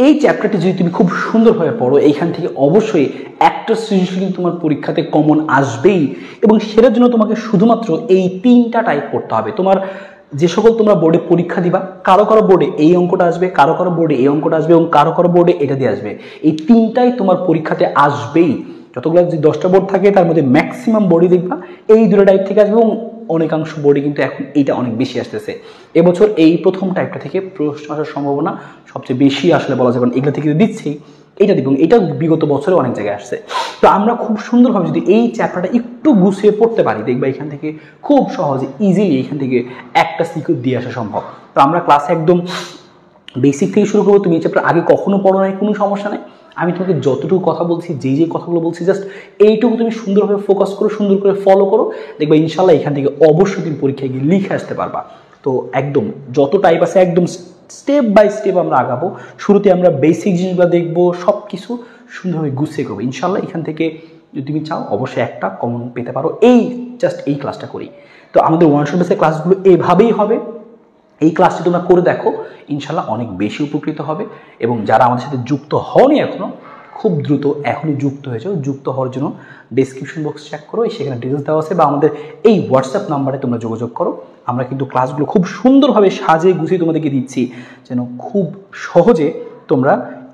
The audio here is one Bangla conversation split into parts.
এই চ্যাপ্টারটি যদি তুমি খুব সুন্দরভাবে পড়ো, এইখান থেকে অবশ্যই একটা সৃজনশীল কিন্তু তোমার পরীক্ষাতে কমন আসবেই, এবং সেটার জন্য তোমাকে শুধুমাত্র এই 3টা টাইপ করতে হবে। তোমার যে সকল তোমরা বোর্ডে পরীক্ষা দিবা, কারো কারো বোর্ডে এই অঙ্কটা আসবে, কারো কারো বোর্ডে এই অঙ্কটা আসবে, এবং কারো কারো বোর্ডে এটা দিয়ে আসবে। এই 3টাই তোমার পরীক্ষাতে আসবেই। যতগুলো যে 10টা বোর্ড থাকে তার মধ্যে ম্যাক্সিমাম বোর্ডই দেখবা এই 2টা টাইপ থেকে আসবে, এবং অনেকাংশ বোর্ডে কিন্তু এখন এইটা অনেক বেশি আসতেছে। এবছর এই প্রথম টাইপটা থেকে প্রশ্ন আসার সম্ভাবনা সবচেয়ে বেশি আসলে বলা যায়, কারণ এগুলো থেকে দিচ্ছেই এইটা দিব, এটা বিগত বছরে অনেক জায়গায় আসছে। তো আমরা খুব সুন্দরভাবে যদি এই চ্যাপ্টারটা একটু গুছিয়ে পড়তে পারি, দেখবা এখান থেকে খুব সহজে ইজিলি এখান থেকে একটা সিকিউর দিয়ে আসা সম্ভব। তো আমরা ক্লাসে একদম বেসিক থেকে শুরু করবো। তুমি এই চ্যাপ্টার আগে কখনো পড়ো নাই, কোনো সমস্যা নেই। আমি তোমাকে যতটুকু কথা বলছি, যে কথাগুলো বলছি, জাস্ট এইটুকু তুমি সুন্দরভাবে ফোকাস করো, সুন্দর করে ফলো করো, দেখবা ইনশাল্লাহ এখান থেকে অবশ্যই তুমি পরীক্ষায় গিয়ে লিখে আসতে পারবা। তো একদম যত টাইপ আছে একদম স্টেপ বাই স্টেপ আমরা আগাবো। শুরুতে আমরা বেসিক জিনিসগুলো দেখবো, সব কিছু সুন্দরভাবে গুছিয়ে করবো ইনশাল্লাহ। এখান থেকে যদি তুমি চাও অবশ্যই একটা কমন পেতে পারো, জাস্ট এই ক্লাসটা করি। তো আমাদের ওয়ান শট বেসের ক্লাসগুলো এভাবেই হবে। এই ক্লাসটি তোমরা করে দেখো, ইনশাল্লাহ অনেক বেশি উপকৃত হবে। এবং যারা আমাদের সাথে যুক্ত হওনি এখনো, খুব দ্রুত এখনই যুক্ত হয়ে যাও। যুক্ত হওয়ার জন্য ডেসক্রিপশন বক্স চেক করো, সেখানে ডিটেলস দেওয়া আছে, বা আমাদের এই হোয়াটসঅ্যাপ নাম্বারে তোমরা যোগাযোগ করো। আমরা কিন্তু ক্লাসগুলো খুব সুন্দরভাবে সাজিয়ে গুছিয়ে তোমাদেরকে দিচ্ছি, যেন খুব সহজে তোমরা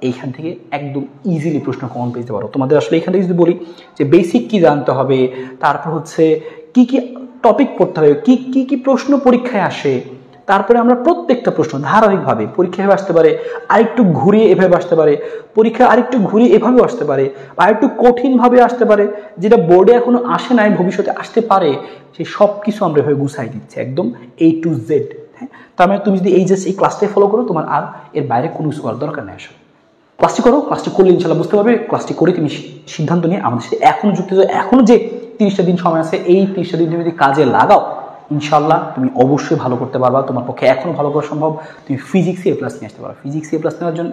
এইখান থেকে একদম ইজিলি প্রশ্ন কমন পেতে পারো। তোমাদের আসলে এখান থেকে যদি বলি যে বেসিক কি জানতে হবে, তারপর হচ্ছে কি কি টপিক পড়তে হবে, কি কি প্রশ্ন পরীক্ষায় আসে, তারপরে আমরা প্রত্যেকটা প্রশ্ন ধারাবাহিকভাবে পরীক্ষা এভাবে আসতে পারে, আরেকটু ঘুরিয়ে এভাবে আসতে পারে, পরীক্ষা আরেকটু ঘুরিয়ে এভাবেও আসতে পারে, আরেকটু কঠিনভাবে আসতে পারে, যেটা বোর্ডে এখনো আসে নাই ভবিষ্যতে আসতে পারে, সেই সব কিছু আমরা এভাবে গুছাই দিচ্ছি একদম A to Z। হ্যাঁ, তার মানে তুমি যদি এই ক্লাসটাই ফলো করো, তোমার আর এর বাইরে কোনো কিছু করার দরকার নেই। আসলে ক্লাসটি করো, ক্লাসটি করলে ইনশাল্লাহ বুঝতে পারবে। ক্লাসটি করে তুমি সিদ্ধান্ত নিয়ে আমাদের সাথে এখনো যুক্ত হয়ে, এখনো যে 30টা দিন সময় আছে, এই 30টা দিন তুমি যদি কাজে লাগাও, ইনশাল্লাহ তুমি অবশ্যই ভালো করতে পারবা। তোমার পক্ষে এখনো ভালো করা সম্ভব। তুমি ফিজিক্সে A+ নিয়ে আসতে পারো। ফিজিক্সে A+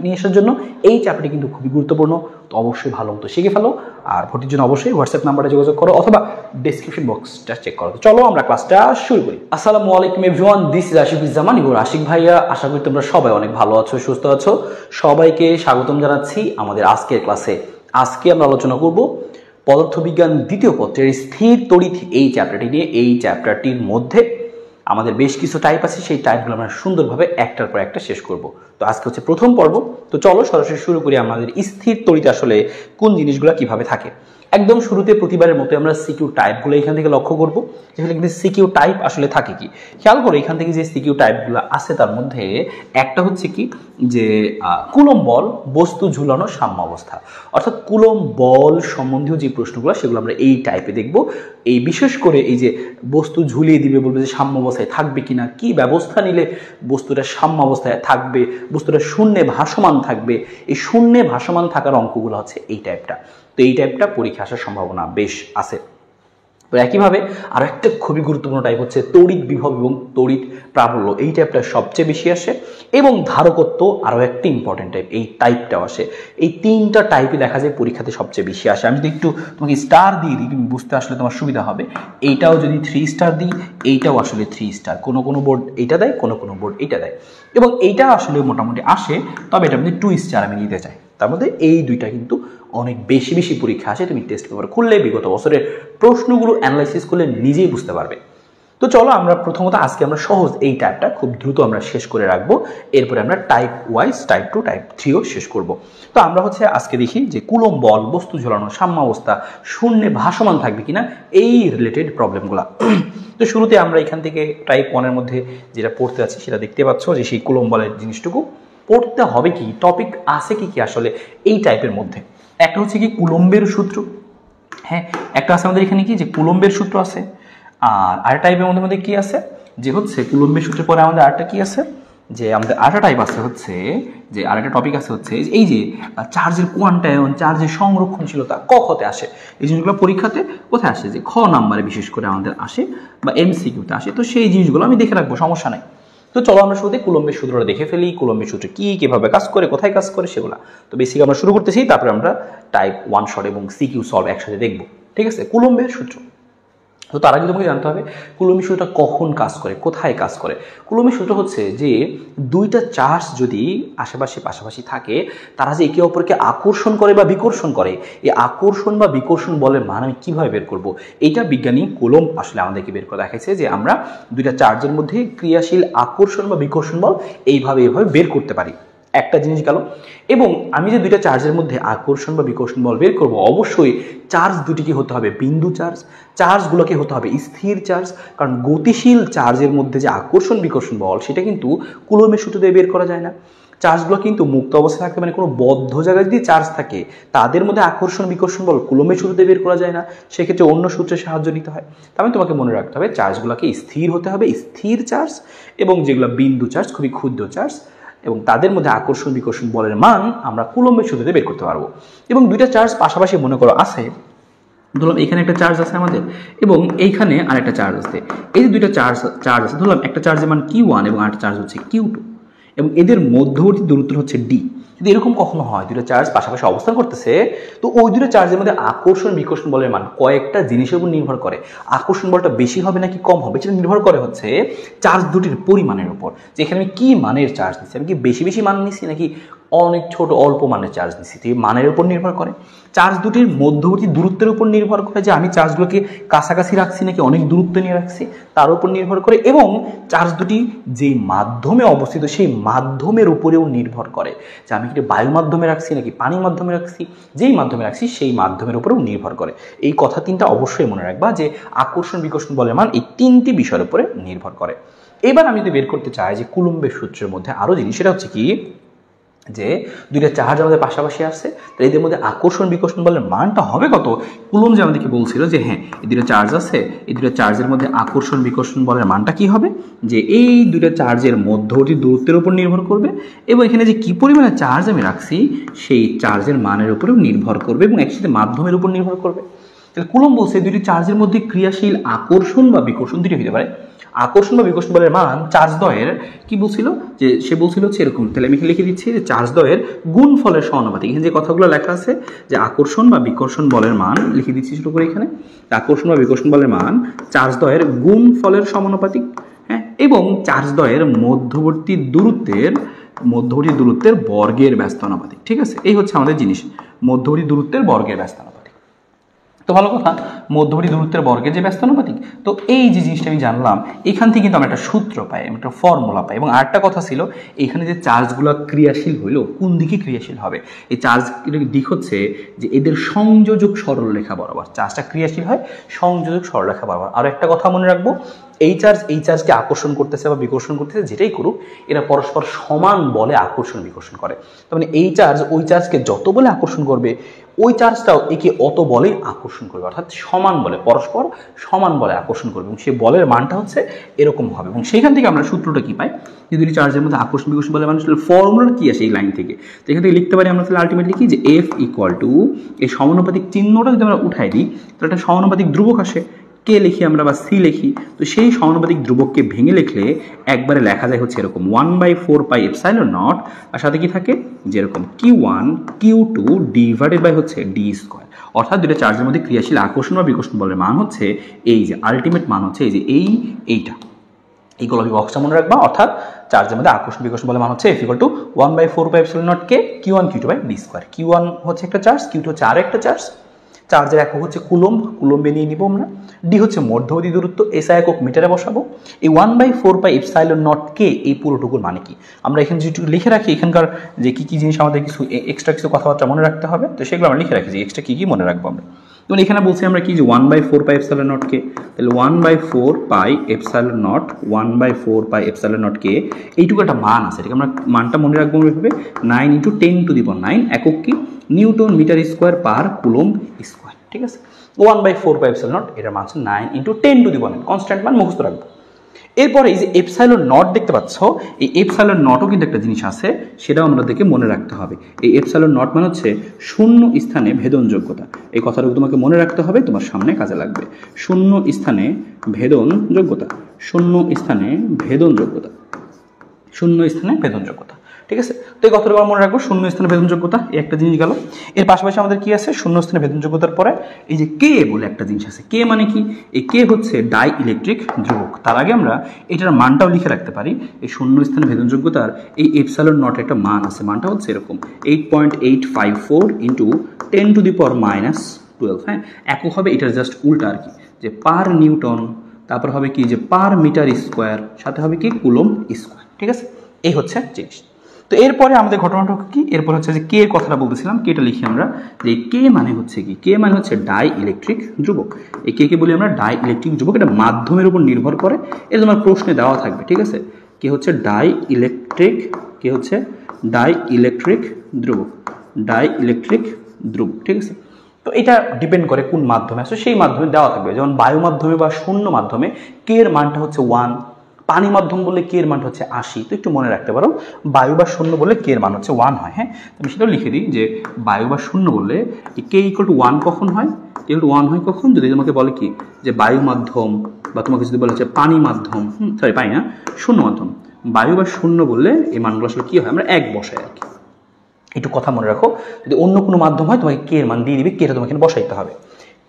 নিয়ে আসার জন্য এই চ্যাপ্টারটি কিন্তু খুবই গুরুত্বপূর্ণ। তো অবশ্যই ভালো মতো শিখে ফেলো। আর ভর্তির জন্য অবশ্যই হোয়াটসঅ্যাপ নাম্বারে যোগাযোগ করো, অথবা ডেসক্রিপশন বক্সটা চেক করো। তো চলো আমরা ক্লাসটা শুরু করি। আসসালামু আলাইকুম everyone, this is Ashikuzzaman, your Ashik ভাইয়া। আশা করি তোমরা সবাই অনেক ভালো আছো, সুস্থ আছো। সবাইকে স্বাগতম জানাচ্ছি আমাদের আজকের ক্লাসে। আজকে আমরা আলোচনা করব পদার্থবিজ্ঞান দ্বিতীয় পত্রের স্থির তড়িৎ এই চ্যাপ্টারটি নিয়ে। এই চ্যাপ্টারটির মধ্যে আমাদের বেশ কিছু টাইপ আছে, সেই টাইপগুলো আমরা সুন্দরভাবে একটার পর একটা শেষ করব। তো আজকে হচ্ছে প্রথম পর্ব। তো চলো সরাসরি শুরু করি। আমাদের স্থির তড়িৎ আসলে কোন জিনিসগুলো কিভাবে থাকে। একদম শুরুতে প্রতিবারের মতো আমরা সিকিউ টাইপগুলো এখান থেকে লক্ষ্য করব, যেখানে কিন্তু সিকিউ টাইপ আসলে থাকে কি। খেয়াল করো এখান থেকে যে সিকিউ টাইপগুলো আছে তার মধ্যে একটা হচ্ছে কি, যে কুলম্ব বল, বস্তু ঝুলানো সাম্যাবস্থা। অর্থাৎ কুলম্ব বল সম্বন্ধীয় যে প্রশ্নগুলো সেগুলো আমরা এই টাইপে দেখব। এই বিশেষ করে এই যে বস্তু ঝুলিয়ে দিবে, বলবে যে সাম্যাবস্থায় থাকবে কিনা, কি ব্যবস্থা নিলে বস্তুটা সাম্যাবস্থায় থাকবে, বস্তুটা শূন্যে ভাসমান থাকবে, এই শূন্যে ভাসমান থাকার অঙ্কগুলো হচ্ছে এই টাইপটা। তো এই টাইপটা পরীক্ষা আসার সম্ভাবনা বেশ আছে। তো একইভাবে আরো একটা খুবই গুরুত্বপূর্ণ টাইপ হচ্ছে তড়িৎ বিভব এবং তড়িৎ প্রাবল্য। এই টাইপটা সবচেয়ে বেশি আসে, এবং ধারকত্ব আরো একটা ইম্পর্টেন্ট টাইপ, এই টাইপটাও আসে। এই 3টা টাইপই দেখা যায় পরীক্ষাতে সবচেয়ে বেশি আসে। আমি যদি একটু তোমাকে স্টার দিয়ে দিই, তুমি বুঝতে আসলে তোমার সুবিধা হবে। এইটাও যদি 3 স্টার দিই, এইটাও আসলে 3 স্টার। কোনো কোনো বোর্ড এইটা দেয়, কোনো কোনো বোর্ড এইটা দেয়, এবং এইটা আসলে মোটামুটি আসে, তবে এটার মধ্যে 2 স্টার আমি নিতে চাই। তার মধ্যে এই দুইটা কিন্তু অনেক বেশি বেশি পরীক্ষা আসে। তুমি টেস্ট পেপার খুললে বিগত বছরের প্রশ্নগুলো অ্যানালাইসিস করলে নিজেই বুঝতে পারবে। তো চলো আমরা প্রথমত আজকে আমরা সহজ এই টাইপটা খুব দ্রুত আমরা শেষ করে রাখবো। এরপরে আমরা টাইপ ওয়াইজ টাইপ 2 টাইপ 3ও শেষ করব। তো আমরা হচ্ছে আজকে দেখি যে কুলম্ব বল, বস্তু ঝোলানো সাম্যাবস্থা, শূন্যে ভাসমান থাকবে কিনা, এই রিলেটেড প্রবলেমগুলো। তো শুরুতে আমরা এখান থেকে টাইপ 1-এর মধ্যে যেটা পড়তে আছি সেটা দেখতে পাচ্ছ, যে সেই কুলম্ব বলের জিনিসটুকু পড়তে হবে। কি টপিক আছে কি কি আসলে এই টাইপের মধ্যে। একটা হচ্ছে কি কুলম্বের সূত্র, হ্যাঁ, একটা আছে আমাদের এখানে কি যে কুলম্বের সূত্র আছে। আর আরেকটা টাইপের মধ্যে কি আছে, যে হচ্ছে কুলম্বের সূত্রের পরে আমাদের আরেকটা কি আছে, যে আমাদের আরেকটা টাইপ আছে হচ্ছে, যে আরেকটা টপিক আছে হচ্ছে এই যে চার্জের কোয়ান্টায়ন, চার্জের সংরক্ষণশীলতা কখতে আসে। এই জিনিসগুলো পরীক্ষাতে কোথায় আসে, যে খ নাম্বারে বিশেষ করে আমাদের আসে, বা MCQতে আসে। তো সেই জিনিসগুলো আমি দেখে রাখবো, সমস্যা নাই। তো চলো আমরা শুরুতে কুলম্বের সূত্রটা দেখে ফেলি। কুলম্বের সূত্র কি, কিভাবে কাজ করে, কোথায় কাজ করে সেগুলো। তো বেসিক আমরা শুরু করতেছি, তারপরে আমরা টাইপ 1 শর্ট এবং CQ সলভ একসাথে দেখব। ঠিক আছে, কুলম্বের সূত্র। তো তার আগে তোমাকে জানতে হবে কুলম্বের সূত্রটা কখন কাজ করে, কোথায় কাজ করে। কুলম্বের সূত্র হচ্ছে যে দুইটা চার্জ যদি আশেপাশে পাশাপাশি থাকে তারা যে একে অপরকে আকর্ষণ করে বা বিকর্ষণ করে, এই আকর্ষণ বা বিকর্ষণ বলের মান আমি কীভাবে বের করব, এইটা বিজ্ঞানী কুলম্ব আসলে আমাদেরকে বের করে দেখাইছে যে আমরা দুইটা চার্জের মধ্যে ক্রিয়াশীল আকর্ষণ বা বিকর্ষণ বল এইভাবে বের করতে পারি। একটা জিনিস গেল। এবং আমি যে দুইটা চার্জের মধ্যে আকর্ষণ বা বিকর্ষণ বল বের করব, অবশ্যই চার্জ দুটিকে হতে হবে বিন্দু চার্জ, চার্জগুলোকে হতে হবে স্থির চার্জ। কারণ গতিশীল চার্জের মধ্যে যে আকর্ষণ বিকর্ষণ বল সেটা কিন্তু কুলম্বের সূত্র দিয়ে বের করা যায় না। চার্জগুলো কিন্তু মুক্ত অবস্থায় থাকতে, মানে কোনো বদ্ধ জায়গায় যদি চার্জ থাকে তাদের মধ্যে আকর্ষণ বিকর্ষণ বল কুলম্বের সূত্র দিয়ে বের করা যায় না, সেক্ষেত্রে অন্য সূত্রের সাহায্য নিতে হয়। তার মানে তোমাকে মনে রাখতে হবে চার্জগুলোকে স্থির হতে হবে, স্থির চার্জ, এবং যেগুলো বিন্দু চার্জ খুবই ক্ষুদ্র চার্জ, এবং তাদের মধ্যে আকর্ষণ বিকর্ষণ বলের মান আমরা কুলম্বের সূত্র দিয়ে বের করতে পারবো। এবং দুইটা চার্জ পাশাপাশি মনে করো আছে, ধরলাম এখানে একটা চার্জ আছে আমাদের এবং এইখানে আরেকটা চার্জ আছে। এই যে দুইটা চার্জ আছে, ধরলাম একটা চার্জের মান Q1 এবং আরেকটা চার্জ হচ্ছে Q2, এবং এদের মধ্যবর্তী দূরত্ব হচ্ছে D। যদি এরকম কখনো হয় দুইটা চার্জ পাশাপাশি অবস্থান করতেছে, তো ওই দুটো চার্জের মধ্যে আকর্ষণ বিকর্ষণ বলের মান কয়েকটা জিনিসের উপর নির্ভর করে। আকর্ষণ বলটা বেশি হবে নাকি কম হবে সেটা নির্ভর করে হচ্ছে চার্জ দুটির পরিমাণের উপর, যে এখানে আমি কি মানের চার্জ নিচ্ছি, আমি কি বেশি বেশি মান নিচ্ছি নাকি অনেক ছোট অল্প মানের চার্জ নিচ্ছি, তো এই মানের উপর নির্ভর করে। চার্জ দুটির মধ্যবর্তী দূরত্বের উপর নির্ভর করে, যে আমি চার্জগুলোকে কাছাকাছি রাখছি নাকি অনেক দূরত্ব নিয়ে রাখছি তার উপর নির্ভর করে, এবং চার্জ দুটি যেই মাধ্যমে অবস্থিত সেই মাধ্যমের উপরেও নির্ভর করে, যে আমি কি বায়ু মাধ্যমে রাখছি নাকি পানির মাধ্যমে রাখছি, যেই মাধ্যমে রাখছি সেই মাধ্যমের উপরেও নির্ভর করে। এই কথা তিনটা অবশ্যই মনে রাখবা যে আকর্ষণ বিকর্ষণ বলের মান এই তিনটি বিষয়ের উপরে নির্ভর করে। এবার আমি যদি বের করতে চাই যে কুলম্বের সূত্রের মধ্যে আরও জিনিস, সেটা হচ্ছে কি যে দুইটা চার্জ আমাদের পাশাপাশি আসছে, তো এদের মধ্যে আকর্ষণ বিকর্ষণ বলের মানটা হবে কত। কুলম্ব যে আমাদেরকে বলছিল যে হ্যাঁ এই দুটো চার্জ আছে, এই দুটো চার্জের মধ্যে আকর্ষণ বিকর্ষণ বলের মানটা কি হবে, যে এই দুটো চার্জের মধ্যবর্তী দূরত্বের উপর নির্ভর করবে, এবং এখানে যে কি পরিমাণে চার্জ আমি রাখছি সেই চার্জের মানের উপরেও নির্ভর করবে, এবং একসাথে মাধ্যমের উপর নির্ভর করবে। তাহলে কুলম্ব বলছে দুটি চার্জের মধ্যে ক্রিয়াশীল আকর্ষণ বা বিকর্ষণ দুটি হতে পারে। আকর্ষণ বা বিকর্ষণ বলের মান চার্জ দ্বয়ের কি বলছিল, যে সে বলছিল হচ্ছে এরকম, তাহলে আমি লিখে দিচ্ছি যে চার্জ দ্বয়ের গুণফলের সমানুপাতিক। এখানে যে কথাগুলো লেখা আছে যে আকর্ষণ বা বিকর্ষণ বলের মান লিখে দিচ্ছি ছোট করে এখানে, আকর্ষণ বা বিকর্ষণ বলের মান চার্জ দ্বয়ের গুণফলের সমানুপাতিক, হ্যাঁ, এবং চার্জ দ্বয়ের মধ্যবর্তী দূরত্বের বর্গের ব্যস্তানুপাতিক। ঠিক আছে, এই হচ্ছে আমাদের জিনিস, মধ্যবর্তী দূরত্বের বর্গের ব্যস্তানুপাতিক। তো ভালো কথা, মধ্যবর্তী দূরত্বের বর্গের যে ব্যস্তানুপাতিক, তো এই যে জিনিসটা আমি জানলাম এখান থেকে কিন্তু আমরা একটা সূত্র পাই, আমরা একটা ফর্মুলা পাই। এবং আরেকটা কথা ছিল এখানে যে চার্জগুলো ক্রিয়াশীল হইলো কোন দিকে ক্রিয়াশীল হবে, এই চার্জ দিক হচ্ছে যে এদের সংযোজক সরলরেখা বরাবর চার্জটা ক্রিয়াশীল হয়, সংযোজক সরলরেখা বরাবর। আর একটা কথা মনে রাখবো, এই চার্জকে আকর্ষণ করতেছে বা বিকর্ষণ করতেছে, যেটাই করুক এরা পরস্পর সমান বলে আকর্ষণ বিকর্ষণ করে। তার মানে এই চার্জ ওই চার্জকে যত বলে আকর্ষণ করবে ওই চার্জটাও একে অত বলে আকর্ষণ করবে, অর্থাৎ সমান বলে, পরস্পর সমান বলে আকর্ষণ করবে, এবং সেই বলের মানটা হচ্ছে এরকম হবে। এবং সেইখান থেকে আমরা সূত্রটা কি পাই, যে দুটি চার্জের মধ্যে আকর্ষণ বিকর্ষণ বলের মান ফর্মুলা কি আসে এই লাইন থেকে, তো এখান থেকে লিখতে পারি আমরা তাহলে আলটিমেটলি কি, যে F ইকুয়াল টু এই সমানুপাতিক চিহ্নটা যদি আমরা উঠাই দিই তাহলে একটা সমানুপাতিক ধ্রুবক আসে, কে লিখি আমরা বা সি লিখি, তো সেই সমানুপাতিক ধ্রুবককে ভেঙে লিখলে একবারে লেখা যায় হচ্ছে এরকম 1/4 পাই এপসাইলন নট, আর সাথে কি থাকে যেরকম Q1 Q2 ডিভাইডেড বাই হচ্ছে ডি স্কোয়ার। অর্থাৎ দুটো চার্জের মধ্যে ক্রিয়াশীল আকর্ষণ বা বিকর্ষণ বলের মান হচ্ছে এই যে আলটিমেট মান হচ্ছে এই যে এইটা, এইগুলো বক্সটা মনে রাখবা। অর্থাৎ চার্জের মধ্যে আকর্ষণ বিকর্ষণ বলের মান হচ্ছে F equal to 1/4 pi epsilon naught কে Q1 Q2 by D square. Q1 হচ্ছে একটা চার্জ, Q2 হচ্ছে আর একটা চার্জ, চার্জের একক হচ্ছে কুলম্বে নিয়ে নিব আমরা, ডি হচ্ছে মধ্যবর্তী দূরত্ব, এসআই একক মিটারে বসাবো। এই 1/4 পাই এপসাইলন নট কে এই পুরোটুকুর মানে কি, আমরা এখানে যেটুকু লিখে রাখি এখানকার যে কি কি জিনিস আমাদের কিছু এক্সট্রা কিছু কথাবার্তা মনে রাখতে হবে, তো সেগুলো আমরা লিখে রাখি যে এক্সট্রা কি কি মনে রাখবো আমরা। যেমন এখানে বলছি আমরা কি, যে 1/4 পাই এপসাইলন নট কে, তাহলে 1/4 pi epsilon naught 1/4 pi epsilon naught কে এইটুকু একটা মান আছে, এটাকে আমরা মানটা মনে রাখবো এইভাবে 9 × 10⁹ একক কি newton metre square per coulomb square. ঠিক আছে, 1/4 পাই এপসাইলন নট এটার মান হচ্ছে 9 × 10⁹, কনস্ট্যান্ট মান মুখস্থ রাখবো। এরপরে এই যে এপসাইলন নট দেখতে পাচ্ছ, এই এপসাইলন নটও কিন্তু একটা জিনিস আছে, সেটাও আমাদেরকে মনে রাখতে হবে। এই এপসাইলন নট মানে হচ্ছে শূন্য স্থানে ভেদন যোগ্যতা, এই কথাটুকু তোমাকে মনে রাখতে হবে, তোমার সামনে কাজে লাগবে। শূন্য স্থানে ভেদন যোগ্যতা, শূন্য স্থানে ভেদন যোগ্যতা, শূন্য স্থানে ভেদন যোগ্যতা। ঠিক আছে। তো এই কথাটা মনে রাখবো, শূন্য স্থানে ভেদনযোগ্যতা এই একটা জিনিস গেল। এর পাশাপাশি আমাদের কি আছে, শূন্য স্থানে ভেদনযোগ্যতার পরে এই যে কে বলে একটা জিনিস আছে। কে মানে কি, এই কে হচ্ছে ডাই ইলেকট্রিক ধ্রুবক। তার আগে আমরা এটার মানটাও লিখে রাখতে পারি। এই শূন্য স্থানে ভেদনযোগ্যতার এই এপসাইলন নট একটা মান আছে, মানটা হচ্ছে এরকম 8.854 ইন্টু 10⁻⁻12। হ্যাঁ, একক হবে এটার জাস্ট উল্টা আর কি, যে পার নিউটন, তারপর হবে কি যে পার মিটার স্কোয়ার, সাথে হবে কি কুলম স্কোয়ার। ঠিক আছে, এই হচ্ছে জিনিস। তো এরপরে আমাদের ঘটনাটা কি, এরপর হচ্ছে যে কে এর কথাটা বলতেছিলাম, কেটা লিখি আমরা, যে কে মানে হচ্ছে কি, কে মানে হচ্ছে ডাই ইলেকট্রিক ধ্রুবক। এই কে বলি আমরা ডাই ইলেকট্রিক ধ্রুবক, এটা মাধ্যমের উপর নির্ভর করে, এটা তোমার প্রশ্নে দেওয়া থাকবে। ঠিক আছে, কে হচ্ছে ডাই ইলেকট্রিক, কে হচ্ছে ডাই ইলেকট্রিক ধ্রুবক, ডাই ইলেকট্রিক ধ্রুবক। ঠিক আছে, তো এটা ডিপেন্ড করে কোন মাধ্যমে আসে, সেই মাধ্যমে দেওয়া থাকবে। যেমন বায়ু মাধ্যমে বা শূন্য মাধ্যমে কে এর মানটা হচ্ছে 1, পানি মাধ্যম বললে কে এর মানটা হচ্ছে 80। তো একটু মনে রাখতে পারো, বায়ু বা শূন্য বললে কে এর মান হচ্ছে 1 হয়। হ্যাঁ, আমি সেটাও লিখে দিই যে বায়ু বা শূন্য বললে কে ইকুয়াল টু 1 কখন হয়, কে ইকুয়াল টু 1 হয় কখন, যদি তোমাকে বলে কি যে বায়ু মাধ্যম, বা তোমাকে যদি বলে হচ্ছে পানি মাধ্যম, সরি পানি না, শূন্য মাধ্যম, বায়ু বা শূন্য বললে এই মানগুলো আসলে কি হয়, আমরা 1 বসাই আর কি। একটু কথা মনে রাখো, যদি অন্য কোনো মাধ্যম হয় তোমাকে কে এর মান দিয়ে দিবে, কেটা তোমাকে বসাইতে হবে।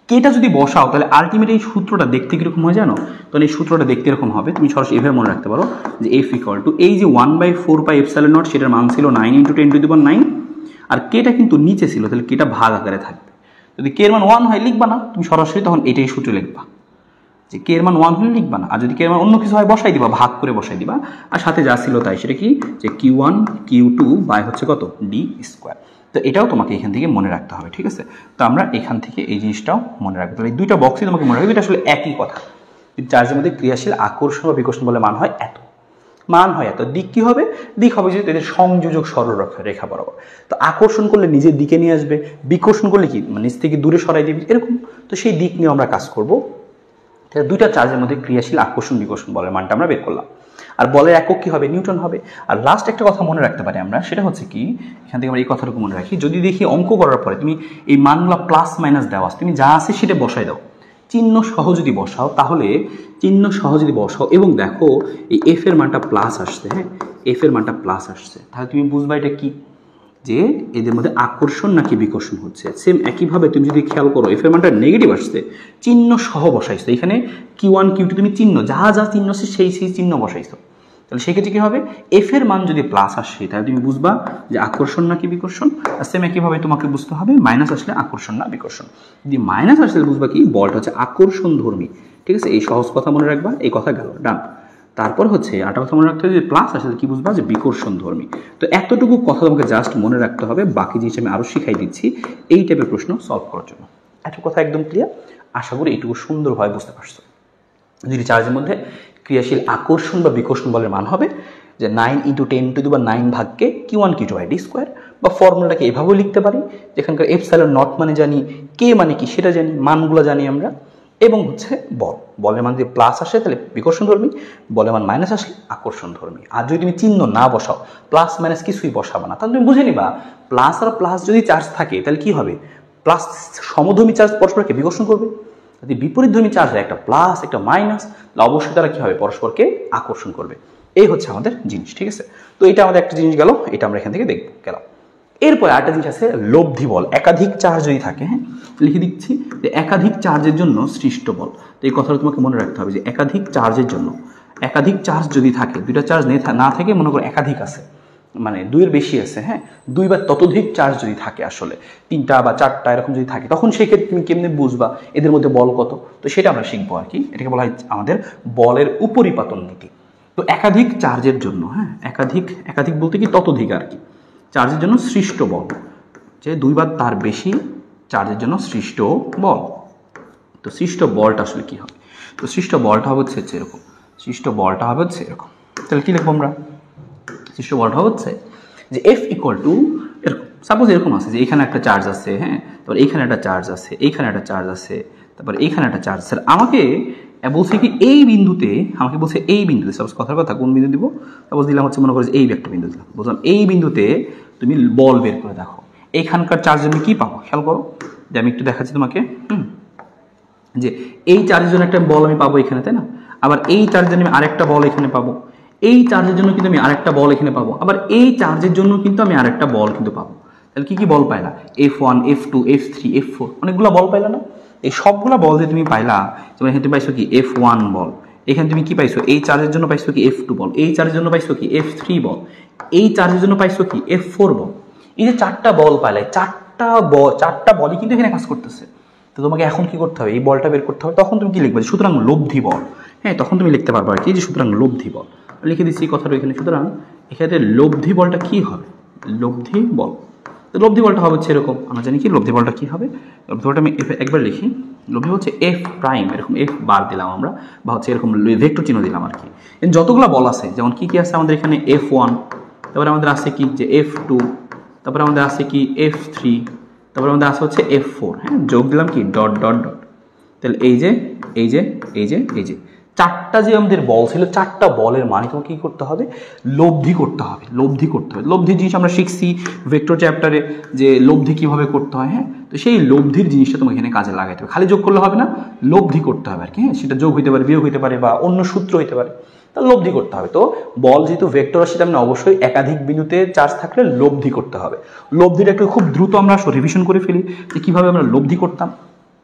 কেটা যদি বসাও তাহলে আলটিমেট এই সূত্রটা দেখতে কিরকম হয় জানো, তাহলে এই সূত্রটা দেখতে এরকম হবে। তুমি সরাসরি এভাবে মনে রাখতে পারো যে এফ ইকুয়াল টু এই যে 1/4πε0, সেটার মান ছিল 9 × 10⁹, আর কেটা কিন্তু নিচে ছিল, তাহলে কেটা ভাগ আকারে থাকবে। যদি কে এর মান 1 হয় লিখবা না, তুমি সরাসরি তখন এটাই সূত্রে লিখবা, যে কে এর মান 1 হলে লিখবা না, আর যদি কে এর মান অন্য কিছু হয় বসাই দিবা, ভাগ করে বসাই দিবা। আর সাথে যা ছিল তাই, সেটা কি যে Q1 Q2 বাই হচ্ছে কত ডি স্কোয়ার। তো এটাও তোমাকে এখান থেকে মনে রাখতে হবে। ঠিক আছে, তো আমরা এখান থেকে এই জিনিসটাও মনে রাখবো। তাহলে এই দুইটা বক্সই তোমাকে মনে রাখবে, এটা আসলে একই কথা। চার্জের মধ্যে ক্রিয়াশীল আকর্ষণ বা বিকর্ষণ বলে মান হয় এত, মান হয় এত, দিক কি হবে, দিক হবে যে এদের সংযোজক সরলরেখা বরাবর। তো আকর্ষণ করলে নিজের দিকে নিয়ে আসবে, বিকর্ষণ করলে কি নিজ থেকে দূরে সরাই দিবে, এরকম। তো সেই দিক নিয়ে আমরা কাজ করব। দুইটা চার্জের মধ্যে ক্রিয়াশীল আকর্ষণ বিকর্ষণ বলের মানটা আমরা বের করলাম। আর বলের একক কি হবে, নিউটন হবে। আর লাস্ট একটা কথা মনে রাখতে পারি আমরা, সেটা হচ্ছে কি, এখান থেকে আমরা এই কথাটুকু মনে রাখি, যদি দেখি অঙ্ক করার পরে তুমি এই মানগুলো প্লাস মাইনাস দেওয়া আছে, তুমি যা আছে সেটা বসাই দাও, চিহ্ন সহ যদি বসাও, তাহলে চিহ্ন সহ যদি বসাও এবং দেখো এই এফ এর মানটা প্লাস আসছে, হ্যাঁ এফ এর মানটা প্লাস আসছে, তাহলে তুমি বুঝবা এটা কি, যে এদের মধ্যে আকর্ষণ নাকি বিকর্ষণ হচ্ছে। সেম একইভাবে তুমি যদি খেয়াল করো, এফ এর মানটা নেগেটিভ আসছে, চিহ্ন সহ বসাইছো, এখানে Q1 Q2 তুমি চিহ্ন যা যা চিহ্ন আছে সেই চিহ্ন বসাইছো, তাহলে সেক্ষেত্রে কি হবে, এফ এর মান যদি প্লাস আসে তাহলে তুমি বুঝবা যে আকর্ষণ নাকি বিকর্ষণ। আর সেম একইভাবে তোমাকে বুঝতে হবে মাইনাস আসলে আকর্ষণ না বিকর্ষণ। যদি মাইনাস আসলে বুঝবা কি, বলটা হচ্ছে আকর্ষণ ধর্মী। ঠিক আছে, এই সহজ কথা মনে রাখবা, এই কথা গেল ডান। তারপর হচ্ছে আরেকটা কথা মনে রাখতে হবে, যে প্লাস আসলে কি বুঝবা, যে বিকর্ষণ ধর্মী। তো এতটুকু কথা তোমাকে জাস্ট মনে রাখতে হবে, বাকি জিনিস আমি আরো শিখাই দিচ্ছি এই টাইপের প্রশ্ন সলভ করার জন্য। একটা কথা একদম ক্লিয়ার, আশা করি এইটুকু সুন্দরভাবে বুঝতে পারছো। যদি চার্জের মধ্যে ক্রিয়াশীল আকর্ষণ বা বিকর্ষণ বলের মান হবে যে 9 × 10⁹ ভাগকে Q1 Q2 by D square, বা ফর্মুলাটাকে এভাবেও লিখতে পারি, যেখানকার এপসাইলন নট মানে জানি, কে মানে কি সেটা জানি, মানগুলো জানি আমরা, এবং হচ্ছে বলের মান যদি প্লাস আসে তাহলে বিকর্ষণ ধর্মী, বলের মান মাইনাস আসলে আকর্ষণ ধর্মী। আর যদি তুমি চিহ্ন না বসাও, প্লাস মাইনাস কিছুই বসাবো না, তাহলে তুমি বুঝে নিবা প্লাস আর প্লাস যদি চার্জ থাকে তাহলে কি হবে, প্লাস সমধর্মী চার্জ পরস্পরকে বিকর্ষণ করবে, যদি বিপরীতধর্মী চার্জ হয় একটা প্লাস একটা মাইনাস, তাহলে অবশ্যই তারা কি হবে, পরস্পরকে আকর্ষণ করবে। এই হচ্ছে আমাদের জিনিস। ঠিক আছে, তো এটা আমাদের একটা জিনিস গেল, এটা আমরা এখান থেকে দেখবো গেলাম। এরপর আরেকটা জিনিস আছে লব্ধি বল। একাধিক চার্জ যদি থাকে, হ্যাঁ লিখে দিচ্ছি যে একাধিক চার্জের জন্য সৃষ্ট বল। তো এই কথাটা তোমাকে মনে রাখতে হবে যে একাধিক চার্জের জন্য, একাধিক চার্জ যদি থাকে, দুইটা চার্জ না থাকে, মনে করো একাধিক আছে, মানে 2-এর বেশি আছে, হ্যাঁ 2 বা ততোধিক চার্জ যদি থাকে, আসলে 3টা বা 4টা এরকম যদি থাকে, তখন সেক্ষেত্রে তুমি কেমনে বুঝবা এদের মধ্যে বল কত। তো সেটা আমরা শিখবো আর কি, এটাকে বলা হয় আমাদের বলের উপরিপাতন নীতি। তো একাধিক চার্জের জন্য, হ্যাঁ একাধিক বলতে কি ততোধিক আর কি, চার্জের জন্য সৃষ্ট বল, যে 2 বা তার বেশি চার্জের জন্য সৃষ্ট বল। তো সৃষ্ট বলটা আসলে কি হবে, তো সৃষ্ট বলটা হবে হচ্ছে এরকম, সৃষ্ট বলটা হবে হচ্ছে এরকম। তাহলে কি লিখবো আমরা, সৃষ্ট বলটা হচ্ছে যে এফ ইকুয়াল টু এরকম, সাপোজ এরকম আছে যে এখানে একটা চার্জ আছে, হ্যাঁ তারপর এইখানে একটা চার্জ আছে, এইখানে একটা চার্জ আছে, তারপর এইখানে একটা চার্জ আছে। আমাকে বলছে কি এই বিন্দুতে, আমাকে বলছে এই বিন্দুতে, সাপোজ কথার কথা কোন বিন্দু দিব, সাপোজ দিলাম হচ্ছে মনে করো এই একটা বিন্দু দিলাম, বললাম এই বিন্দুতে তুমি বল বের করে দেখো, এইখানকার চার্জ আমি কি পাবো, খেয়াল করো, যে আমি একটু দেখাচ্ছি তোমাকে, যে এই চার্জের জন্য একটা বল আমি পাবো এখানে, তাই না, আবার এই চার্জের জন্য আমি আরেকটা বল এখানে পাবো, এই চার্জের জন্য কিন্তু আমি আরেকটা বল এখানে পাবো, আবার এই চার্জের জন্য কিন্তু আমি আরেকটা বল কিন্তু পাবো। তাহলে কি কি বল পাইলা? F1, F2, F3, F4, অনেকগুলো বল পাইলা না? এই সবগুলা বল যে তুমি পাইলা, যেমন এখানে তুমি পাইছো কি F1 বল, এখানে তুমি কি পাইছো এই চার্জের জন্য পাইছো কি F2 বল, এই চার্জের জন্য পাইছো কি F3 বল, এই চার্জের জন্য পাইছো কি F4 বল। এই যে চারটা বল পাইলে, চারটা বলই কিন্তু এখানে কাজ করতেছে। তো তোমাকে এখন কি করতে হবে? এই বলটা বের করতে হবে। তখন তুমি কি লিখবে? সুতরাং লব্ধি বল। হ্যাঁ, তখন তুমি লিখতে পারবে আর কি যে সুতরাং লব্ধি বল। লিখে দিচ্ছি এই কথাটা এখানে। সুতরাং এক্ষেত্রে লব্ধি বলটা কি হবে? লব্ধি বল, তো লব্ধি বলটা হবে হচ্ছে এরকম। আমরা জানি কি লব্ধি বলটা কি হবে? লব্ধি বলটা আমি একবার লিখি। লব্ধি হচ্ছে এফ প্রাইম, এরকম এফ বার দিলাম আমরা, বা হচ্ছে এরকম ভেক্টর চিহ্ন দিলাম আর কি। যতগুলো বল আছে, যেমন কি কি আছে আমাদের এখানে F1, তারপরে আমাদের আছে কি যে F2, তারপরে আমাদের আছে কি F3, তারপরে আমাদের আছে হচ্ছে F4। হ্যাঁ, যোগ দিলাম কি ডট ডট ডট। তাহলে এই যে এই যে এই যে এই যে চারটা যে আমাদের বল ছিল, চারটা বলের মানে তোমাকে কি করতে হবে? লব্ধি করতে হবে, লব্ধি করতে হবে। লব্ধির জিনিস আমরা শিখছি ভেক্টর চ্যাপ্টারে, যে লব্ধি কিভাবে করতে হয়। হ্যাঁ, তো সেই লব্ধির জিনিসটা তোমাকে এখানে কাজে লাগাইতে হবে। খালি যোগ করলে হবে না, লব্ধি করতে হবে আর কি। হ্যাঁ, সেটা যোগ হইতে পারে, বিয়োগ হইতে পারে, বা অন্য সূত্র হইতে পারে, তা লব্ধি করতে হবে। তো বল যেহেতু ভেক্টর রাশি, আমরা অবশ্যই একাধিক বিন্দুতে চার্জ থাকলে লব্ধি করতে হবে। লব্ধিটা একটু খুব দ্রুত আমরা রিভিশন করে ফেলি যে কিভাবে আমরা লব্ধি করতাম।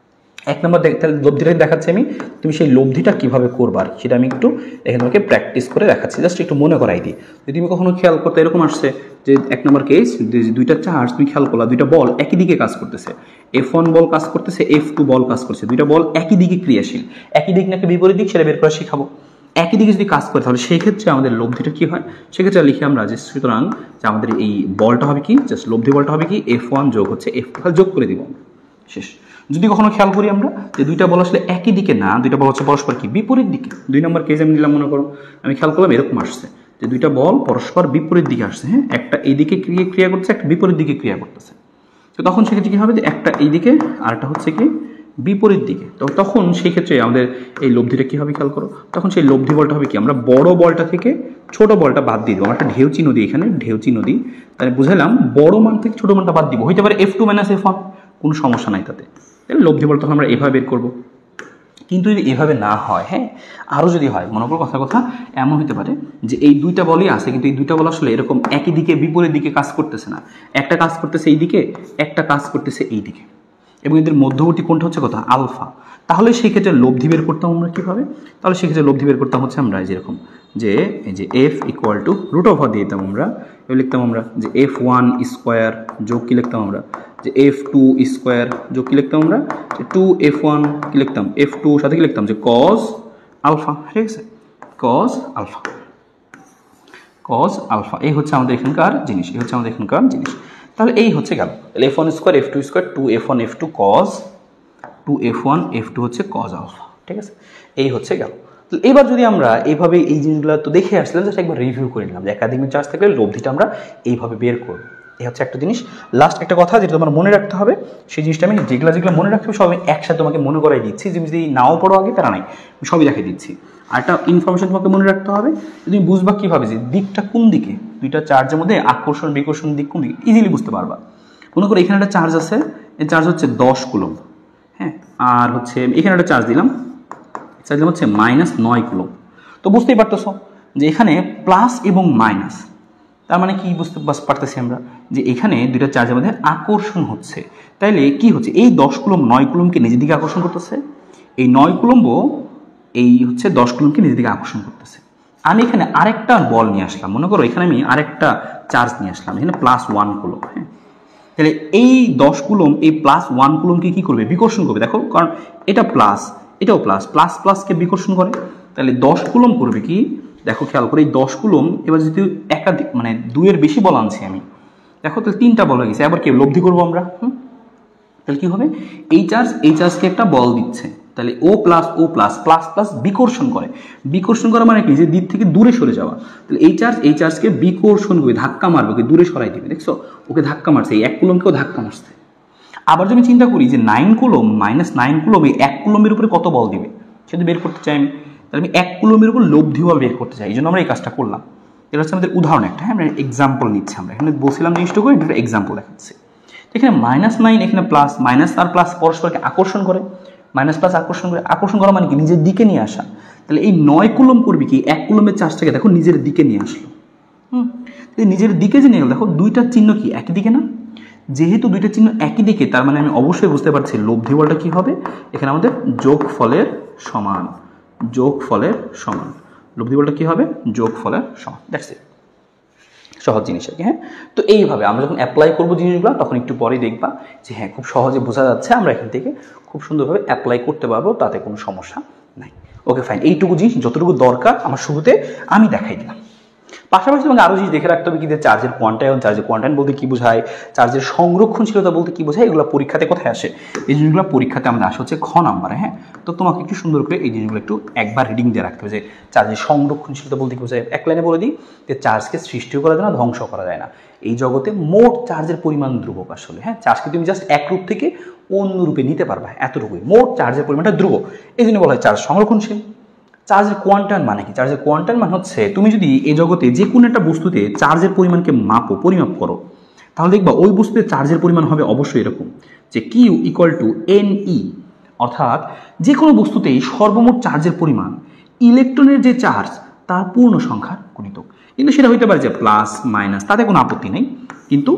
এক নম্বর তাহলে লব্ধিটা দেখাচ্ছি আমি, তুমি সেই লব্ধিটা কিভাবে করবার সেটা আমি একটু এখানে তোমাকে প্র্যাকটিস করে দেখাচ্ছি, জাস্ট একটু মনে করাই দিই। যদি তুমি কখনো খেয়াল করতে এরকম আসছে যে এক নম্বর কেস, দুইটা চার্জ তুমি খেয়াল করলা, দুইটা বল একই দিকে কাজ করতেছে, F1 বল কাজ করতেছে, F2 বল কাজ করছে, দুইটা বল একই দিকে ক্রিয়াশীল। একই দিক নাকি বিপরীত দিক সেটা বের করা শিখাবো। একই দিকে যদি কাজ করে তাহলে সেই ক্ষেত্রে আমাদের লব্ধিটা কি হয়, সেক্ষেত্রে লিখি আমরা যে সুতরাং যে আমাদের এই বলটা হবে কি, জাস্ট লব্ধি বলটা হবে কি F1 যোগ হচ্ছে F2, যোগ করে দিব শেষ। যদি কখনো খেয়াল করি আমরা যে দুইটা বল আসলে একই দিকে না, দুইটা বল হচ্ছে পরস্পর কি বিপরীত দিকে। 2 নম্বর কেস আমি নিলাম, মনে করো আমি খেয়াল করলাম এরকম আসছে যে দুইটা বল পরস্পর বিপরীত দিকে আসছে। হ্যাঁ, একটা এই দিকে ক্রিয়া করছে, একটা বিপরীত দিকে ক্রিয়া করতেছে। তো তখন সেক্ষেত্রে কি হবে যে একটা এই দিকে আর একটা হচ্ছে কি বিপরীত দিকে। তো তখন সেই ক্ষেত্রে আমাদের এই লব্ধিটা কি হবে খেয়াল করো, তখন সেই লব্ধি বলটা হবে কি, আমরা বড় বলটা থেকে ছোট বলটা বাদ দিয়ে দেবো। আমরা একটা ঢেউ চিহ্ন দিই এখানে, ঢেউ চিহ্ন দিই, তাহলে বুঝালাম বড় মান থেকে ছোট মানটা বাদ দিব। হইতে পারে F2 - F1, কোনো সমস্যা নাই তাতে। তাহলে লব্ধি বল তখন আমরা এভাবে বের করবো। কিন্তু যদি এভাবে না হয়, হ্যাঁ আরও যদি হয়, মনে করো কথা এমন হতে পারে যে এই দুইটা বলই আছে, কিন্তু এই দুইটা বল আসলে এরকম একই দিকে বিপরীত দিকে কাজ করতেছে না। একটা কাজ করতেছে এই দিকে, একটা কাজ করতেছে এই দিকে, এবং এদের মধ্যবর্তী কোণটা হচ্ছে কথা আলফা। তাহলে সেই ক্ষেত্রে লব্ধি বের করতাম আমরা কীভাবে? তাহলে সেক্ষেত্রে লব্ধি বের করতাম হচ্ছে আমরা যেরকম যে এই যে F = √ওভার দিয়ে দিতাম আমরা, লিখতাম আমরা যে F1 স্কোয়ার যোগ কি লিখতাম আমরা যে F2 স্কোয়ার যোগ কি লিখতাম আমরা যে 2F1 কি লিখতাম F2 সাথে কি লিখতাম যে cos আলফা। ঠিক আছে, cos আলফা এই হচ্ছে আমাদের এখানকার জিনিস, এই হচ্ছে আমাদের এখানকার জিনিস। তাহলে এই হচ্ছে গেল F1 square F2 square 2F1 F2 cos 2F1 F2 হচ্ছে cos আলফা। ঠিক আছে, এই হচ্ছে গেল। এবার যদি আমরা এইভাবে এই জিনিসগুলো তো দেখে আসলাম, জাস্ট একবার রিভিউ করে নিলাম যে একাধিক চার্জ থাকলে লব্ধিটা আমরা এইভাবে বের করব। এই হচ্ছে একটা জিনিস। লাস্ট একটা কথা যেটা তোমার মনে রাখতে হবে, সেই জিনিসটা আমি যেগুলো মনে রাখতে হবে সব আমি একসাথে তোমাকে মনে করাই দিচ্ছি। যদি নাও পড়ো আগে তারা নাই, আমি সবই দেখাই দিচ্ছি। আর একটা ইনফরমেশন তোমাকে মনে রাখতে হবে, তুমি বুঝবা কীভাবে যে দিকটা কোন দিকে, দুইটা চার্জের মধ্যে আকর্ষণ বিকর্ষণ দিক কোন দিকে ইজিলি বুঝতে পারবা। মনে করো এখানে একটা চার্জ আছে, এই চার্জ হচ্ছে 10 কুলম্ব। হ্যাঁ, আর হচ্ছে এখানে একটা চার্জ দিলাম হচ্ছে -9 কুলম্ব। তো বুঝতেই পারতেছ যে এখানে প্লাস এবং মাইনাস, তার মানে কি বুঝতে পারতেছি আমরা যে এখানে দুইটা চার্জের মধ্যে আকর্ষণ হচ্ছে। তাইলে কি হচ্ছে, এই 10 কুলম্ব 9 কুলম্বকে নিজের দিকে আকর্ষণ করতেছে, এই 9 কুলম্ব এই হচ্ছে 10 কুলম্বকে নিজের দিকে আকর্ষণ করতেছে। আমি এখানে আরেকটা বল নিয়ে আসলাম, মনে করো এখানে আমি আরেকটা চার্জ নিয়ে আসলাম, এখানে +1 কুলম্ব। হ্যাঁ, তাহলে এই 10 কুলম্ব এই +1 কুলম্বকে কি করবে, বিকর্ষণ করবে। দেখো, কারণ এটা প্লাস এটাও প্লাস, প্লাস প্লাসকে বিকর্ষণ করে। তাহলে 10 কুলম্ব করবে কি, দেখো খেয়াল করে এই 10 কুলম্ব এবার যদি একাধিক মানে 2-এর বেশি বল আনছি আমি, দেখো তাহলে 3টা বল হয়ে গেছে। এবার কি লব্ধি করবো আমরা, তাহলে কি হবে, এই চার্জকে একটা বল দিচ্ছে, তাহলে O+, প্লাস প্লাস বিকর্ষণ করে। বিকর্ষণ করা মানে কি, যে দিক থেকে দূরে সরে যাওয়া। তাহলে এই চার্জকে বিকর্ষণ করে ধাক্কা মারবে, ওকে দূরে সরাই দিবে। দেখছো, ওকে ধাক্কা মারছে, এই 1 কুলম্বকেও ধাক্কা মারছে। আবার যদি চিন্তা করি যে 9 কুলম্ব -9 কুলম্ব এই 1 কুলম্বের উপরে কত বল দিবে সেটা বের করতে চাই আমি, তাহলে আমি 1 কুলম্বের উপর লব্ধি বল বের করতে চাই। এই জন্য আমরা এই কাজটা করলাম। এটা হচ্ছে আমাদের উদাহরণ একটা। হ্যাঁ, আমরা এক্সাম্পল নিচ্ছি, আমরা এখানে বলছিলাম জিনিসটা করে একটা এক্সাম্পল দেখাচ্ছি। এখানে -9 এখানে প্লাস, মাইনাস আর প্লাস পরস্পরকে আকর্ষণ করে। মাইনাস প্লাস আকর্ষণ করা মানে কি নিজের দিকে নিয়ে আসা। তাহলে এই 9 কুলম্ব করবি কি 1 কুলম্বের চার্জটাকে দেখো নিজের দিকে নিয়ে আসলো। নিজের দিকে যে নিয়ে গেল, দেখো দুইটার চিহ্ন কি একই দিকে না? যেহেতু দুইটা চিহ্ন একই দিকে, তার মানে আমি অবশ্যই বুঝতে পারছি লব্ধি বলটা কি হবে এখানে আমাদের যোগফলের সমান। যোগফলের সমান লব্ধি বলটা কি হবে? যোগফলের সমান। দ্যাটস ইট, সহজ জিনিস আর কি। হ্যাঁ, তো এইভাবে আমরা যখন অ্যাপ্লাই করবো জিনিসগুলো তখন একটু পরেই দেখবা যে হ্যাঁ খুব সহজে বোঝা যাচ্ছে, আমরা এখান থেকে খুব সুন্দরভাবে অ্যাপ্লাই করতে পারবো, তাতে কোনো সমস্যা নাই। ওকে ফাইন, এইটুকু জিনিস যতটুকু দরকার আমার শুরুতে আমি দেখাই দিলাম। পাশাপাশি তোমাকে আরও জিনিস দেখে রাখতে হবে কি যে চার্জের কোয়ান্টাইন। চার্জের কোয়ান্টাইন বলতে কি বোঝায়, চার্জের সংরক্ষণশীলতা বলতে কি বোঝায়, এগুলো পরীক্ষাতে কোথায় আসে? এই জিনিসগুলো পরীক্ষাতে আমাদের আসে হচ্ছে খ নাম্বারে। হ্যাঁ, তো তোমাকে একটু সুন্দর করে এই জিনিসগুলো একটু একবার রিডিং দিয়ে রাখতে হবে যে চার্জের সংরক্ষণশীলতা বলতে কি বোঝায়। এক লাইনে বলে দিই যে চার্জকে সৃষ্টিও করা যায় না, ধ্বংস করা যায় না। এই জগতে মোট চার্জের পরিমাণ ধ্রুবক আসলে। হ্যাঁ, চার্জকে তুমি জাস্ট এক রূপ থেকে অন্য রূপে নিতে পারবে, এতটুকুই। মোট চার্জের পরিমাণটা ধ্রুব, এই জন্য বলা হয় চার্জ সংরক্ষণশীল। চার্জের কোয়ান্টাইন মানে কি? চার্জের কোয়ান্টাইন মানে হচ্ছে তুমি যদি এই জগতে যে কোনো একটা বস্তুতে চার্জের পরিমাণকে পরিমাপ করো, তাহলে দেখবা ওই বস্তুতে চার্জের পরিমাণ হবে অবশ্যই এরকম যে কিউ ইকুয়াল টু NE, অর্থাৎ যে কোনো বস্তুতেই সর্বমোট চার্জের পরিমাণ ইলেকট্রনের যে চার্জ তার পূর্ণ সংখ্যার গুণিতক। কিন্তু সেটা হইতে পারে যে প্লাস মাইনাস, তাতে কোনো আপত্তি নেই, কিন্তু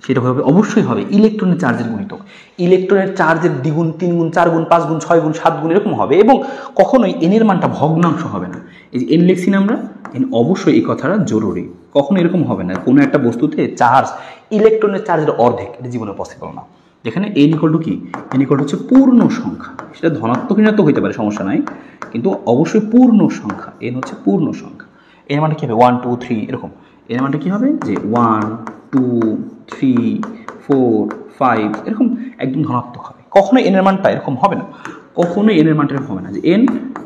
সেটা হবে অবশ্যই হবে ইলেকট্রনের চার্জের গুণিতক। ইলেকট্রনের চার্জের দ্বিগুণ, 3 গুণ, 4 গুণ, 5 গুণ, 6 গুণ, 7 গুণ এরকম হবে, এবং কখনোই এনের মানটা ভগ্নাংশ হবে না। এই যে এন লিখছি না আমরা, এন অবশ্যই এই কথাটা জরুরি, কখনো এরকম হবে না কোনো একটা বস্তুতে চার্জ ইলেকট্রনের চার্জের অর্ধেক, এটা জীবনে পসিবল না। এখানে এন ইকুয়াল টু কি? এন ইকুয়াল টু হচ্ছে পূর্ণ সংখ্যা, সেটা ধনাত্মক ঋণাত্মক হইতে পারে, সমস্যা নাই, কিন্তু অবশ্যই পূর্ণ সংখ্যা। এন হচ্ছে পূর্ণ সংখ্যা। এর মানটা কি হবে? 1 2 3 এরকম। এর মানটা কি হবে যে 1 2 3 4 5 এরকম একদম ধনাত্মক হবে। কখনোই এনের মানটা এরকম হবে না, কখনোই এনের মানটা এরকম হবে না যে এন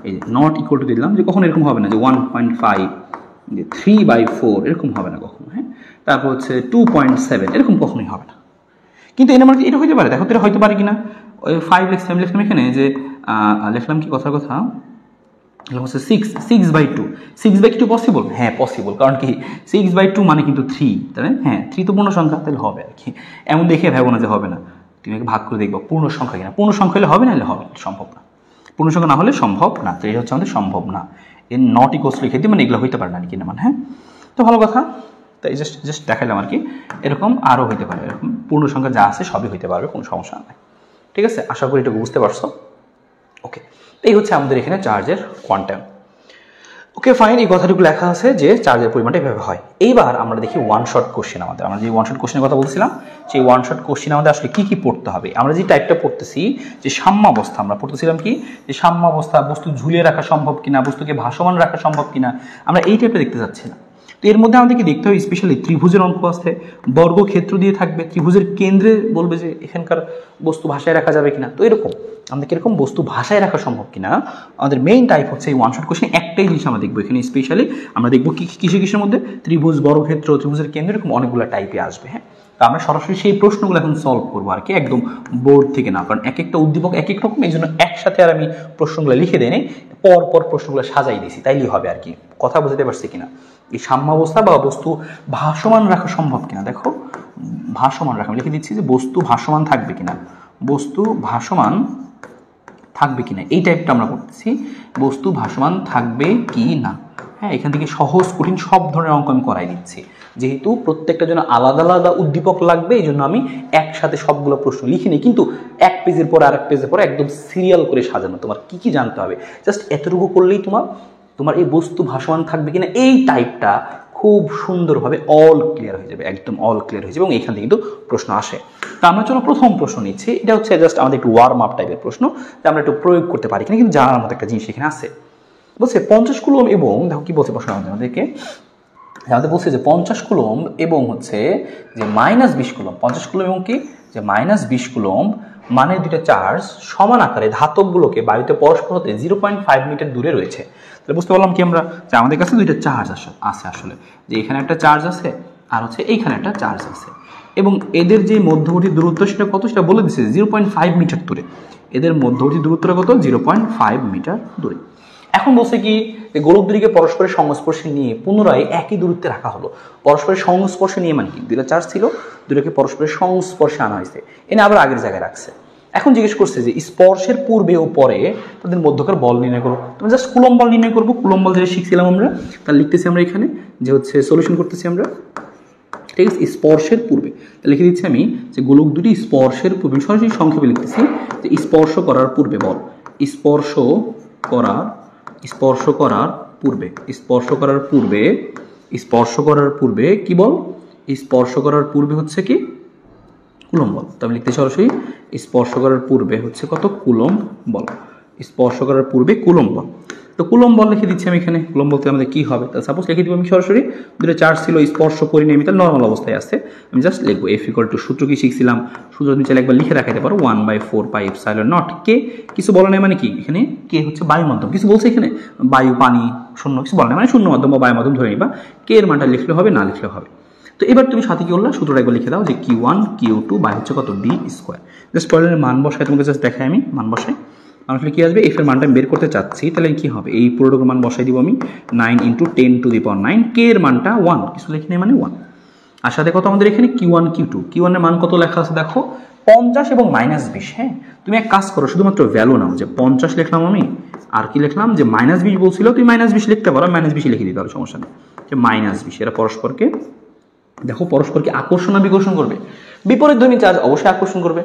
এই যে নট ইকুয়াল টু দিলাম, যে কখনো এরকম হবে না যে 1.5 যে 3/4 এরকম হবে না কখনো। হ্যাঁ, তারপর হচ্ছে 2.7 এরকম কখনোই হবে না। কিন্তু এনের মানে এটা হইতে পারে, দেখো তো এটা হইতে পারে কিনা। ওই 5 লিখলাম এখানে যে লিখলাম কি কথার কথা 6/2 6/2 পসিবল? হ্যাঁ পসিবল, কারণ কি 6/2 মানে কিন্তু 3, তাই না? হ্যাঁ 3 তো পূর্ণ সংখ্যা, তাহলে হবে আর কি। এমন দেখে ভাবো না যে হবে না, তুমি ভাগ করে দেখবো পূর্ণ সংখ্যা কিনা। পূর্ণ সংখ্যা হলে হবে, না হলে হবে, সম্ভব না। পূর্ণ সংখ্যা না হলে সম্ভব না, তো এটা হচ্ছে আমাদের সম্ভব না। এর নট ইকুয়ালস লিখে দিই, মানে এগুলো হইতে পারে না আর কি না মানে। হ্যাঁ, তো ভালো কথা, তাই জাস্ট দেখাইলাম আর কি। এরকম আরও হইতে পারে, এরকম পূর্ণ সংখ্যা যা আছে সবই হইতে পারবে, কোনো সমস্যা নাই। ঠিক আছে, আশা করি এটা বুঝতে পারছো। ওকে, এই হচ্ছে আমাদের এখানে চার্জের কোয়ান্টাম। ওকে ফাইন, এই কথাটুকু লেখা আছে যে চার্জের পরিমাণটা এভাবে হয়। এইবার আমরা দেখি ওয়ান শট কোশ্চেন। আমরা যে ওয়ান শট কোশ্চেনের কথা বলছিলাম, সেই ওয়ান শট কোশ্চেন আমাদের আসলে কি কি পড়তে হবে। আমরা যে টাইপটা পড়তেছি যে সাম্যাবস্থা, আমরা পড়তেছিলাম কি যে সাম্যাবস্থা, বস্তু ঝুলিয়ে রাখা সম্ভব কিনা, বস্তুকে ভাসমান রাখা সম্ভব কিনা, আমরা এই টাইপটা দেখতে যাচ্ছি না। তো এর মধ্যে আমাদেরকে দেখতে হবে স্পেশালি ত্রিভুজের অঙ্ক আছে, বর্গক্ষেত্র দিয়ে থাকবে, ত্রিভুজের কেন্দ্রে বলবে যে এখানকার বস্তু ভাষায় রাখা যাবে কিনা। তো এরকম আমাদের কিরকম বস্তু ভাষায় রাখা সম্ভব কিনা, আমাদের মেইন টাইপ হচ্ছে এই ওয়ান শট কোশ্চেন। একটাই জিনিস আমরা দেখবো এখানে স্পেশালি, আমরা দেখবো কিসের মধ্যে ত্রিভুজ, বর্গক্ষেত্র, ত্রিভুজের কেন্দ্র, এরকম অনেকগুলো টাইপে আসবে। হ্যাঁ, তো আমরা সরাসরি সেই প্রশ্নগুলো এখন সলভ করবো আর কি, একদম বোর্ড থেকে না, কারণ এক একটা উদ্দীপক এক এক রকম, এই জন্য একসাথে আর আমি প্রশ্নগুলো লিখে দেই নাই, পর প্রশ্নগুলো সাজাই দিয়েছি, তাইলেই হবে আর কি। কথা বুঝতে পারছি কিনা? এই সাম্যাবস্থা বা বস্তু ভাসমান রাখা সম্ভব কিনা, দেখো ভাসমান রাখা লিখে দিচ্ছি যে বস্তু ভাসমান থাকবে কিনা, বস্তু ভাসমান থাকবে কিনা, এই টাইপটা আমরা করতেছি, বস্তু ভাসমান থাকবে কি না। হ্যাঁ, এখান থেকে সহজ কঠিন সব ধরনের অঙ্ক আমি করাই দিচ্ছি, যেহেতু প্রত্যেকটা জন্য আলাদা আলাদা উদ্দীপক লাগবে, এই জন্য আমি একসাথে সবগুলো প্রশ্ন লিখি নিই, কিন্তু এক পেজের পর আরেক পেজের পর একদম সিরিয়াল করে সাজানো। তোমার কি কি জানতে হবে, জাস্ট এতটুকু করলেই তোমার এই বস্তু ভাসমান থাকবে কিনা এই টাইপটা খুব সুন্দরভাবে অল ক্লিয়ার হয়ে যাবে, একদম অল ক্লিয়ার হয়ে যাবে, এবং এখান থেকে কিন্তু প্রশ্ন আসে। তো আমরা চলো প্রথম প্রশ্ন নিচ্ছি। এটা হচ্ছে জাস্ট আমাদের একটু ওয়ার্ম আপ টাইপের প্রশ্ন, যে আমরা একটু প্রয়োগ করতে পারি কিনা, কিন্তু জানার মতো একটা জিনিস এখানে আছে। বলছে 50 কুলম্ব এবং, দেখো কি বলছে প্রশ্ন আমাদেরকে, আমাদের বলছে যে 50 কুলম্ব এবং হচ্ছে যে -20 কুলম্ব, 50 কুলম্ব এবং কি যে -20 কুলম্ব মানে দুইটা চার্জ সমান আকারে ধাতবগুলোকে বায়ুতে পরস্পর হতে 0.5 মিটার দূরে রয়েছে। তাহলে বুঝতে পারলাম কি আমরা, যে আমাদের কাছে দুইটা চার্জ আছে আসলে, যে এখানে একটা চার্জ আছে আর হচ্ছে এইখানে একটা চার্জ আছে, এবং এদের যে মধ্যবর্তী দূরত্ব সেটা কত সেটা বলে দিচ্ছে 0.5 মিটার দূরে। এদের মধ্যবর্তী দূরত্বটা কত? 0.5 মিটার দূরে। এখন বলছে কি যে গোলক দুটিকে পরস্পরের সংস্পর্শে নিয়ে পুনরায় একই দূরত্বে রাখা হলো। পরস্পরের সংস্পর্শে নিয়ে মানে কি, দুইটা চার্জ ছিল, দুটোকে পরস্পরের সংস্পর্শে আনা হয়েছে, এনে আবার আগের জায়গায় রাখছে। এখন জিজ্ঞেস করছে যে স্পর্শের পূর্বে ও পরে তাদের মধ্যকার বল নির্ণয় করবো। তুমি জাস্ট কুলম্ব বল নির্ণয় করবো। কুলম্ব বল যেটা শিখছিলাম আমরা, তার লিখতেছি আমরা এখানে যে হচ্ছে সলিউশন করতেছি আমরা, ঠিক আছে। স্পর্শের পূর্বে তাহলে লিখে দিচ্ছি আমি যে গোলক দুটি স্পর্শের পূর্বে, সরাসরি সংক্ষেপে লিখতেছি যে স্পর্শ করার পূর্বে বল, স্পর্শ করার পূর্বে, স্পর্শ করার পূর্বে, স্পর্শ করার পূর্বে কি বল, স্পর্শ করার পূর্বে হচ্ছে কি কুলম্ব বল। তো আমি লিখতে সরাসরি স্পর্শ করার পূর্বে হচ্ছে কত কুলম্ব বল, স্পর্শ করার পূর্বে কুলম্ব বল। তো কুলম্ব বল লিখে দিচ্ছি আমি এখানে। কুলম্ব বলতে আমাদের কি হবে, তাহলে সাপোজ লিখে দিব আমি সরাসরি দুটো চার্জ ছিল স্পর্শ করিনি আমি, তাহলে নর্মাল অবস্থায় আছে, আমি জাস্ট লিখবো F = সূত্র কি শিখছিলাম, সূত্র তুমি চাইলে একবার লিখে রাখাতে পারো 1/4πε0 কে, কিছু বলা নেই মানে কি এখানে কে হচ্ছে বায়ু মাধ্যম, কিছু বলছে এখানে বায়ু পানি শূন্য কিছু বলা নেই মানে শূন্য মাধ্যম বা বায়ু মাধ্যম ধরে নিবা, কে এর মানটা লিখলে হবে না লিখলে হবে। তো এবার তুমি সাথে কি করলা, সূত্রটা একবার লিখে দাও যে Q1 Q2 বাই হচ্ছে কত D²। জাস্ট পয়েন্টের মান বসাই, তোমাকে জাস্ট দেখাই আমি মান বসাই, আসলে কি আসবে, এফ এর মানটা আমি বের করতে চাচ্ছি, তাহলে কি হবে এই পুরোটুকুর মান বসাই দিব আমি 9 × 10⁹, কে এর মানটা 1, কিছু লিখি নেই মানে 1। আর সাথে কত আমাদের এখানে Q1 Q2, Q1 এর মান কত লেখা আছে দেখো 50 এবং -20। হ্যাঁ তুমি এক কাজ করো, শুধুমাত্র ভ্যালু নাও, যে 50 লিখলাম আমি আর কি লিখলাম যে -20 বলছিল, তুমি -20 লিখতে পারো, -20 লিখে দিতে পারো, সমস্যা নেই। যে -20 এরা পরস্পরকে দেখো পরস্পরকে আকর্ষণ না বিকর্ষণ করবে, বিপরীতধর্মী চার্জ অবশ্যই আকর্ষণ করবে,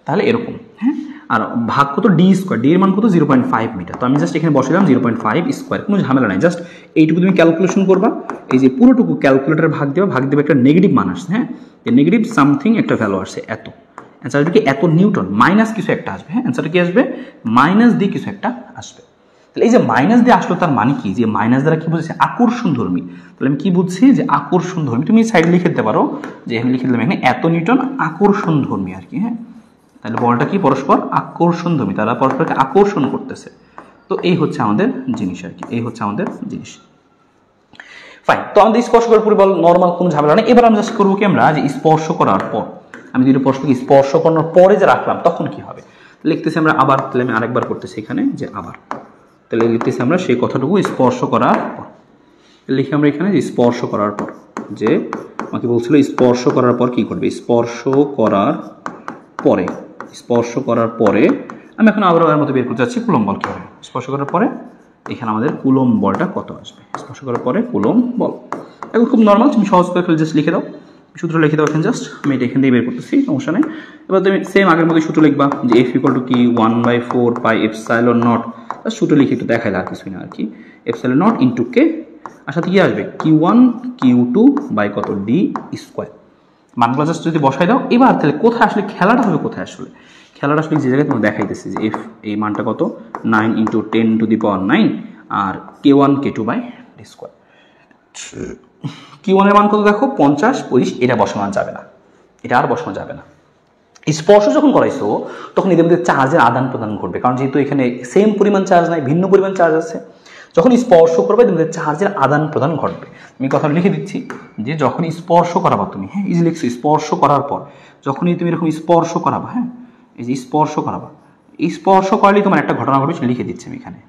তাহলে এরকম। হ্যাঁ আর ভাগ কত D², ডি এর মান কত 0.5 মিটার। তো আমি জাস্ট এখানে বসালাম 0.5², কোনো ঝামেলা নাই, জাস্ট এইটুকু তুমি ক্যালকুলেশন করবা, এই যে পুরোটুকু ক্যালকুলেটারে ভাগ দেবে একটা নেগেটিভ মান আসছে, হ্যাঁ নেগেটিভ সামথিং একটা ভ্যালু আসছে এত, অ্যান্সার আসবে কি এত নিউটন, মাইনাস কিছু একটা আসবে। হ্যাঁ অ্যান্সারটা কি আসবে মাইনাস দিয়ে কিছু একটা আসবে। তাহলে এই যে মাইনাস দিয়ে আসলো তার মানে কি, যে মাইনাস দ্বারা কি বুঝেছে আকর্ষণ ধর্মী, তাহলে আমি কি বুঝছি যে আকর্ষণ ধর্মী, তুমি সাইডে লিখে দিতে পারো যে এখানে লিখে দিলাম এখানে এত নিউটন আকর্ষণ ধর্মী আর কি। হ্যাঁ তাহলে বলটা কি পরস্পর আকর্ষণ ধর্মী, তারা পরস্পরকে আকর্ষণ করতেছে। তো এই হচ্ছে আমাদের জিনিস আর কি, এই হচ্ছে আমাদের জিনিস। ফাইন, তো আমাদের স্পর্শ করার পরে বল নর্মাল কোনো ঝামেলা নেই। এবার আমরা জাস্ট করবো কি, আমরা যে স্পর্শ করার পর আমি যদি পরস্পরকে স্পর্শ করানোর পরে যে রাখলাম তখন কি হবে, লিখতেছি আমরা আবার, তাহলে আমি আরেকবার করতেছি এখানে যে আবার, তাহলে লিখতেছি আমরা সেই কথাটুকু স্পর্শ করার পর, লিখে আমরা এখানে যে স্পর্শ করার পর, যে আমাকে বলছিল স্পর্শ করার পর কি করবে, স্পর্শ করার পরে, স্পর্শ করার পরে আমি এখন আবার এর মতো বের করতে যাচ্ছি কুলম্ব বল কি হবে। স্পর্শ করার পরে এখানে আমাদের কুলম্ব বলটা কত আসবে, স্পর্শ করার পরে কুলম্ব বল। এখন খুব নর্মাল, তুমি সহজ করে ফেলে জাস্ট লিখে দাও, সূত্র লিখে দাও এখানে, জাস্ট আমি এটা এখান দিয়ে বের করতেছি, সমস্যা নেই। এবার তুমি সেম আগের মতো সূত্র লিখবা যে F = কি 1/4πε0, সূত্র লিখে একটু দেখাইলে আর কিছুই না আর কি, ε0 × k, আর সাথে কি আসবে Q1 Q2 বাই কত D²। মানগুলো জাস্ট যদি বসাই দাও, এবার তাহলে কোথায় আসলে খেলাটা হবে, কোথায় আসলে খেলাটা আসলে যে জায়গায় তোমার দেখাইতেছি যে এফ এই মানটা কত 9 × 10⁹, আর K1 K2 by D²। Q1 এর মান কত দেখো 50, 25, এটা বসানো যাবে না, এটা আর বসানো যাবে না। স্পর্শ যখন করাইছো তখন এদের মধ্যে চার্জের আদান প্রদান ঘটবে, কারণ যেহেতু এখানে সেম পরিমাণ চার্জ নাই, ভিন্ন পরিমাণ চার্জ আছে, যখন স্পর্শ করবে এদের মধ্যে চার্জের আদান প্রদান ঘটবে। আমি কথা লিখে দিচ্ছি যে যখন স্পর্শ করাবা তুমি, হ্যাঁ এই যে লিখছি স্পর্শ করার পর, যখনই তুমি এরকম স্পর্শ করাবা, হ্যাঁ এই যে স্পর্শ করাবা, স্পর্শ করালেই তোমার একটা ঘটনা ঘটবে, লিখে দিচ্ছি আমি এখানে।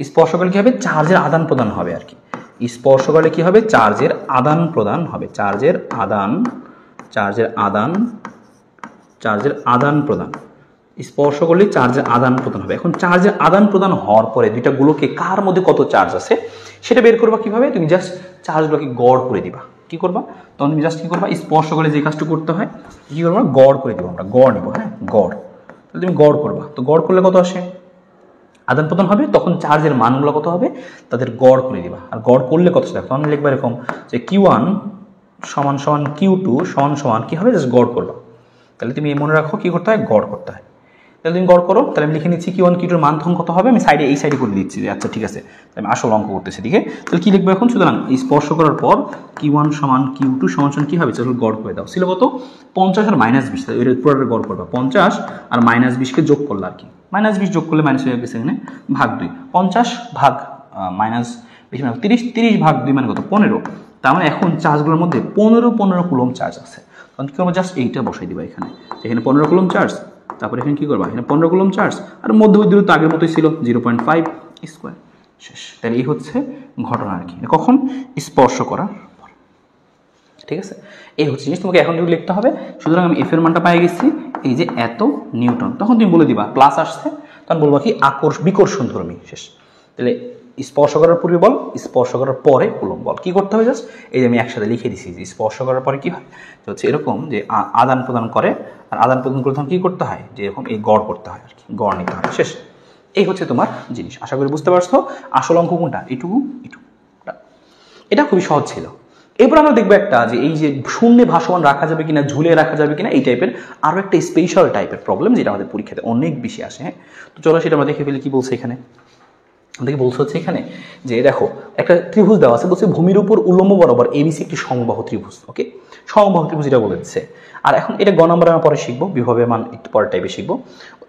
স্পর্শ করলে কি হবে, চার্জের আদান প্রদান হবে আর কি। স্পর্শ করলে কি হবে, চার্জের আদান প্রদান হবে, চার্জের আদান প্রদান। স্পর্শ করলে চার্জের আদান প্রদান হবে। এখন চার্জের আদান প্রদান হওয়ার পরে দুইটা গুলোকে কার মধ্যে কত চার্জ আছে সেটা বের করবা কিভাবে, তুমি জাস্ট চার্জগুলোকে গড় করে দিবা। কি করবা, তখন তুমি জাস্ট কি করবা, স্পর্শ করলে যে কাজটা করতে হয় কি করবা, গড় করে দিব, আমরা গড় নিব, হ্যাঁ গড়। তাহলে তুমি গড় করবা, তো গড় করলে কত আসে, আদান প্রদান হবে, তখন চার্জের মানগুলো কত হবে তাদের গড় করে দিবা। আর গড় করলে কত দেখো, তখন লিখবা এরকম যে Q1 = Q2 = কি হবে, জাস্ট গড় করবা। তাহলে তুমি মনে রাখো কি করতে হয়, গড় করতে হয়। তাহলে তুমি গড় করো, তাহলে আমি লিখে নিচ্ছি Q1 Q2 এর মান তখন কত হবে, আমি সাইডে এই সাইডে করে দিচ্ছি যে আচ্ছা ঠিক আছে, আমি আসল অঙ্ক করতেছি দিকে। তাহলে কি লিখবো এখন, সুতরাং এই স্পর্শ করার পর Q1 = Q2 = কি হবে, চলো গড় করে দাও, ছিল কত 50 আর -20, এর পুরোটা গড় করবা, 50 আর -20কে যোগ করলে আর কি, -20 যোগ করলে মাইনাস হয়ে গেছে এখানে ভাগ 2, 50 ভাগ -20 মানে 30 ভাগ 2 মানে কত 15। তার মানে এখন চার্জগুলোর মধ্যে 15 কুলম্ব চার্জ আছে। তখন কি করবো, জাস্ট এইটা বসাই দিবা এখানে, এখানে 15 কুলম্ব চার্জ, তারপরে এখানে কি করবা, এখানে 15 কুলম্ব চার্জ, আর মধ্যবর্তী দূরত্ব আগের মতোই ছিল 0.5², শেষ। তাহলে এই হচ্ছে ঘটনা আর কি, কখন স্পর্শ করার পর। ঠিক আছে, এই হচ্ছে জিনিস, তোমাকে এখন লিখতে হবে। সুতরাং আমি এফ এর মানটা পাই গেছি এই যে এত নিউটন। তখন তুমি বলে দিবা প্লাস আসছে, তখন বলবা কি বিকর্ষণধর্মী। শেষ। তাহলে স্পর্শ করার পূর্বে বল, স্পর্শ করার পরে কুলম্ব বল। কি করতে হবে জাস্ট এই যে আমি একসাথে লিখে দিছি যে স্পর্শ করার পরে কি হয়, হচ্ছে এরকম যে আদান প্রদান করে, আর আদান প্রদান করে তখন কি করতে হয়, যে এরকম এই গড় করতে হয় আর কি, গড় নিতে হয়। শেষ। এই হচ্ছে তোমার জিনিস। আশা করি বুঝতে পারছো। আসল অঙ্ক কোনটা, এটুকু। এটা খুবই সহজ ছিল। এরপর আমরা দেখবো একটা, যে এই যে শূন্যে ভাসমান রাখা যাবে কিনা, ঝুলে রাখা যাবে কিনা, এই টাইপের আরো একটা স্পেশাল টাইপের প্রবলেম, যেটা আমাদের পরীক্ষাতে অনেক বেশি আসে। হ্যাঁ, তো চলো সেটা আমরা দেখে ফেলি। কি বলছে এখানে, আমাদেরকে বলছে হচ্ছে এখানে যে দেখো একটা ত্রিভুজ দেওয়া আছে, বলছে ভূমির উপর উল্লম্ব বরাবর এবিসি একটি সমবাহু ত্রিভুজ। ওকে, সমবাহু ত্রিভুজ এটা বলে দিচ্ছে। আর এখন এটা গ নাম্বার আমরা পরে শিখবো, বিভবের মান একটু পরের টাইপে শিখবো।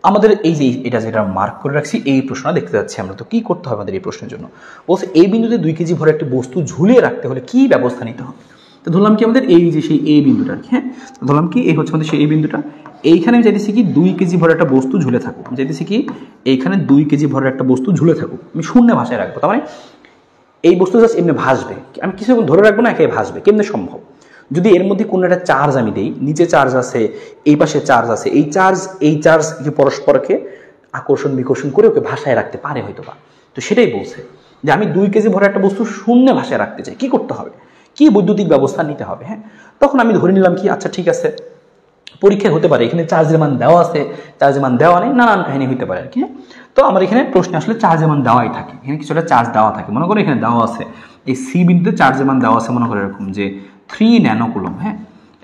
আমাদের এই যে এটা যেটা মার্ক করে রাখছি, এই প্রশ্নটা দেখতে যাচ্ছি আমরা। তো কি করতে হবে আমাদের এই প্রশ্নের জন্য, বলছে এই বিন্দুতে 2 কেজি ভরের একটি বস্তু ঝুলিয়ে রাখতে হলে কি ব্যবস্থা নিতে হবে। তো ধরলাম কি আমাদের এই যে সেই এই বিন্দুটা, হ্যাঁ ধরলাম কি এই হচ্ছে আমাদের সেই এই বিন্দুটা। এইখানে আমি চাইতেছি কি 2 কেজি ভরের একটা বস্তু ঝুলে থাকুক। আমি চাইতেছি কি এইখানে 2 কেজি ভরের একটা বস্তু ঝুলে থাকুক, আমি শূন্য ভাষায় রাখবো। তার মানে এই বস্তু জাস্ট এমনি ভাসবে, আমি কিছুক্ষণ ধরে রাখবো না, একে ভাসবে। কেমনে সম্ভব, যদি এর মধ্যে কোনো একটা চার্জ আমি দিই, নিচে চার্জ আছে, এই পাশে চার্জ আছে, এই চার্জ কি পরস্পরকে আকর্ষণ বিকর্ষণ করে ওকে ভাষায় রাখতে পারে হয়তো বা। তো সেটাই বলছে যে আমি 2 কেজি ভরের একটা বস্তু শূন্য ভাষায় রাখতে চাই, কি করতে হবে, কি বৈদ্যুতিক ব্যবস্থা নিতে হবে। হ্যাঁ, তখন আমি ধরে নিলাম কি আচ্ছা ঠিক আছে, পরীক্ষায় হতে পারে এখানে চার্জের মান দেওয়া আছে, চার্জের মান দেওয়া নেই, নানান কাহিনী হতে পারে আর কি। তো আমার এখানে প্রশ্নে আসলে চার্জের মান দেওয়াই থাকে, এখানে কিছুটা চার্জ দেওয়া থাকে। মনে করো এখানে দেওয়া আছে এই সি বিন্দুতে চার্জের মান দেওয়া আছে, মনে করো এরকম যে 3 ন্যানোকুলম। হ্যাঁ,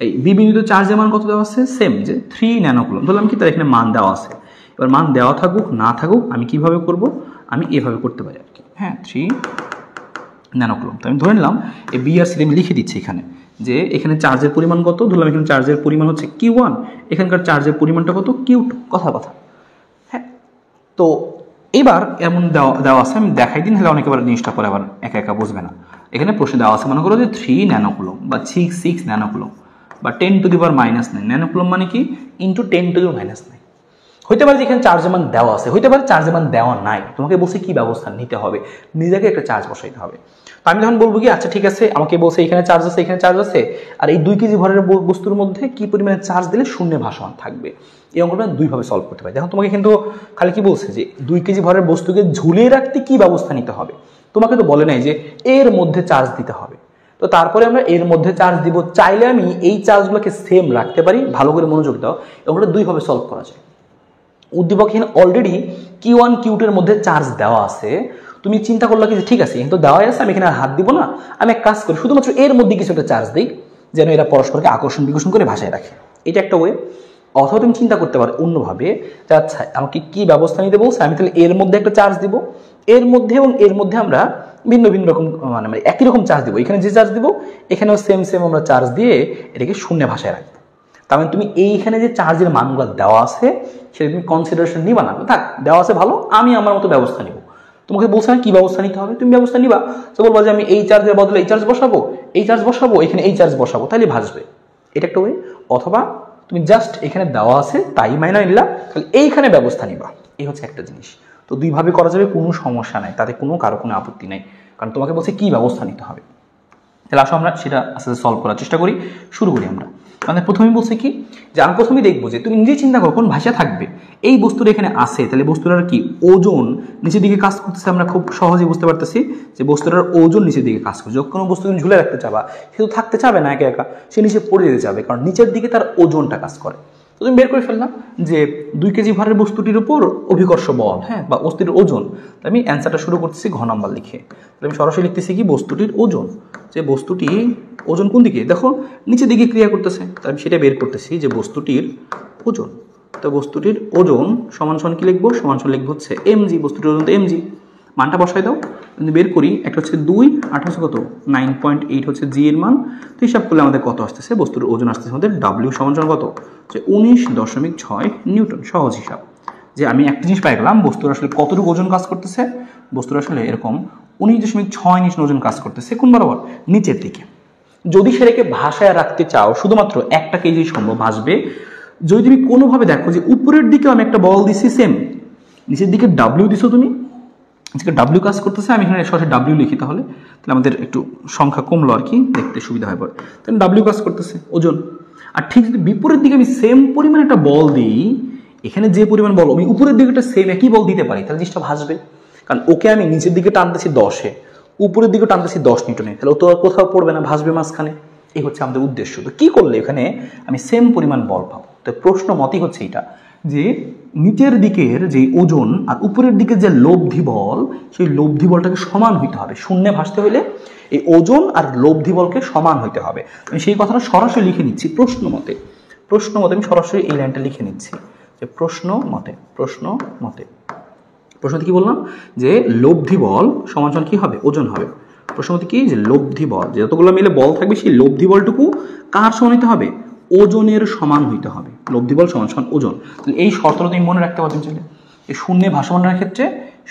এই বি বিন্দুতে চার্জের মান কত দেওয়া আছে, সেম যে 3 ন্যানোকুলম। ধরলাম কি তার এখানে মান দেওয়া আছে। এবার মান দেওয়া থাকুক না থাকুক আমি কিভাবে করব, আমি এভাবে করতে পারি আর কি। হ্যাঁ, 3 ন্যানোকুলম। তো আমি ধরে নিলাম এই বি আর সি আমি লিখে দিচ্ছি এখানে, যে এখানে চার্জের পরিমাণ কত, ধরলাম এখানে চার্জের পরিমাণ হচ্ছে Q1, এখানকার চার্জের পরিমাণটা কত Q2। কথা। হ্যাঁ, তো এবার এমন দেওয়া আছে, আমি দেখাই দিন, তাহলে অনেকে আবার জিনিসটা পরে আবার একা একা বুঝবে না। এখানে প্রশ্নে দেওয়া আছে মনে করো যে 3 ন্যানোকুলম বা 6 ন্যানোকুলম বা 10⁻⁹ ন্যানোকুলম মানে কি ইন্টু 10⁻⁹। হইতে পারে যে এখানে চার্জের মান দেওয়া আছে, হইতে পারে চার্জের মান দেওয়া নাই। তোমাকে বলছে কি ব্যবস্থা নিতে হবে, নিজেকে একটা চার্জ বসাইতে হবে। তো আমি তখন বলবো কি আচ্ছা ঠিক আছে, আমাকে বলছে এখানে চার্জ আছে, এখানে চার্জ আছে, আর এই 2 কেজি ভরের বস্তুর মধ্যে কি পরিমাণে চার্জ দিলে শূন্যে ভাসমান থাকবে। এই অঙ্কটা দুইভাবে সলভ করতে পারি। দেখো তোমাকে কিন্তু খালি কি বলছে যে 2 কেজি ভরের বস্তুকে ঝুলিয়ে রাখতে কি ব্যবস্থা নিতে হবে, তোমাকে তো বলে নাই যে এর মধ্যে চার্জ দিতে হবে। তো তারপরে আমরা এর মধ্যে চার্জ দিব, চাইলে আমি এই চার্জগুলোকে সেম রাখতে পারি। ভালো করে মনোযোগ দাও, অঙ্কটা দুইভাবে সলভ করা যায়। উদ্দীপক এখানে অলরেডি Q1 Q2 এর মধ্যে চার্জ দেওয়া আছে, তুমি চিন্তা করলে কি ঠিক আছে কিন্তু দেওয়াই আছে, আমি এখানে হাত দিব না, আমি এক কাজ করি শুধুমাত্র এর মধ্যে কিছু একটা চার্জ দিই, যেন এরা পরস্পরকে আকর্ষণ বিকর্ষণ করে ভাষায় রাখে। এটা একটা ওয়ে। অথবা তুমি চিন্তা করতে পারো অন্যভাবে, আচ্ছা আমাকে কি ব্যবস্থা নিতে বলছে, আমি তাহলে এর মধ্যে একটা চার্জ দিব, এর মধ্যে এবং এর মধ্যে আমরা ভিন্ন ভিন্ন রকম মানে একই রকম চার্জ দিব, এখানে যে চার্জ দিব এখানেও সেম আমরা চার্জ দিয়ে এটাকে শূন্য ভাষায় রাখবো। তার মানে তুমি এইখানে যে চার্জের মানগুলো দেওয়া আছে সেটা তুমি কনসিডারেশন নিবা না, থাক দেওয়া আছে ভালো, আমি আমার মতো ব্যবস্থা নিব। তোমাকে বলছে না কি ব্যবস্থা নিতে হবে, তুমি ব্যবস্থা নিবা। তো বলবো যে আমি এই চার্জের বদলে এই চার্জ বসাবো, এই চার্জ বসাবো, এখানে এই চার্জ বসাবো, তাহলে ভাসবে। এটা একটা ওয়ে। অথবা তুমি জাস্ট এখানে দেওয়া আছে তাই মাইনা নিলা, তাহলে এইখানে ব্যবস্থা নিবা। এই হচ্ছে একটা জিনিস। তো দুইভাবে করা যাবে, কোনো সমস্যা নাই, তাতে কারো কোনো আপত্তি নাই, কারণ তোমাকে বলছে কি ব্যবস্থা নিতে হবে। তাহলে আসো আমরা সেটা আস্তে আস্তে সলভ করার চেষ্টা করি। শুরু করি আমরা। মানে প্রথমে বলছে কি যে আমি প্রথমেই দেখবো যে তুমি নিজেই চিন্তা করো কোন ভাষা থাকবে, এই বস্তুটা এখানে আসে, তাহলে বস্তুটার কি ওজন নিচের দিকে কাজ করতেছে। আমরা খুব সহজে বুঝতে পারতেছি যে বস্তুটার ওজন নিচের দিকে কাজ করছে। যখন কোনো বস্তু তুমি ঝুলে রাখতে চাবা, সে তো থাকতে চাবে না একা একা, সে নিচে পড়ে যেতে চাবে, কারণ নিচের দিকে তার ওজনটা কাজ করে। তো তুমি বের করে ফেললাম যে 2 কেজি ভরের বস্তুটির উপর অভিকর্ষ বল, হ্যাঁ বা বস্তুটির ওজন। আমি অ্যান্সারটা শুরু করতেছি ঘ নাম্বার লিখে। তাহলে আমি সরাসরি লিখতেছি কি বস্তুটির ওজন, যে বস্তুটি ওজন কোন দিকে, দেখো নিচের দিকে ক্রিয়া করতেছে, তাই আমি সেটা বের করতেছি যে বস্তুটির ওজন। তো বস্তুটির ওজন সমান সমান কি লিখবো, সমান সমান লিখবো হচ্ছে mg, বস্তুটির ওজন তো mg, মানটা বসাই দাও। বের করি, একটা হচ্ছে 2 আর হচ্ছে কত 9.8 হচ্ছে জি এর মান। তো হিসাব করলে আমাদের কত আসতেছে, বস্তুর ওজন আসতেছে আমাদের W সমান সমান কত, যে 19.6 নিউটন। সহজ হিসাব যে আমি একটা জিনিস পাই গেলাম, বস্তুর আসলে কতটুকু ওজন কাজ করতেছে, বস্তুর আসলে এরকম 19.6 নিউটন ওজন কাজ করতেছে কোন বরাবর, নিচের দিকে। যদি সেটাকে ভাষায় রাখতে চাও শুধুমাত্র একটা কেজি সম্ভব ভাসবে। যদি তুমি কোনোভাবে দেখো যে উপরের দিকে আমি একটা বল দিছি সেম, নিচের দিকে W দিছো তুমি, আজকে ডাব্লিউ কাজ করতেছে, আমি এখানে সরাসরি ডাব্লিউ লিখি, তাহলে আমাদের একটু সংখ্যা কমলো আর কি, দেখতে সুবিধা হয় পরে। তাহলে ডাব্লিউ কাজ করতেছে ওজন। আর ঠিক যদি বিপরীত দিকে আমি সেম পরিমাণ একটা বল দিই, এখানে যে পরিমাণ বল আমি উপরের দিকে একটা সেম একই বল দিতে পারি, তাহলে জিনিসটা ভাসবে। কারণ ওকে আমি নিচের দিকে টানতেছি 10-এ, উপরের দিকে টানতেছি 10 নিউটনে, তাহলে ও তো আর কোথাও পড়বে না, ভাসবে মাঝখানে। এই হচ্ছে আমাদের উদ্দেশ্য। তো কি করলে এখানে আমি সেম পরিমাণ বল পাবো? তো প্রশ্ন মতই হচ্ছে এটা যে নিচের দিকের যে ওজন আর উপরের দিকে যে লব্ধি বল, সেই লব্ধি বলটাকে সমান হইতে হবে। শূন্যে ভাসতে হলে এই ওজন আর লব্ধি বলকে সমান হইতে হবে। আমি সেই কথাটা সরাসরি লিখে নিচ্ছি প্রশ্ন মতে আমি সরাসরি এই লাইনটা লিখে নিচ্ছি যে প্রশ্ন মতে কি বললাম যে লব্ধি বল সমান সমান কি হবে? ওজন হবে। প্রশ্নমতে কি যে লব্ধি বল, যতগুলো মিলে বল থাকবে সেই লব্ধি বলটুকু কার সমান হইতে হবে? ওজনের সমান হইতে হবে। লব্ধি বল সমান সমান ওজন। তাহলে এই শর্তটা তুমি মনে রাখতে পারছো। এই শূন্যে ভাসমানের ক্ষেত্রে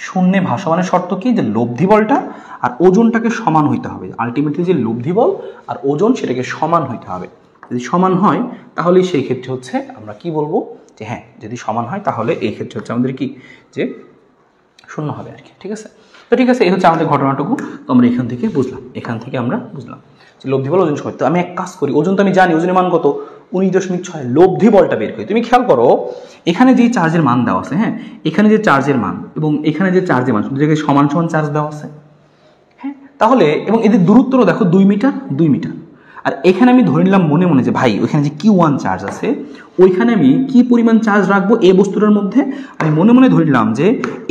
শূন্যে ভাসমানের শর্ত কি? যে লব্ধি বলটা আর ওজনটাকে সমান হইতে হবে। আলটিমেটলি যে লব্ধি বল আর ওজন সেটাকে সমান হইতে হবে। যদি সমান হয় তাহলে সেই ক্ষেত্রে হচ্ছে আমরা কি বলবো যে হ্যাঁ, যদি সমান হয় তাহলে এই ক্ষেত্রে হচ্ছে আমাদের কি যে শূন্য হবে আর কি। ঠিক আছে? তো ঠিক আছে, এই হচ্ছে আমাদের ঘটনাটুকু। তো আমরা এখান থেকে আমরা বুঝলাম যে লব্ধি বল ওজন সমান। তো আমি এক কাজ করি, ওজন তো আমি জানি, ওজনের মান কত? 19.6। লব্ধি বলটা বের করি। তুমি খেয়াল করো এখানে যে চার্জের মান দেওয়া আছে, হ্যাঁ, এখানে যে চার্জের মান এবং এখানে যে চার্জের মান সব জায়গায় সমান সমান চার্জ দেওয়া আছে, হ্যাঁ। তাহলে এবং এদের দূরত্বও দেখো 2 মিটার। আর এখানে আমি ধরে নিলাম মনে মনে যে ভাই ওইখানে যে Q1 চার্জ আছে, ওইখানে আমি কি পরিমাণ চার্জ রাখবো এ বস্তুটার মধ্যে? আমি মনে মনে ধরে নিলাম যে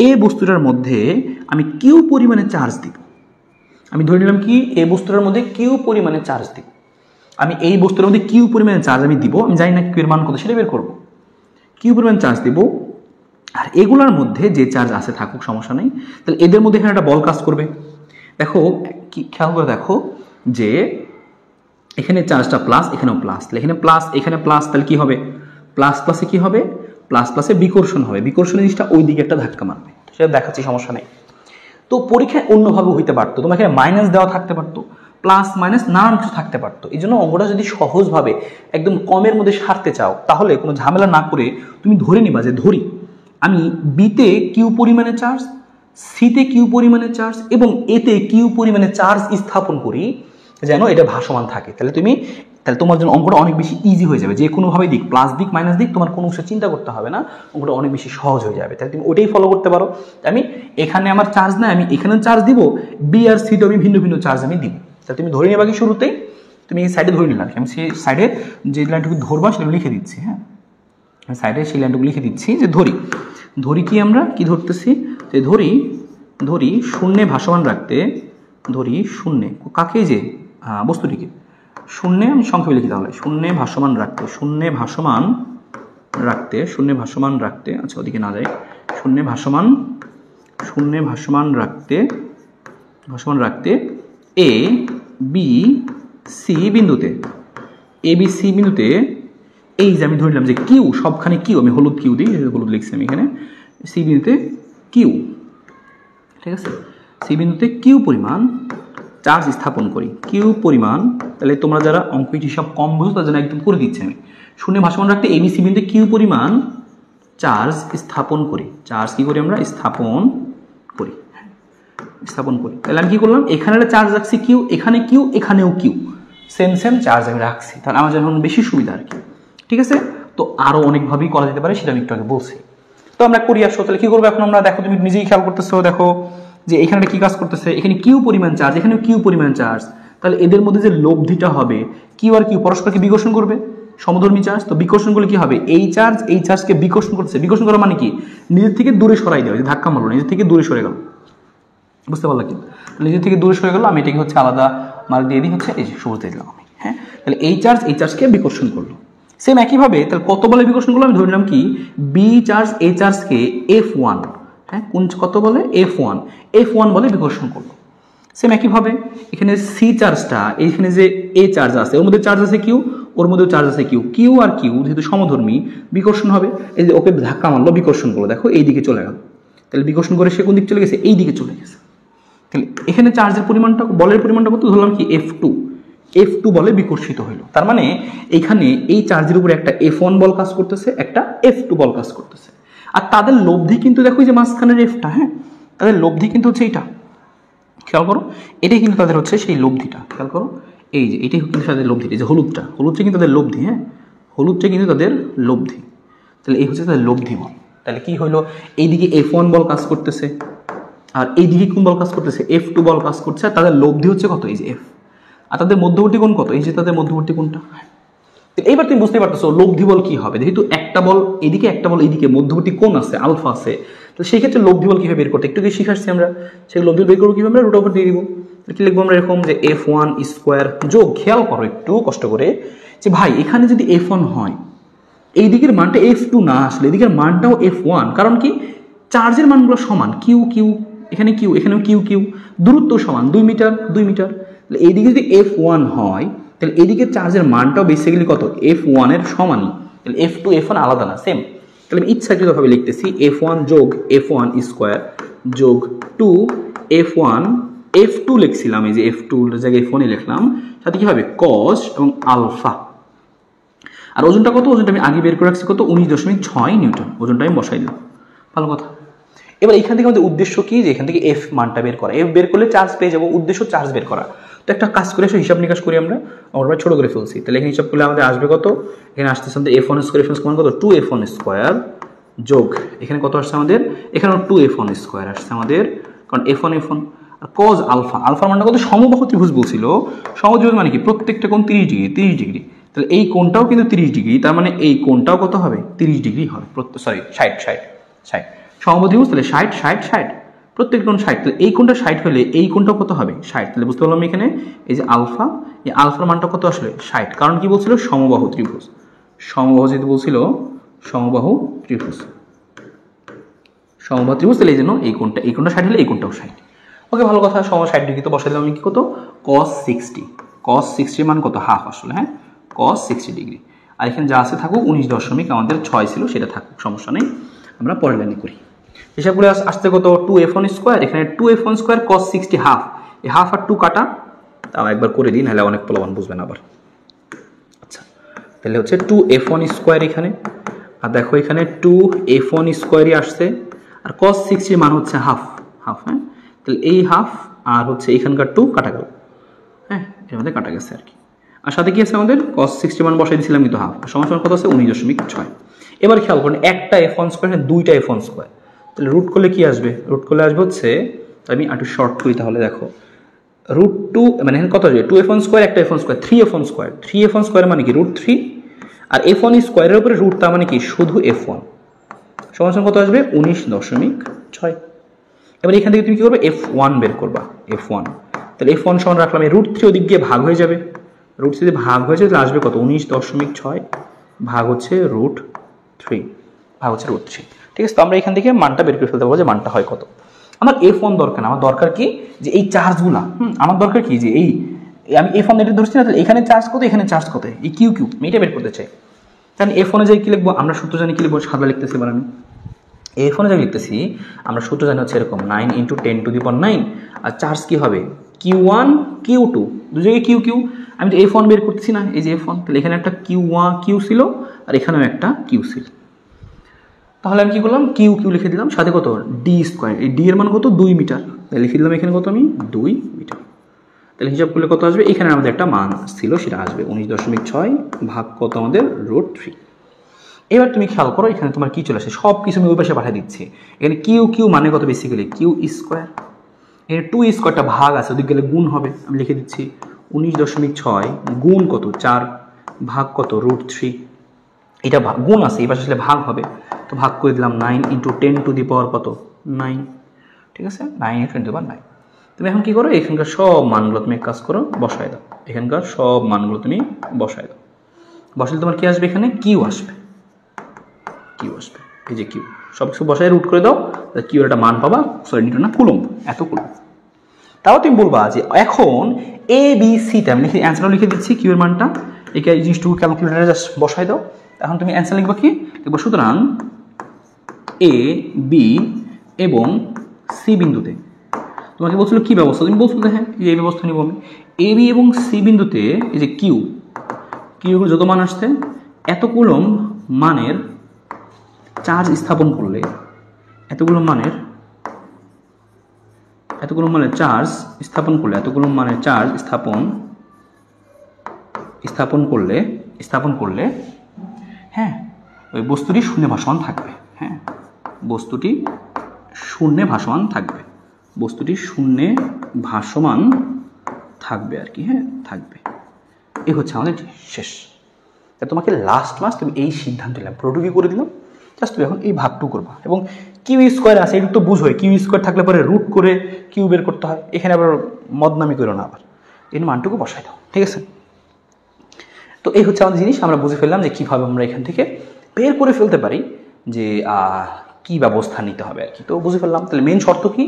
এ বস্তুটার মধ্যে আমি কিউ পরিমাণে চার্জ দিব। আমি ধরে নিলাম কি এ বস্তুটার মধ্যে কিউ পরিমাণে চার্জ দিব। আমি এই বস্তুর মধ্যে কিউ পরিমাণে চার্জ আমি দিব। আমি জানি না কিউ এর মান কত, সেটা বের করবো। কিউ পরিমাণ চার্জ দিব। আর এগুলোর মধ্যে যে চার্জ আছে থাকুক, সমস্যা নেই। তাহলে এদের মধ্যে এখানে একটা বল কাজ করবে। দেখো কি খেয়াল করে দেখো যে এখানে চার্জটা প্লাস, এখানেও প্লাস, তাহলে এখানে প্লাস এখানে প্লাস, তাহলে কি হবে? প্লাস প্লাসে কি হবে? প্লাস প্লাসে বিকর্ষণ হবে। বিকর্ষণের জিনিসটা ওই দিকে একটা ধাক্কা মারবে, সেটা দেখাচ্ছি, সমস্যা নেই। তো পরীক্ষায় অন্যভাবে হইতে পারতো, তোমাকে মাইনাস দেওয়া থাকতে পারতো, প্লাস মাইনাস নানান কিছু থাকতে পারতো। এই জন্য অঙ্কটা যদি সহজভাবে একদম কমের মধ্যে সারতে চাও তাহলে কোনো ঝামেলা না করে তুমি ধরে নিবা যে ধরি আমি বিতে কিউ পরিমাণে চার্জ, সিতে কিউ পরিমাণে চার্জ এবং এতে কিউ পরিমাণে চার্জ স্থাপন করি যেন এটা ভাসমান থাকে। তাহলে তোমার জন্য অঙ্কটা অনেক বেশি ইজি হয়ে যাবে। যে কোনোভাবে দিক, প্লাস দিক মাইনাস দিক, তোমার কোনো কিছু চিন্তা করতে হবে না, অঙ্কটা অনেক বেশি সহজ হয়ে যাবে। তাহলে তুমি ওটাই ফলো করতে পারো। আমি এখানে আমার চার্জ নাই, আমি এখানে চার্জ দিব, বি আর সিতে আমি ভিন্ন ভিন্ন চার্জ আমি দিব। তাহলে তুমি ধরে নেবা কি শুরুতেই তুমি এই সাইডে ধরে নিলাম, আমি সেই সাইডে যে লাইনটুকু ধরবা সেটা লিখে দিচ্ছি। হ্যাঁ, সাইডে সেই লাইনটুকু লিখে দিচ্ছি যে ধরি কি আমরা কি ধরতেছি যে ধরি শূন্যে ভাসমান রাখতে, ধরি শূন্যে কাকে? যে বস্তুটিকে শূন্যে আমি সংক্ষেপে লিখি তাহলে শূন্যে ভাসমান রাখতে, আচ্ছা ওদিকে না যাই, শূন্যে ভাসমান রাখতে এ বি সি বিন্দুতে এই যে আমি ধরলাম যে কিউ, সবখানে কিউ, আমি হলুদ কিউ দিই, হলুদ লিখছি আমি এখানে, সি বিন্দুতে কিউ, ঠিক আছে, সি বিন্দুতে কিউ পরিমাণ চার্জ স্থাপন করি, কিউ পরিমাণ। তাহলে তোমরা যারা অঙ্ক হিসাব কম বুঝো তার জন্য একদম করে দিচ্ছি আমি। শূন্যে ভাসমান রাখতে এবিসি বিন্দুতে কিউ পরিমাণ চার্জ স্থাপন করি। চার্জ কি করি আমরা? স্থাপন করি। তাহলে আমি কি করলাম? এখানে একটা চার্জ রাখছি কিউ, এখানে কিউ, এখানেও কিউ, সেম চার্জ আমি রাখছি। তাহলে আমার যেন বেশি সুবিধা আর কি। ঠিক আছে? তো আরো অনেকভাবেই করা যেতে পারে, সেটা আমি একটু আগে বলছি। তো আমরা করি আসো। তাহলে কি করবো এখন আমরা? দেখো তুমি নিজেই খেয়াল করতেছো, দেখো যে এখানে কি কাজ করতেছে, এখানে কিউ পরিমাণ চার্জ, এখানে কিউ পরিমাণ চার্জ। তাহলে এদের মধ্যে যে লব্ধিটা হবে, কিউ আর কিউ পরস্পরকে বিকর্ষণ করবে, সমধর্মী চার্জ। তো বিকর্ষণ করলে কি হবে? এই চার্জকে বিকর্ষণ করতেছে। বিকর্ষণ করা মানে কি? নিজের থেকে দূরে সরাই দেওয়া, ধাক্কা মারলো, নিজের থেকে দূরে সরে গেল। বুঝতে পারলো কি? নিজের থেকে দূরে সরে গেল, আমি এটাকে হচ্ছে আলাদা মার্ক দিয়ে দিই, হচ্ছে এই যে সবুজ দিয়ে দিলাম আমি। হ্যাঁ, তাহলে এই চার্জকে বিকর্ষণ করলো। সেম একইভাবে তাহলে কত বলে বিকর্ষণ করলো? আমি ধরে নিলাম কি বি চার্জ এ চার্জকে F1, হ্যাঁ, কোন কত বলে? F1 বলে বিকর্ষণ করলো। সেম একইভাবে এখানে সি চার্জটা, এখানে যে এ চার্জ আছে ওর মধ্যে চার্জ আছে কিউ, ওর মধ্যেও চার্জ আছে কিউ আর কিউ যেহেতু সমধর্মী, বিকর্ষণ হবে। এই যে ওকে ধাক্কা মারলো, বিকর্ষণ করলো, দেখো এই দিকে চলে গেল। তাহলে বিকর্ষণ করে সে কোন দিকে চলে গেছে? এই দিকে চলে গেছে। তাহলে এখানে চার্জের পরিমাণটা, বলের পরিমাণটা কত ধরলাম কি F2 বলে বিকর্ষিত হইলো। তার মানে এখানে এই চার্জের উপরে একটা F1 বল কাজ করতেছে, একটা F2 বল কাজ করতেছে। আর তাদের লব্ধি কিন্তু দেখো যে মাঝখানের এফটা, হ্যাঁ, তাদের লব্ধি কিন্তু হচ্ছে এইটা, খেয়াল করো, এটাই কিন্তু তাদের হচ্ছে সেই লব্ধিটা, খেয়াল করো, এই যে এটাই কিন্তু তাদের লব্ধি, এই যে হলুদটা কিন্তু তাদের লব্ধি, হ্যাঁ হলুদটা কিন্তু তাদের লব্ধি। তাহলে এই হচ্ছে তাদের লব্ধি বল। তাহলে কি হলো, এইদিকে F1 বল কাজ করতেছে আর এইদিকে কোন বল কাজ করতেছে, F2 বল কাজ করছে, আর তাদের লব্ধি হচ্ছে কত, এই যে F, আর তাদের মধ্যবর্তী কোণ কত, এই যে তাদের মধ্যবর্তী কোণটা। এইবার তুমি বুঝতে পারতেছো লব্ধি বল কি হবে, যেহেতু একটা বল এদিকে একটা বল এইদিকে, মধ্যবর্তী কোণ আছে আলফা আছে, তো সেই ক্ষেত্রে লব্ধি বল কিভাবে বের করতে একটু কি শিখাচ্ছি আমরা, সেই লব্ধি বের করবো কিভাবে, আমরা রুট ওভার দিয়ে দিব। কি লিখবো আমরা এরকম যে F1 স্কোয়ার যোগ, খেয়াল করো একটু কষ্ট করে, যে ভাই এখানে যদি F1 হয় এই দিকের মানটা F2 না আসলে এদিকের মানটাও F1, কারণ কি চার্জের মানগুলো সমান, কিউ কিউ এখানে কিউ এখানেও কিউ কিউ, দূরত্ব সমান 2 মিটার 2 মিটার, তাহলে এইদিকে যদি F1 হয় তাহলে এইদিকে চার্জের মানটাও বেসিক্যালি কত, F1 এর সমানই, তাহলে F2 F1 আলাদা না, সেম। তাহলে আমি ইচ্ছাকৃতভাবে লিখতেছি F1 যোগ F1 স্কোয়ার যোগ 2 F1 F2 লিখছিলাম, এই যে F2 জায়গায় F1 লিখলাম, সাথে কি হবে cos এবং আলফা। আর ওজনটা কত, ওজনটা আমি আগে বের করে রাখছি কত, 19.6 নিউটন, ওজনটা আমি বসাই দিলাম, ভালো কথা। এবার এখান থেকে আমাদের উদ্দেশ্য কি, যে এখান থেকে F মানটা বের করা, F বের করলে চার্জ পেয়ে যাবো, উদ্দেশ্য চার্জ বের করা। তো একটা কাজ করে এসে হিসাব নিকাশ করি আমরা ছোট করে ফেলছি, তাহলে এখানে হিসাব করলে আমাদের আসবে কত, এখানে আসতেছে আমাদের F1 স্কোয়ার, F1 সমান কত 2F1 স্কোয়ার যোগ এখানে কত আসছে আমাদের, এখানেও 2F1 স্কোয়ার আসছে আমাদের, কারণ F1 আর cos আলফা, আলফার মানটা কত, সমবাহু ত্রিভুজ বলছিল, সমবাহু ত্রিভুজ মানে কি প্রত্যেকটা কোণ 30 ডিগ্রি 30 ডিগ্রি, তাহলে এই কোণটাও কিন্তু 30 ডিগ্রি, তার মানে এই কোণটাও কত হবে 30 ডিগ্রি হবে, সরি 60 সমবাহু ত্রিভুজ, তাহলে 60 প্রত্যেক কোণ 60, তাহলে এই কোণটা 60 হলে এই কোণটাও কত হবে 60, তাহলে বুঝতে পারলাম এখানে এই যে আলফা, এই আলফার মানটা কত আসলে 60, কারণ কি বলছিল সমবাহু ত্রিভুজ, সমবাহু যেহেতু বলছিল সমবাহু ত্রিভুজ, তাহলে এই জন্য এই কোণটা 60 হলে এই কোণটাও 60। ওকে ভালো কথা, 60 ডিগ্রি তো বসাই দিলাম আমি কি কত, cos 60 মান কত হাফ আসলে, হ্যাঁ cos 60 ডিগ্রি, আর এখানে যা আছে থাকুক 19.6 ছিল সেটা থাকুক, সমস্যা নেই, আমরা পরের লাইনে করি। হিসাব করে আসতে কত 2F1 স্কোয়ার, এখানে 2F1 স্কোয়ার cos 60 হাফ, এই হাফ আর 2 কাটা, তাও একবার করে দিই নাহলে অনেক পোলাপান বুঝবেন আবার। আচ্ছা তাহলে হচ্ছে 2F1 স্কোয়ার এখানে, আর দেখো এখানে 2F1 স্কোয়ারই আসছে, আর cos 60 মান হচ্ছে হাফ, হ্যাঁ তাহলে এই হাফ আর হচ্ছে এখানকার 2 কাটা গেল, হ্যাঁ এর মধ্যে কাটা গেছে আর কি, আর সাথে কি আছে আমাদের cos 60 মান বসাই দিয়েছিলাম কিন্তু হাফ, সমান কত আছে 19.6। এবার খেয়াল করুন একটা F1 স্কোয়ার দুইটা F1 স্কোয়ার, তাহলে রুট করলে কি আসবে, রুট করলে আসবে হচ্ছে, আমি একটু শর্ট করি তাহলে দেখো, রুট 2 মানে এখানে কত আসবে 2F1 স্কোয়ার একটা F1 square 3F1 square, 3F1 square মানে কি রুট 3, আর F1 স্কোয়ারের উপরে রুট, তার মানে কি শুধু F1, সমান কত আসবে 19.6। এবার এখান থেকে তুমি কি করবে F1 বের করবা, F1, তাহলে F1 সমান রাখলাম, এই রুট 3 ওদিক গিয়ে ভাগ হয়ে যাবে, রুট 3 ভাগ হয়ে যাবে, তাহলে আসবে কত 19.6 ভাগ হচ্ছে রুট 3, ঠিক আছে। তো আমরা এখান থেকে মানটা বের করে ফেলতে পারবো যে মানটা হয় কত। আমার F1 দরকার না, আমার দরকার কি যে এই চার্জগুলা, আমার দরকার কি যে এই আমি F1 এটা ধরছি না, তাহলে এখানে চার্জ কত এখানে চার্জ কত, এই কিউ আমি এটা বের করতে চাই। তাহলে F1 এ যাই কি লিখবো, আমরা সূত্র জানি কি লিখবো, সাদা লিখতেছি, এবার আমি F1 এ যাই লিখতেছি, আমরা সূত্র জানি হচ্ছে এরকম 9 × 10⁹, আর চার্জ কি হবে Q1 Q2, দু জায়গায় কিউ, আমি তো F1 বের করতেছি না, এই যে F1, তাহলে এখানে একটা কিউ ছিল আর এখানেও একটা কিউ ছিল, তাহলে আমি কি করলাম কিউ লিখে দিলাম, সাথে কত ডি স্কোয়ার, এই ডি এর মান কত 2 মিটার, তাহলে লিখে দিলাম এখানে কত আমি 2 মিটার, তাহলে হিসাব করলে কত আসবে, এখানে আমাদের একটা মান ছিল সেটা আসবে 19.6 ভাগ কত আমাদের রুট 3। এবার তুমি খেয়াল করো এখানে তোমার কি চলে আসে, সব কিছু আমি ওই পাশে পাঠিয়ে দিচ্ছি, এখানে কিউ মানে কত বেসিক্যালি কিউ স্কোয়ার, এখানে 2 স্কোয়ারটা ভাগ আছে ওদিক গেলে গুণ হবে, আমি লিখে দিচ্ছি 19.6 গুণ কত 4 ভাগ কত রুট 3, এটা গুণ আছে এই পাশে আসলে ভাগ হবে, তো ভাগ করে দিলাম 9 × 10⁻⁹ কত 9, ঠিক আছে 9 × 10⁻⁹। তুমি এখন কি করো, এখানকার সব মানগুলো তুমি এক কাজ করো বসায় দাও, এখানকার সব মানগুলো তুমি বসায় দাও, বসালে তোমার কি আসবে, এখানে কিউ আসবে, এই যে কিউ, সব কিছু বসায় রুট করে দাও, কিউ একটা মান পাবা, সরি নিউটন না কুলম্ব, এত কুলম্ব। তাও তুমি বলবা যে এখন এ বি সিতে আমি অ্যান্সারও লিখে দিচ্ছি, কিউ এর মানটা এই জিনিসটুকু ক্যালকুলেটারে জাস্ট বসাই দাও, এখন তুমি অ্যান্সার লিখবা কি লিখবো, সুতরাং এ বি এবং সি বিন্দুতে, তোমাকে বলছিল কি ব্যবস্থা, তুমি বলছো হ্যাঁ এই ব্যবস্থা নিব আমি, এ বি এবং সি বিন্দুতে এই যে কিউ যত মান আসছে এত কুলম্ব মানের চার্জ স্থাপন করলে, এতগুলো মানের এতগুলো মানে চার্জ স্থাপন করলে, এতগুলো মানে চার্জ স্থাপন করলে হ্যাঁ ওই বস্তুটি শূন্যে ভাসমান থাকবে। হ্যাঁ, বস্তুটি শূন্যে ভাসমান থাকবে, বস্তুটি শূন্যে ভাসমান থাকবে আর কি। হ্যাঁ, থাকবে। এই হচ্ছে আমাদের শেষ। তোমাকে লাস্ট মাস তুমি এই সিদ্ধান্ত নিলাম, প্রোটুকি করে দিলাম, জাস্ট তুমি এখন এই ভাগটু করবা। এবং কিউ স্কোয়ার আছে, এটা তো বুঝোই, কিউ স্কোয়ার থাকলে পরে রুট করে কিউ বের করতে হয়। এখানে আবার মদনামি করো না, আবার এর মানটুকু বসাই দাও। ঠিক আছে, তো এই হচ্ছে আমাদের জিনিস। আমরা বুঝে ফেললাম যে কীভাবে আমরা এখান থেকে বের করে ফেলতে পারি যে কী ব্যবস্থা নিতে হবে আর কি। তো বুঝে ফেললাম। তাহলে মেন শর্ত কি,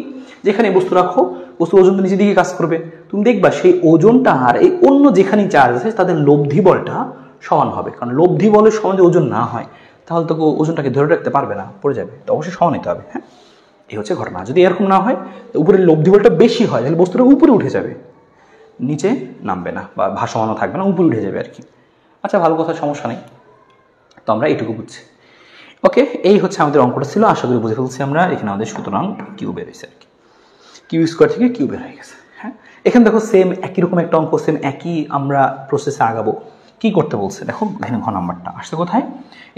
যেখানে বস্তু রাখো বস্তু ওজন তো নিচের দিকে কাজ করবে। তুমি দেখবা সেই ওজনটা আর এই অন্য যেখানেই চার্জ আছে তাদের লব্ধি বলটা সমান হবে। কারণ লব্ধি বলের সমান যদি ওজন না হয় তাহলে তো ওজনটাকে ধরে রাখতে পারবে না, পড়ে যাবে। তো অবশ্যই সমান নিতে হবে। হ্যাঁ, এই হচ্ছে ঘটনা। যদি এরকম না হয়, উপরের লব্ধি বলটা বেশি হয় তাহলে বস্তুটা উপরে উঠে যাবে, নিচে নামবে না বা ভাসমানও থাকবে না, উপরে উঠে যাবে আর কি। আচ্ছা, ভালো কথা, সমস্যা নেই। তো আমরা এইটুকু বুঝছি। ওকে, এই হচ্ছে আমাদের অঙ্কটা ছিল। আশা করি বুঝে ফেলছি আমরা। এখানে আমাদের সুতরাং কিউ বের হয়েছে আর কি, কিউ স্কোয়ার থেকে কিউ বের হয়ে গেছে। হ্যাঁ, এখানে দেখো সেম একই রকম একটা অঙ্ক, সেম একই আমরা প্রসেসে আগাবো। কি করতে বলছে দেখো, এখানে ঘ নাম্বারটা আসছে কোথায়?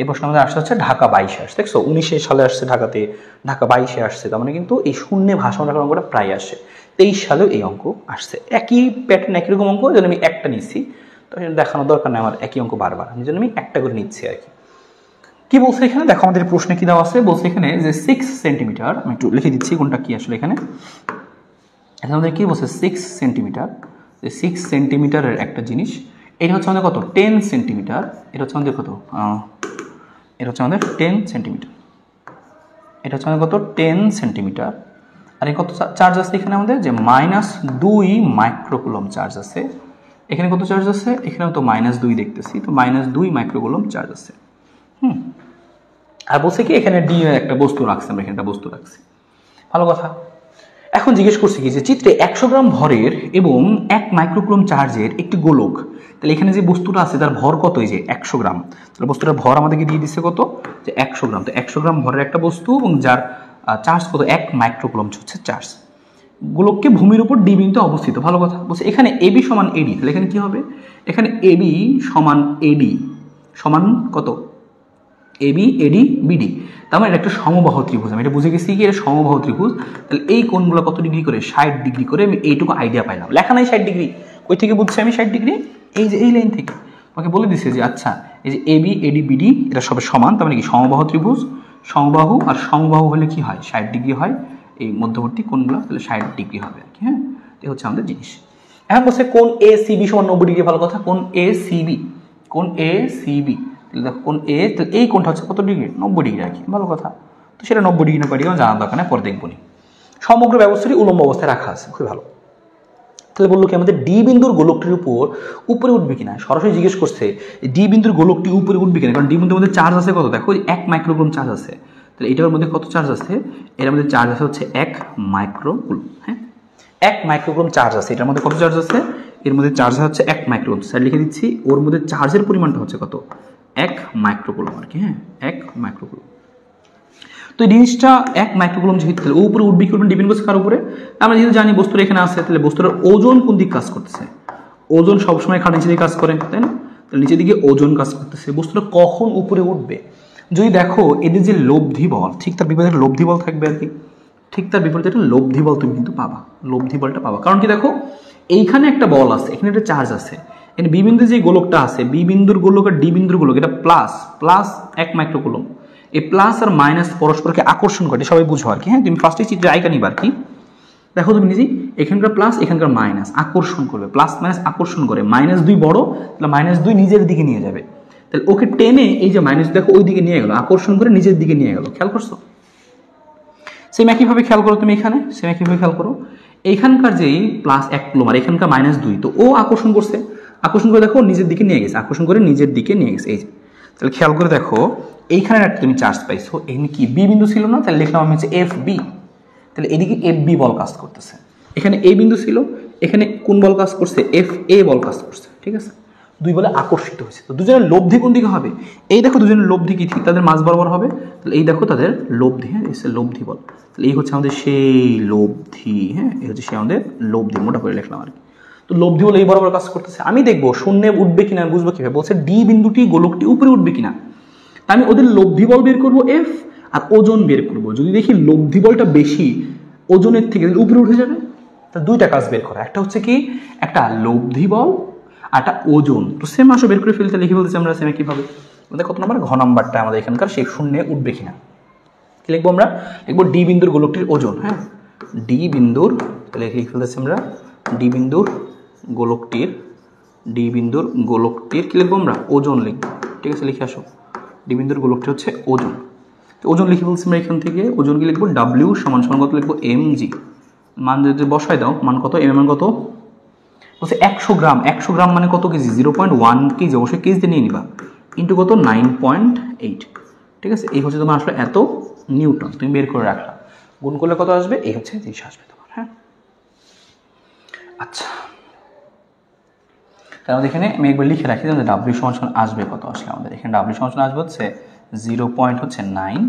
এই প্রশ্ন আমাদের আসতে হচ্ছে ঢাকা 22-এ আসছে। দেখছো 19 সালে আসছে ঢাকাতে, ঢাকা 22-এ আসছে। তার মানে কিন্তু এই শূন্যে ভাসমান রাখার অঙ্কটা প্রায় আসে। 23 সালেও এই অঙ্ক আসছে, একই প্যাটার্ন, একই রকম অঙ্ক। যেন আমি একটা নিচ্ছি, তো দেখানোর দরকার নেই আমার একই অঙ্ক বারবার, আমি জন্য আমি একটা করে নিচ্ছি আর কি। কি বলছে এখানে দেখো, আমাদের প্রশ্নে কি দেওয়া আছে? বলছে এখানে যে 6 সেন্টিমিটার, আমি একটু লিখে দিচ্ছি কোনটা কি আসলে। এখানে আমাদের কি বলছে 6 সেন্টিমিটার, 6 সেন্টিমিটারের একটা জিনিস। এটা হচ্ছে আমাদের কত? 10 সেন্টিমিটার। এটা হচ্ছে আমাদের কত? এটা হচ্ছে আমাদের 10 সেন্টিমিটার। এটা হচ্ছে আমাদের কত? 10 সেন্টিমিটার। আর এই কত চার্জ আছে এখানে আমাদের? যে -2 মাইক্রোকুলম চার্জ আছে। এখানে কত চার্জ আছে? এখানেও তো -2 দেখতেছি, তো -2 মাইক্রোকুলম চার্জ আছে। আর বলছে কি এখানে ডি একটা বস্তু রাখছে, আমরা এখানে একটা বস্তু রাখছি। ভালো কথা। এখন জিজ্ঞেস করছি কি যে চিত্রে 100 গ্রাম ভরের এবং 1 মাইক্রোকুলম চার্জের একটি গোলক, তাহলে এখানে যে বস্তুটা আছে তার ভর কত? এই যে 100 গ্রাম। তাহলে বস্তুটার ভর আমাদেরকে দিয়ে দিচ্ছে কত? যে 100 গ্রাম। তো 100 গ্রাম ভরের একটা বস্তু এবং যার চার্জ কত? 1 মাইক্রোকুলম হচ্ছে চার্জ। গোলককে ভূমির উপর ডি বিন্দুতে অবস্থিত। ভালো কথা। বলছে এখানে এবি সমান এডি, তাহলে এখানে কি হবে? এখানে এবি সমান এডি সমান কত? এবি এডি বিডি। তার মানে এটা একটা সমবাহু ত্রিভুজ। আমি এটা বুঝে গেছি কি এটা সমবাহু ত্রিভুজ। তাহলে এই কোণগুলো কত ডিগ্রি করে? 60 ডিগ্রি করে। আমি এইটুকু আইডিয়া পাইলাম, লেখা নাই 60 ডিগ্রি। কই থেকে বুঝছি আমি 60 ডিগ্রি? এই যে এই লাইন থেকে আমাকে বলে দিছে যে আচ্ছা এই যে এবি এডি বিডি এটা সব সমান। তার মানে কি সমবাহু ত্রিভুজ, সমবাহু আর সমবাহু হলে কি হয়? 60 ডিগ্রি হয়। এই মধ্যবর্তী কোণগুলো তাহলে 60 ডিগ্রি হবে আর কি। হ্যাঁ, এই হচ্ছে আমাদের জিনিস। এখন বলছে কোণ এ সিবি সমান 90 ডিগ্রি। ভালো কথা। কোণ এ সিবি, কোণ এ সিবি, দেখো কোণ এ, তাহলে এই কোণটা হচ্ছে কত ডিগ্রি? 90 ডিগ্রি আর কি। ভালো কথা। তো সেটা 90 ডিগ্রি না পারি জানার দরকার নেই, পরে দেখবো নি। সমগ্র ব্যবস্থাটি উলম্ব অবস্থায় রাখা আছে, খুবই ভালো। তাহলে বললো কি আমাদের ডি বিন্দুর গোলকটির উপর উপরে উঠবে কিনা, সরাসরি জিজ্ঞেস করছে ডি বিন্দুর গোলকটি উপরে উঠবে কিনা। কারণ ডি বিন্দুর মধ্যে চার্জ আছে কত? দেখো 1 মাইক্রোকুলম চার্জ আছে। তাহলে এটার মধ্যে কত চার্জ আছে? এটার মধ্যে চার্জ আছে হচ্ছে 1 মাইক্রোকুলম। হ্যাঁ, 1 মাইক্রোকুলম চার্জ আছে। এটার মধ্যে কত চার্জ আছে? এর মধ্যে চার্জ হচ্ছে 1 মাইক্রোকুলম। স্যার লিখে দিচ্ছি, ওর মধ্যে চার্জের পরিমাণটা হচ্ছে কত? 1 মাইক্রোকুলম আর কি। হ্যাঁ, 1 মাইক্রোকুলম। তো এই জিনিসটা 1 মাইক্রোকুলম যেহেতু, তাহলে ও উপরে উঠবে কি উঠবে? ডিপেন্ড করছে কার উপরে? আমরা যেহেতু জানি বস্তুটা এখানে আছে, তাহলে বস্তুটার ওজন কোন দিক কাজ করতেছে? ওজন সবসময় খাট নিচে দিকে কাজ করে, তাই না? তাহলে নিচের দিকে ওজন কাজ করতেছে। বস্তুটা কখন উপরে উঠবে? যদি দেখো এদের যে লব্ধি বল, ঠিক তার বিপরীতে লব্ধি বল থাকবে আর কি। ঠিক তার বিপরীতে একটা লব্ধি বল তুমি কিন্তু পাবা, লব্ধি বলটা পাবা। কারণ কি দেখো এইখানে একটা বল আছে, এখানে একটা চার্জ আছে। এখানে বি বিন্দু যে গোলকটা আছে, বি বিন্দুর গোলক আর ডি বিন্দুর গোলক, এটা প্লাস 1 মাইক্রোকুলম। এই প্লাস আর মাইনাস পরস্পরকে আকর্ষণ করে, সবাই বুঝো আর কি। হ্যাঁ, তুমি ফার্স্টে চিত্রে আইকা নিবা আর কি। দেখো তুমি নিজেই, এখানকার প্লাস এখানকার মাইনাস আকর্ষণ করবে, প্লাস মাইনাস আকর্ষণ করে। -2 বড়, তাহলে -2 নিজের দিকে নিয়ে যাবে। তাহলে ওকে টেনে এই যে মাইনাস দেখো ওই দিকে নিয়ে গেল, আকর্ষণ করে নিজের দিকে নিয়ে গেল। খেয়াল করছো? সেম একইভাবে খেয়াল করো তুমি এখানে, সেম একইভাবে খেয়াল করো। এইখানকার যেই +1 কুলম আর এখানকার -2, তো ও আকর্ষণ করছে, আকর্ষণ করে দেখো নিজের দিকে নিয়ে গেছে, আকর্ষণ করে নিজের দিকে নিয়ে গেছে। এই যে তাহলে খেয়াল করে দেখো এইখানে একটা তুমি চার্জ পাইছো, এখানে কি বি বিন্দু ছিল না? তাহলে লিখলাম আমি হচ্ছে এফ বি। তাহলে এদিকে এফ বি বল কাজ করতেছে। এখানে এ বিন্দু ছিল, এখানে কোন বল কাজ করছে? এফ এ বল কাজ করছে। ঠিক আছে, দুই বলে আকর্ষিত হয়েছে। তো দুজনের লব্ধি কোন দিকে হবে? এই দেখো দুজনের লব্ধি কি ঠিক তাদের মাঝ বরাবর হবে, তাহলে এই দেখো তাদের লব্ধি, হ্যাঁ এসে লব্ধি বল, তাহলে এই হচ্ছে আমাদের সেই লব্ধি, হ্যাঁ এই হচ্ছে সেই আমাদের লব্ধি, মোটা করে লিখলাম আর কি। তো লব্ধি বলে এই বরাবর কাজ করতেছে। আমি দেখবো শূন্যে উঠবে কিনা বুঝবো কিভাবে, বলছে ডি বিন্দুটি গোলকটি উপরে উঠবে কিনা, আমি ওদের লব্ধি বল বের করবো এফ আর ওজন বের করবো। যদি দেখি লব্ধি বলটা বেশি ওজনের থেকে উপরে উঠে যাবে, তা দুইটা কাজ বের করা, একটা হচ্ছে কি একটা লব্ধি বল আর একটা ওজন। তো সেম আসো বের করে ফেলতে লিখে ফেলতেছি আমরা সেমে কিভাবে, আমাদের কত নাম্বার ঘ নাম্বারটা আমাদের এখানকার, সেই শূন্যে উঠবে কিনা কি লিখবো আমরা, লিখবো ডি বিন্দুর গোলকটির ওজন, হ্যাঁ ডি বিন্দুর, তাহলে লিখে ফেলতেছি আমরা ডি বিন্দুর গোলকটির, ডি বিন্দুর গোলকটির কি লিখবো আমরা ওজন লিখবো, ঠিক আছে লিখে আসো ডি বিন্দুর গোলকটি হচ্ছে ওজন। তো ওজন লিখে ফেলছি আমরা এখান থেকে, ওজন কি লিখবো ডাব্লিউ সমান সমান কত লিখবো এম জি, মান যদি বসাই দাও মান কত, এম মান কত বলছে 100 গ্রাম, 100 গ্রাম মানে কত কেজি 0.1 কেজি, অবশ্যই কেজিতে নিয়ে নিবা, ইন্টু কত 9.8, ঠিক আছে এই হচ্ছে তোমার আসলে এত নিউটন, তুমি বের করে রাখলা, গুণ করলে কত আসবে, এই হচ্ছে জিনিস আসবে তোমার, হ্যাঁ আচ্ছা। তাহলে এখানে আমি একবার লিখে রাখি যে ডাব্লিউ সমান সমান আসবে কত, আসলে আমাদের এখানে ডাব্লিউ সমান সমান আসবে হচ্ছে 0.98,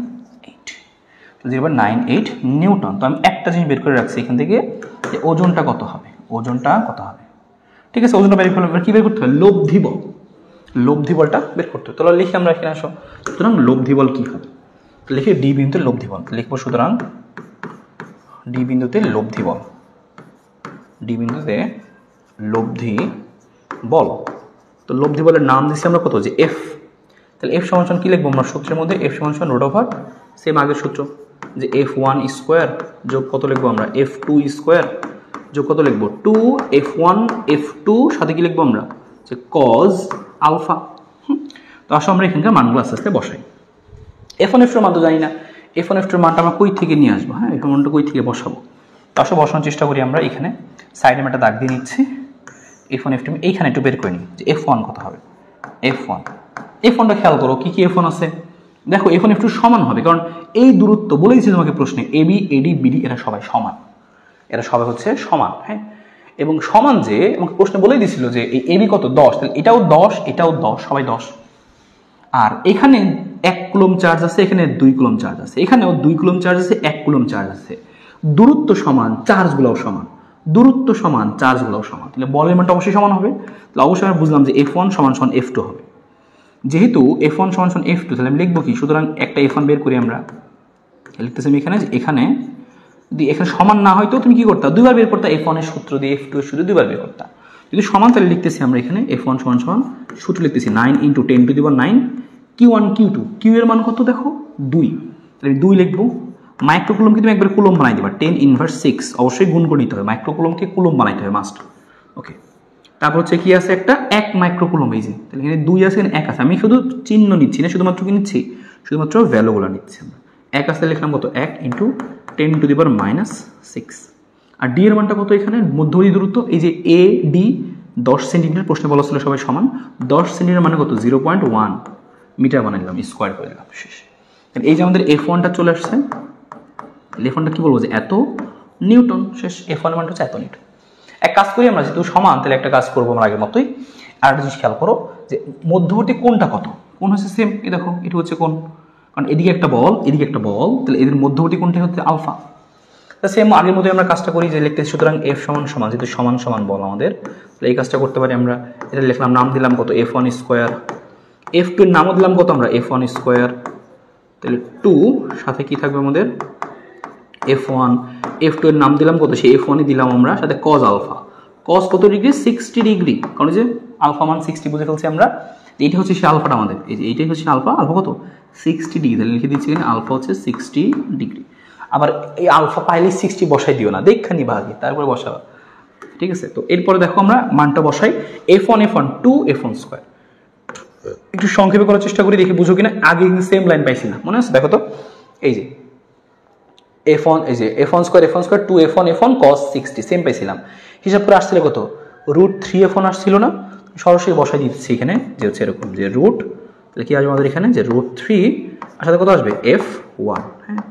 0.98 নিউটন। তো আমি একটা জিনিস বের করে রাখছি এখান থেকে যে ওজনটা কত হবে, ওজনটা কত হবে, ঠিক আছে ওজনটা বের করলে কি বের করতে হবে, লব্ধি বল, লব্ধি বলটা বের করতে হবে। তাহলে লিখি আমরা এখানে আসো, সুতরাং লব্ধি বল কি হবে, লিখি ডি বিন্দুতে লব্ধি বল, লিখবো সুতরাং ডি বিন্দুতে লব্ধি বল, ডি বিন্দুতে লব্ধি বল। তো লব্ধি বলের নাম দিচ্ছি আমরা কত, যে এফ, তাহলে এফ সমান সমান কি লিখবো আমরা সূত্রের মধ্যে, এফ সমান সমান রুট ওভার সেম আগের সূত্র, যে F1 স্কোয়ার যোগ কত লিখবো আমরা F2 স্কোয়ার যোগ কত লিখবো 2 F1 F2 সাথে কি লিখবো আমরা যে cos আলফা। তো আসো আমরা এখানকার মানগুলো আস্তে আস্তে বসাই। F1 F2 এর মান তো জানি না, F1 F2 এর মানটা আমরা কই থেকে নিয়ে আসবো, হ্যাঁ F1 মানটা কই থেকে বসাবো, তো আসো বসানোর চেষ্টা করি আমরা। এখানে সাইডে একটা দাগ দিয়ে নিচ্ছি, F1 F2 এইখানে একটু বের করে নিই যে F1 কত হবে, F1টা খেয়াল করো কি কি F1 আছে, দেখো F1 F2 সমান হবে, কারণ এই দূরত্ব বলেইছি তোমাকে প্রশ্নে AB AD BD এরা সবাই সমান, এরা সবাই হচ্ছে সমান, হ্যাঁ এবং সমান যে আমাকে প্রশ্নে বলেই দিছিল যে এই AB কত 10, তাহলে এটাও 10 এটাও 10 সবাই 10, আর এখানে 1 কুলম্ব চার্জ আছে, এখানে 2 কুলম্ব চার্জ আছে, এখানেও 2 কুলম্ব চার্জ আছে 1 কুলম্ব চার্জ আছে, দূরত্ব সমান চার্জগুলোও সমান, দূরত্ব সমান চার্জগুলোও সমান, তাহলে বলের মানটা অবশ্যই সমান হবে। তাহলে অবশ্যই আমরা বুঝলাম যে F1 সমান সমান F2 হবে, যেহেতু F1 সমান সমান F2 তাহলে আমি লিখবো কি, সুতরাং একটা F1 বের করি আমরা, লিখতেছি আমি এখানে যে এখানে যদি এখানে সমান না হয় তো তুমি কি করতে দুইবার বের করতে, F1 এর সূত্র দিয়ে F2 এর সূত্র দুইবার বের করতে, যদি সমান তাহলে লিখতেছি আমরা এখানে F1 সমান সমান সূত্র লিখতেছি 9 × 10⁹ Q1 Q2, Q এর মান কত দেখো 2, তাহলে 2 লিখবো, মাইক্রোকুলম্বকে তুমি একবার কুলম্ব বানাই দিবা 10⁻⁶, অবশ্যই গুণ করে নিতে হবে, মাইক্রোকুলম্বকে কুলম্ব বানাইতে হবে মাস্ট, ওকে। তারপর হচ্ছে কি আছে একটা 1 মাইক্রোকুলম্ব, এই যে তাহলে এখানে 2 আছে এখানে 1 আছে, আমি শুধু চিহ্ন নিচ্ছি না, শুধুমাত্র কি নিচ্ছি, শুধুমাত্র ভ্যালুগুলো নিচ্ছি আমরা। 1 আছে লিখলাম কত 1 × 10⁻⁶, আর ডি এর মানটা কত, এখানে মধ্যবর্তী দূরত্ব এই যে এ ডি 10 সেন্টিমিটার, প্রশ্নে বলা ছিল সবাই সমান 10 সেন্টিমিটার মানে কত 0.1 মিটার বানাই দিলাম, স্কোয়ার করে দিলাম, শেষ। এই যে আমাদের F1টা চলে আসছে, F1টা কি বলবো যে এত নিউটন, শেষ। F1 এর মানটা হচ্ছে এত নিউটন। এক কাজ করি আমরা, যেহেতু সমান তাহলে একটা কাজ করবো আমরা আগের মতোই, আর একটা জিনিস খেয়াল করো যে মধ্যবর্তী কোণটা কত, কোণ হচ্ছে সেম, এই দেখো এটা হচ্ছে কোণ, কারণ এদিকে একটা বল এদিকে একটা বল, তাহলে এদের মধ্যবর্তী কোণটা হচ্ছে আলফা। তা সেম আগের মতোই আমরা কাজটা করি যে লিখতে, সুতরাং F সমান সমান, যেহেতু সমান সমান বল আমাদের, তাহলে এই কাজটা করতে পারি আমরা। এটা লিখলাম, নাম দিলাম কত F1 স্কোয়ার, F2 এর নামও দিলাম কত আমরা F1 স্কোয়ার, তাহলে 2 সাথে কি থাকবে আমাদের F1, F2 এর নাম দিলাম কত, সেই F1ই দিলাম আমরা, সাথে cos আলফা, cos কত ডিগ্রি 60 ডিগ্রি, কারণ যে আলফা মান 60 বুঝে ফেলছি আমরা, এইটা হচ্ছে সেই আলফাটা আমাদের, এই যে এইটাই হচ্ছে আলফা, আলফা কত 60 ডিগ্রি, তাহলে লিখে দিচ্ছি এখানে আলফা হচ্ছে 60 ডিগ্রি। আবার এই আলফা পাইলে 60 বসাই দিও না, দেখা নিবা আগে তারপরে বসাবা, ঠিক আছে। তো এরপরে দেখো আমরা মানটা বসাই, F1 2 F1 স্কোয়ার, একটু সংক্ষেপে করার চেষ্টা করি, দেখি বুঝো কিনা, আগে কিন্তু সেম লাইন পাইছি না, মনে আছে দেখো তো, এই যে F1 এই যে F1 square 2 F1 cos 60 same পাইছিলাম, হিসাব করে আসছিল কত √3 F1 আসছিল না, সরাসরি বসাই দিচ্ছি এখানে যে হচ্ছে এরকম যে রুট, তাহলে কি আসবে আমাদের এখানে যে √3 আর সাথে কত আসবে F1, হ্যাঁ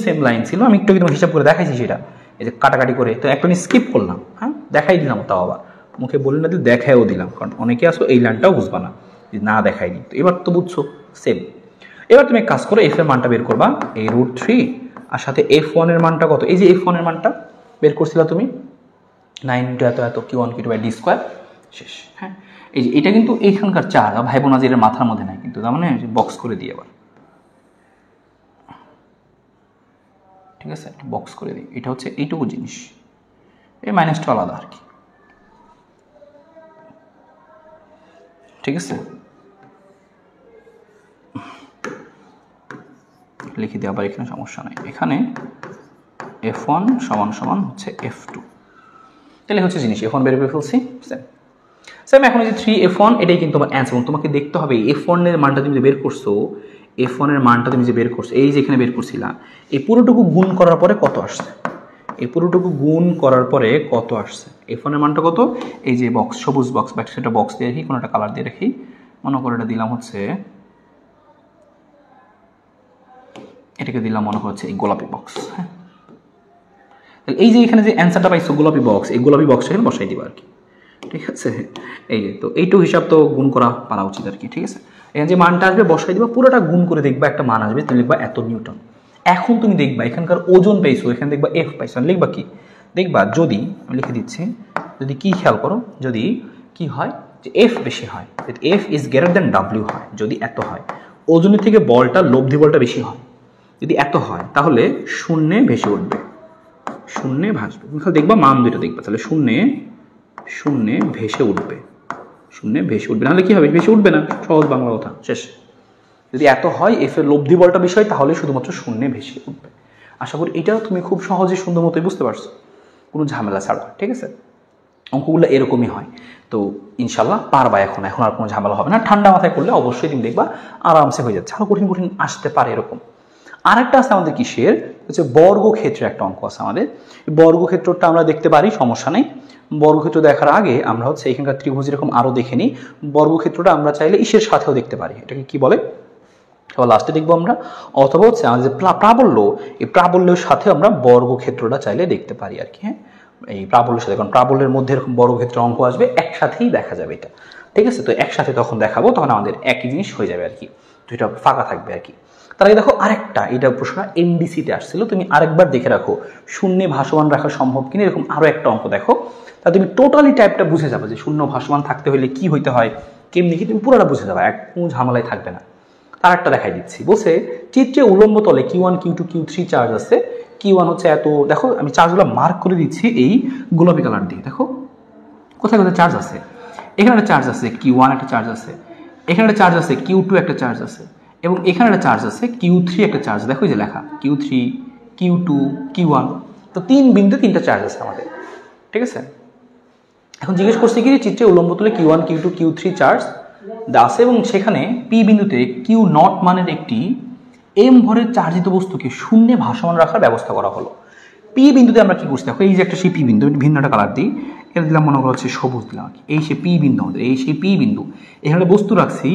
সেম লাইন ছিল, আমি একটু তোমাকে হিসাব করে দেখাইছি সেটা, এই যে কাটাকাটি করে, তো একটা স্কিপ করলাম, হ্যাঁ দেখাই দিলাম তাও আবার মুখে বলে না দিলে দেখায়ও দিলাম, কারণ অনেকে আসো এই লাইনটাও বুঝবা না, না দেখায়নি। তো এবার তো বুঝছো সেম। এবার তুমি কাজ করো, এফ এর মানটা বের করবা এই √3, আর সাথে F1 এর মানটা কত, এই যে F1 এর মানটা বের করছিলা তুমি 9 × এত এত Q1 Q2/d² শেষ। হ্যাঁ, এই যে এটা কিন্তু এইখানকার চার, ভাই বোনা যে এর মাথার মধ্যে নাই কিন্তু, তার মানে বক্স করে দিই আবার, ঠিক আছে, বক্স করে দিই। এটা হচ্ছে এইটুকু জিনিস, এই মাইনাসটা আলাদা আর কি, ঠিক আছে। লিখে দিই আবার, এখানে সমস্যা নাই। এখানে F1 = হচ্ছে F2, তাহলে হচ্ছে জিনিস F1 বের করে ফেলছি। সেম এখন এই যে 3F1 এটাই কিন্তু তোমার অ্যান্সার, এবং তোমাকে দেখতে হবে F1 এর মানটা তুমি যে বের করছো, F1 এর মানটা তুমি যে বের করছো, এই যে এখানে বের করছিলা, এই পুরোটুকু গুণ করার পরে কত আসছে, এই পুরোটুকু গুণ করার পরে কত আসছে, F1 এর মানটা কত, এই যে বক্স, সবুজ বক্স, বা সেটা বক্স দিয়ে রাখি, কোনো একটা কালার দিয়ে রাখি, মনে করে এটা দিলাম হচ্ছে, এটাকে দিলাম মনে হচ্ছে এই গোলাপি বক্স। হ্যাঁ, তাহলে এই যে এখানে যে অ্যান্সারটা পাইছো গোলাপি বক্স, এই গোলাপি বক্সটা এখানে বসাই দিবা আর কি, ঠিক আছে। এই যে তো এইটুকু হিসাব তো গুণ করা পারা উচিত আর কি, ঠিক আছে। এখানে যে মানটা আসবে বসাই দিবা, পুরোটা গুণ করে দেখবা একটা মান আসবে, তুমি লিখবা এত নিউটন। এখন তুমি দেখবা এখানকার ওজন পাইছো, এখানে দেখবা F পাইছো, লিখবা কি, দেখবা যদি আমি লিখে দিচ্ছি, যদি কি খেয়াল করো, যদি কি হয় যে F বেশি হয়, F is greater than W হয়, যদি এত হয়, ওজনের থেকে বলটা, লব্ধি বলটা বেশি হয়, যদি এত হয় তাহলে শূন্যে ভেসে উঠবে, শূন্যে ভাসবে। দেখবা মান দুইটা দেখবা, তাহলে শূন্যে ভেসে উঠবে, শূন্যে ভেসে উঠবে, নাহলে কি হবে, ভেসে উঠবে না, সহজ বাংলা কথা, শেষ। যদি এত হয় F এর লব্ধি বলটা বিষয়, তাহলে শুধুমাত্র শূন্যে ভেসে উঠবে। আশা করি এটাও তুমি খুব সহজে সুন্দর মতোই বুঝতে পারছো, কোনো ঝামেলা ছাড়া, ঠিক আছে। অঙ্কগুলো এরকমই হয়, তো ইনশাল্লাহ পারবা, এখন আর কোনো ঝামেলা হবে না। ঠান্ডা মাথায় করলে অবশ্যই তুমি দেখবা আরামসে হয়ে যাচ্ছে, আরো কঠিন কঠিন আসতে পারে এরকম। আরেকটা আছে আমাদের কিসের, হচ্ছে বর্গক্ষেত্রে একটা অঙ্ক আছে আমাদের। বর্গক্ষেত্রটা আমরা দেখতে পারি, সমস্যা নেই। বর্গক্ষেত্র দেখার আগে আমরা হচ্ছে এখানকার ত্রিভুজ এরকম আরো দেখে নিই। বর্গক্ষেত্রটা আমরা চাইলে ইসের সাথেও দেখতে পারি, এটাকে কি বলে লাস্টে দেখবো আমরা, অথবা হচ্ছে আমাদের প্রাবল্য, এই প্রাবল্যের সাথে আমরা বর্গক্ষেত্রটা চাইলে দেখতে পারি আর কি। হ্যাঁ, এই প্রাবল্যের সাথে, কারণ প্রাবল্যের মধ্যে এরকম বর্গক্ষেত্র অঙ্ক আসবে, একসাথেই দেখা যাবে এটা, ঠিক আছে। তো একসাথে তখন দেখাবো, তখন আমাদের একই জিনিস হয়ে যাবে আর কি, দুইটা ফাঁকা থাকবে আর কি। তার আগে দেখো আরেকটা, এটা প্রশ্ন এমডিসিতে আসছিল, তুমি আরেকবার দেখে রাখো, শূন্যে ভাসমান রাখা সম্ভব কিনা, এরকম আরো একটা অঙ্ক দেখো, তা তুমি টোটালি টাইপটা বুঝে যাবে যে শূন্য ভাসমান থাকতে হলে কি হইতে হয়, কেমনি কি, তুমি পুরোটা বুঝে যাবে, এক কোনো ঝামেলায় থাকবে না। তার একটা দেখাই দিচ্ছি, বলছে চিত্রে উলম্ব তলে Q1 Q2 Q3 চার্জ আছে, Q1 হচ্ছে এত, দেখো আমি চার্জগুলো মার্ক করে দিচ্ছি এই গোলাপি কালার দিয়ে, দেখো কোথায় কোথায় চার্জ আছে, এখানে একটা চার্জ আছে Q1, একটা চার্জ আছে, এখানে একটা চার্জ আছে Q2, একটা চার্জ আছে, এবং এখানে একটা চার্জ আছে Q3, একটা চার্জ, দেখো এই যে লেখা Q3 Q2 Q1, তো তিন বিন্দু তিনটা চার্জ আছে আমাদের, ঠিক আছে। এখন জিজ্ঞেস করছে কি, চিত্রে উলম্ব তলে Q1 Q2 Q3 চার্জ আছে, এবং সেখানে পি বিন্দুতে Q0 মানের একটি m ভরের চার্জিত বস্তুকে শূন্যে ভাসমান রাখার ব্যবস্থা করা হলো। পি বিন্দুতে আমরা কি করছি, দেখো এই যে একটা সেই পি বিন্দু, ভিন্ন একটা কালার দিই, এটা দিলাম মনে করা হচ্ছে সবুজ দিলাম, এই সে পি বিন্দু আমাদের, এই সেই পি বিন্দু, এখানে বস্তু রাখছি,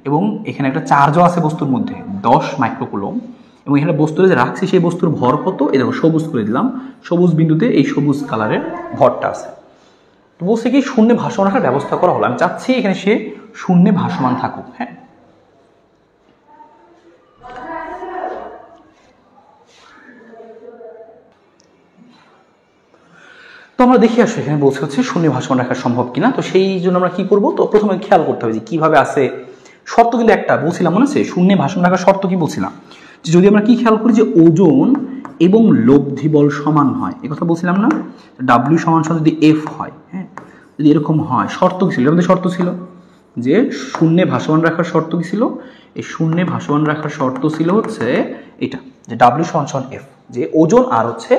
এবং এখানে একটা চার্জও আছে বস্তুর মধ্যে 10 মাইক্রোকুলম, এবং এখানে বস্তুটা যে রাখছি সেই বস্তুর ভর কত, এই দেখো সবুজ করে দিলাম, সবুজ বিন্দুতে এই সবুজ কালারের ভরটা আছে। তো বলছে কি শূন্যে ভাসমান রাখার ব্যবস্থা করা হলো, আমি চাচ্ছি এখানে সে শূন্যে ভাসমান থাকুক। হ্যাঁ, তো আমরা দেখে আসি, এখানে বলছে হচ্ছে শূন্য ভাসমান রাখা সম্ভব কিনা। তো সেই জন্য আমরা কি করব, তো প্রথমে খেয়াল করতে হবে যে কিভাবে আছে, শর্ত কিন্তু একটা বলছিলাম মনে আছে, শূন্য ভাসমান রাখার শর্ত কি বলছিলাম, যে যদি আমরা কি খেয়াল করি যে ওজন এবং লব্ধি বল সমান হয়, এই কথা বলছিলাম না, W = যদি F হয়, হ্যাঁ, যদি এরকম হয়, শর্ত কি ছিল, আমাদের শর্ত ছিল যে শূন্যে ভাসমান রাখার শর্ত কি ছিল, এই শূন্যে ভাসমান রাখার শর্ত ছিল হচ্ছে এটা, যে W = F, যে ওজন আর হচ্ছে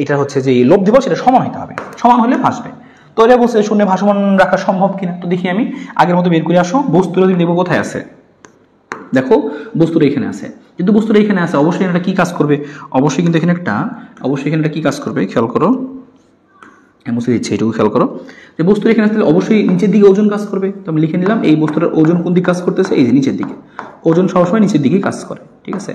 এটা হচ্ছে যে লব্ধি বল সেটা সমান হতে হবে, সমান হলে ভাসবে। তো এটা বলছে শূন্যে ভাসমান রাখা সম্ভব কিনা, তো দেখি আমি আগের মতো বের করে আসো, বস্তুটা যদি দেবো কোথায় আছে, দেখো বস্তুটা এখানে আছে, কিন্তু বস্তুটা এখানে আছে, অবশ্যই এটা কি কাজ করবে, অবশ্যই কিন্তু এখানে একটা, অবশ্যই এখানে কি কাজ করবে, খেয়াল করো, মুছে দিচ্ছে, এটুকু খেয়াল করো, যে বস্তুর এখানে আসলে অবশ্যই নিচের দিকে ওজন কাজ করবে। তো আমি লিখে নিলাম এই বস্তুটার ওজন কোন দিকে কাজ করতেছে, এই যে নিচের দিকে, ওজন সবসময় নিচের দিকে কাজ করে, ঠিক আছে।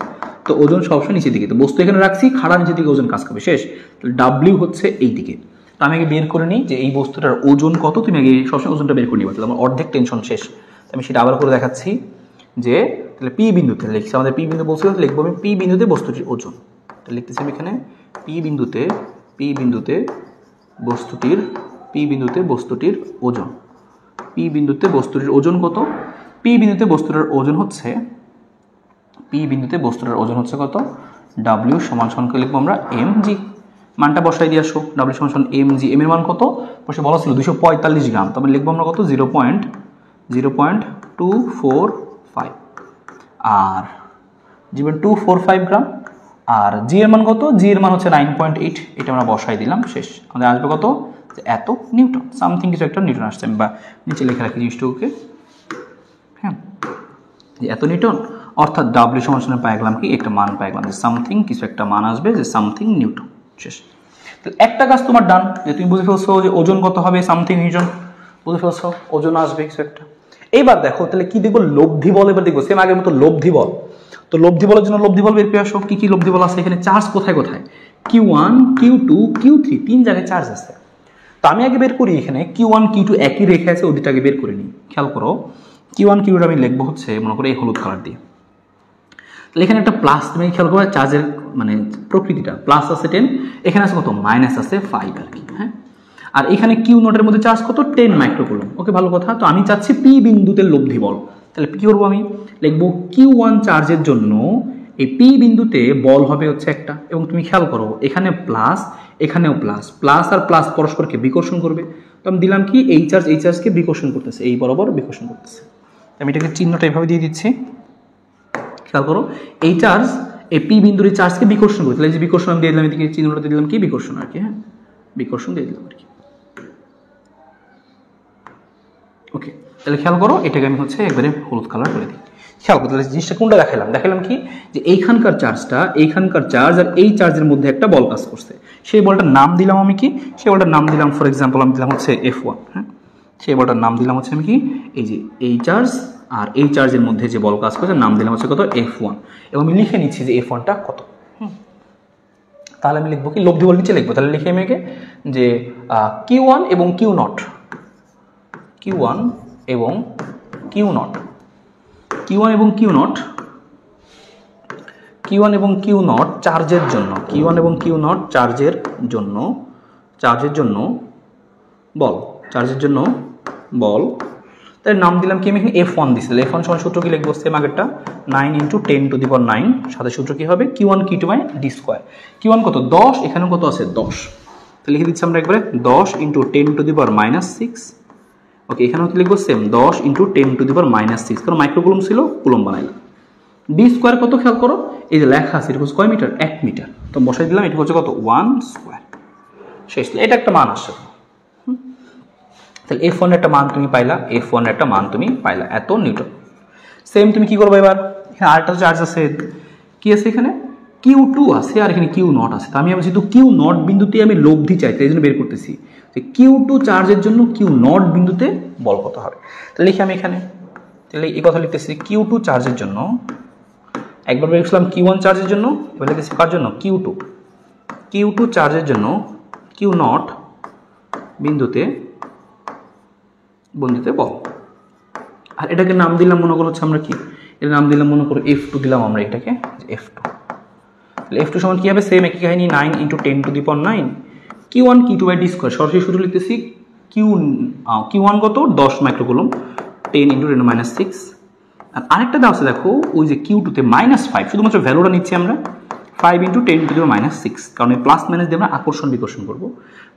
তো ওজন সবসময় নিচের দিকে, তো বস্তু এখানে রাখছি, খাড়া নিচের দিকে ওজন কাজ করবে, শেষ। তাহলে W হচ্ছে এই দিকে, তো আমি আগে বের করে নিই যে এই বস্তুটার ওজন কত, তুমি আগে সবসময় ওজনটা বের করে নিবা, তাহলে আমার অর্ধেক টেনশন শেষ। আমি সেটা আবার করে দেখাচ্ছি যে তাহলে পি বিন্দুতে লিখছি, আমাদের পি বিন্দু বলছিল, লিখবো আমি পি বিন্দুতে বস্তুটির ওজন। তো লিখতেছি আমি এখানে পি বিন্দুতে বস্তুটির ওজন। পি বিন্দুতে বস্তুটির ওজন কত? পি বিন্দুতে বস্তুটার ওজন হচ্ছে কত? ডাব্লিউ সমান কি লিখবো আমরা? M G. মানটা বসাই দিয়ে আসো, ডাব্লিউ সমান এম জি। এম এর মান কত? বসে বলা ছিল 245 গ্রাম, তবে লিখবো আমরা কত? 0.245। আর 0.245 গ্রাম। আর জি এর মান কত? জি এর মান হচ্ছে 9.8। এটা আমরা বসাই দিলাম, শেষ। আমাদের আসবে কত? এত নিউটন, সামথিং কিছু একটা নিউটন আসছে। বা নিচে লেখা রাখি জিনিসটুকুকে, হ্যাঁ, এত নিউটন, অর্থাৎ ডাব্লিউ সমান পাই গেলাম কি? একটা মান পাই গেলাম যে সামথিং কিছু একটা মান আসবে, যে সামথিং নিউটন, শেষ। তাহলে একটা কাজ তোমার ডান, যে তুমি বুঝে ফেলছো যে ওজন কত হবে, সামথিং নিউটন বুঝে ফেলছো, ওজন আসবে কিছু একটা। এইবার দেখো তাহলে কি দেখবো? লব্ধি বল। এবার দেখবো সেম আগের মতো লব্ধি বল। তো লব্ধি বলের জন্য লব্ধি বল বের করে আসো। কি কি লব্ধি বল আছে এখানে? চার্জ কোথায় কোথায়? Q1 Q2 Q3, 3 জায়গায় চার্জ আছে। তো আমি আগে বের করি এখানে Q1 Q2 একই রেখে আছে, ওদিকটা আগে বের করে নিই। খেয়াল করো, Q1 Q2 আমি লিখবো হচ্ছে মনে করো এই হলুদ কালার দিয়ে। তাহলে এখানে একটা প্লাস, তুমি খেয়াল করো চার্জের মানে প্রকৃতিটা, প্লাস আছে 10, এখানে আছে কত? মাইনাস আছে 5 আর কি, হ্যাঁ। আর এখানে কিউ নটের মধ্যে চার্জ কত? 10 মাইক্রোকুলম। ওকে, ভালো কথা। তো আমি চাচ্ছি পি বিন্দুতে লব্ধি বল। তাহলে কি করবো? আমি লিখবো Q1 চার্জের জন্য এই পি বিন্দুতে বল হবে হচ্ছে একটা, এবং তুমি খেয়াল করো এখানে প্লাস, এখানেও প্লাস, প্লাস আর প্লাস পরস্পরকে বিকর্ষণ করবে। তো আমি দিলাম কি? এই চার্জকে বিকর্ষণ করতেছে, এই বরাবর বিকর্ষণ করতেছে। আমি এটাকে চিহ্নটা এভাবে দিয়ে দিচ্ছি। খেয়াল করো, এই চার্জ এই পি বিন্দুর চার্জকে বিকর্ষণ করে, তাহলে যে বিকর্ষণ আমি দিয়ে দিলাম, এদিকে চিহ্নটা দিয়ে দিলাম কি? বিকর্ষণ আর কি, হ্যাঁ, বিকর্ষণ দিয়ে দিলাম আর কি। ওকে, তাহলে খেয়াল করো এটাকে আমি হচ্ছে একবারে হলুদ কালার করে দিই। খেয়াল করো তাহলে জিনিসটা কোনটা দেখালাম কি? যে এইখানকার চার্জ আর এই চার্জের মধ্যে একটা বল কাজ করছে। সেই বলটার নাম দিলাম আমি কি? সেই বলটার নাম দিলাম ফর এক্সাম্পল আমি দিলাম হচ্ছে F1, হ্যাঁ। সেই বলটার নাম দিলাম হচ্ছে আমি কি? এই যে এই চার্জ আর এই চার্জের মধ্যে যে বল কাজ করছে, নাম দিলাম হচ্ছে কত? F1। এবং আমি লিখে নিচ্ছি যে F1টা কত। তাহলে আমি লিখবো কি? লব্ধি বল নিচে লিখবো। তাহলে লিখে আমি যে Q1 এবং Q নট, Q1 এবং Q নট চার্জের জন্য, Q1 এবং Q নট চার্জের জন্য বল, তাই নাম দিলাম কি? আমি এখানে F1 দিছি। F1 সমান সূত্র কি লিখবো? সেম আগেরটা, 9 × 10⁹, সাথে সূত্র কি হবে? Q1 Q2 d square. Q1 কত? 10, এখানে কত আছে? 10। তাহলে লিখে দিচ্ছি আমরা একবারে 10 × 10⁻⁶। ওকে, এখানেও কি লিখবো? সেম 10 × 10⁻⁶, কারণ মাইক্রোকুলম ছিল, কুলম বানাইলাম। ডি স্কোয়ার কত? খেয়াল করো, এই যে লেখা আছে এটা হচ্ছে কয় মিটার? 1 মিটার। তো বসাই দিলাম, এটা হচ্ছে কত? 1 স্কোয়ার, শেষ। এটা একটা মান আসছে। তাহলে F1 একটা মান তুমি পাইলা, এত নিউটন। সেম তুমি কি করবে এবার? এখানে আরেকটা চার্জ আছে, কি আছে এখানে? Q2 আছে, আর এখানে Q নট আছে। তো আমি যেহেতু Q নট বিন্দুতে আমি লব্ধি চাই, তাই জন্য বের করতেছি যে Q2 চার্জের জন্য Q নট বিন্দুতে বল কত হবে। তাহলে লিখি আমি এখানে, তাহলে এই কথা লিখতেছি Q2 চার্জের জন্য, একবার বের করলাম Q1 চার্জের জন্য, এবার লিখতেছি কার জন্য? Q2 চার্জের জন্য Q নট বিন্দুতে বল। আর এটাকে নাম দিলাম মনে করো হচ্ছে আমরা কি? এর নাম দিলাম মনে করো F2 দিলাম আমরা এটাকে, F2। তাহলে F2 সমান কি হবে? সেম একই কাহিনী, 9 × 10⁹ Q1 Q2/d স্কয়ার। সরাসরি সূত্র লিখতেছি Q1 কত? 10 মাইক্রোকুলম, 10 × 10⁻⁶। আর আরেকটা দাও আছে দেখো, ওই যে Q2 তে -5, শুধুমাত্র ভ্যালুটা নিচ্ছি আমরা, 5 × 10⁻⁶, কারণ এই প্লাস মাইনাস দিয়ে আমরা আকর্ষণ বিকর্ষণ করবো।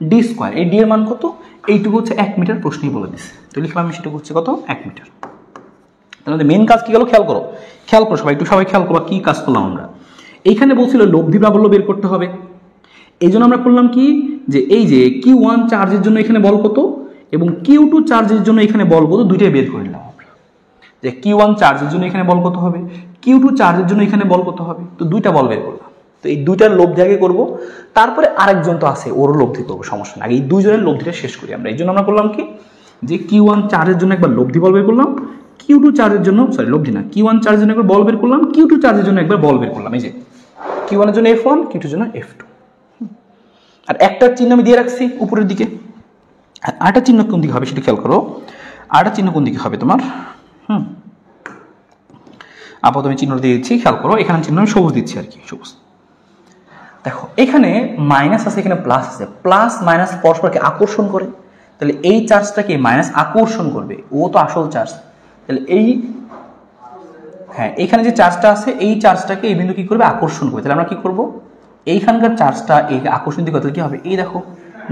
ডি স্কোয়ার, এই ডি এর মান কত? এইটুকু হচ্ছে 1 মিটার, প্রশ্নই বলে দিচ্ছে। তো লিখলাম আমি সেটা হচ্ছে কত? 1 মিটার। তাহলে মেন কাজ কি গেল? খেয়াল করো সবাই খেয়াল করো কি কাজ করলাম আমরা। এইখানে বলছিল লব্ধি প্রাবল্য বের করতে হবে, এই জন্য আমরা করলাম কি? যে এই যে Q1 চার্জের জন্য এখানে বল কত এবং Q2 চার্জের জন্য এখানে বল কত, দুইটাই বের করে নিলাম আমরা। যে Q1 চার্জের জন্য এখানে বল কত হবে, Q2 চার্জের জন্য এখানে বল কত হবে, তো দুইটা বল বের করলাম। তো এই দুইটার লব্ধি আগে করবো, তারপরে আরেকজন তো আছে, ওর লব্ধি করবো, সমস্যা না। আগে এই দুইজনের লব্ধিটা শেষ করি আমরা। এই জন্য আমরা করলাম কি? যে Q1 চার্জের জন্য একবার লব্ধি বল বের করলাম, Q2 চার্জের জন্য, লব্ধি না, Q1 চার্জের জন্য একবার বল বের করলাম, Q2 চার্জের জন্য একবার বল বের করলাম। এই যে Q1 এর জন্য F1, Q2 এর জন্য F2। আর একটা চিহ্ন আমি দিয়ে রাখছি উপরের দিকে, আর আরেকটা চিহ্ন কোন দিকে হবে সেটা খেয়াল করো। আরেকটা চিহ্ন কোন দিকে হবে তোমার, আপাতত আমি চিহ্ন দিয়ে দিচ্ছি, খেয়াল করো। এখানে চিহ্ন আমি সবুজ দিচ্ছি আর কি, সবুজ। দেখো এখানে মাইনাস আছে, এখানে প্লাস আছে, প্লাস মাইনাস পরস্পরকে আকর্ষণ করে, তাহলে এই চার্জটাকে মাইনাস আকর্ষণ করবে, ও তো আসল চার্জ। তাহলে এইখানে যে চার্জটা আছে এই চার্জটাকে এই বিন্দু কি করবে, আকর্ষণ করবে। তাহলে আমরা কি করব, এইখানকার চার্জটা এই আকর্ষণ দিকে কি হবে, এই দেখো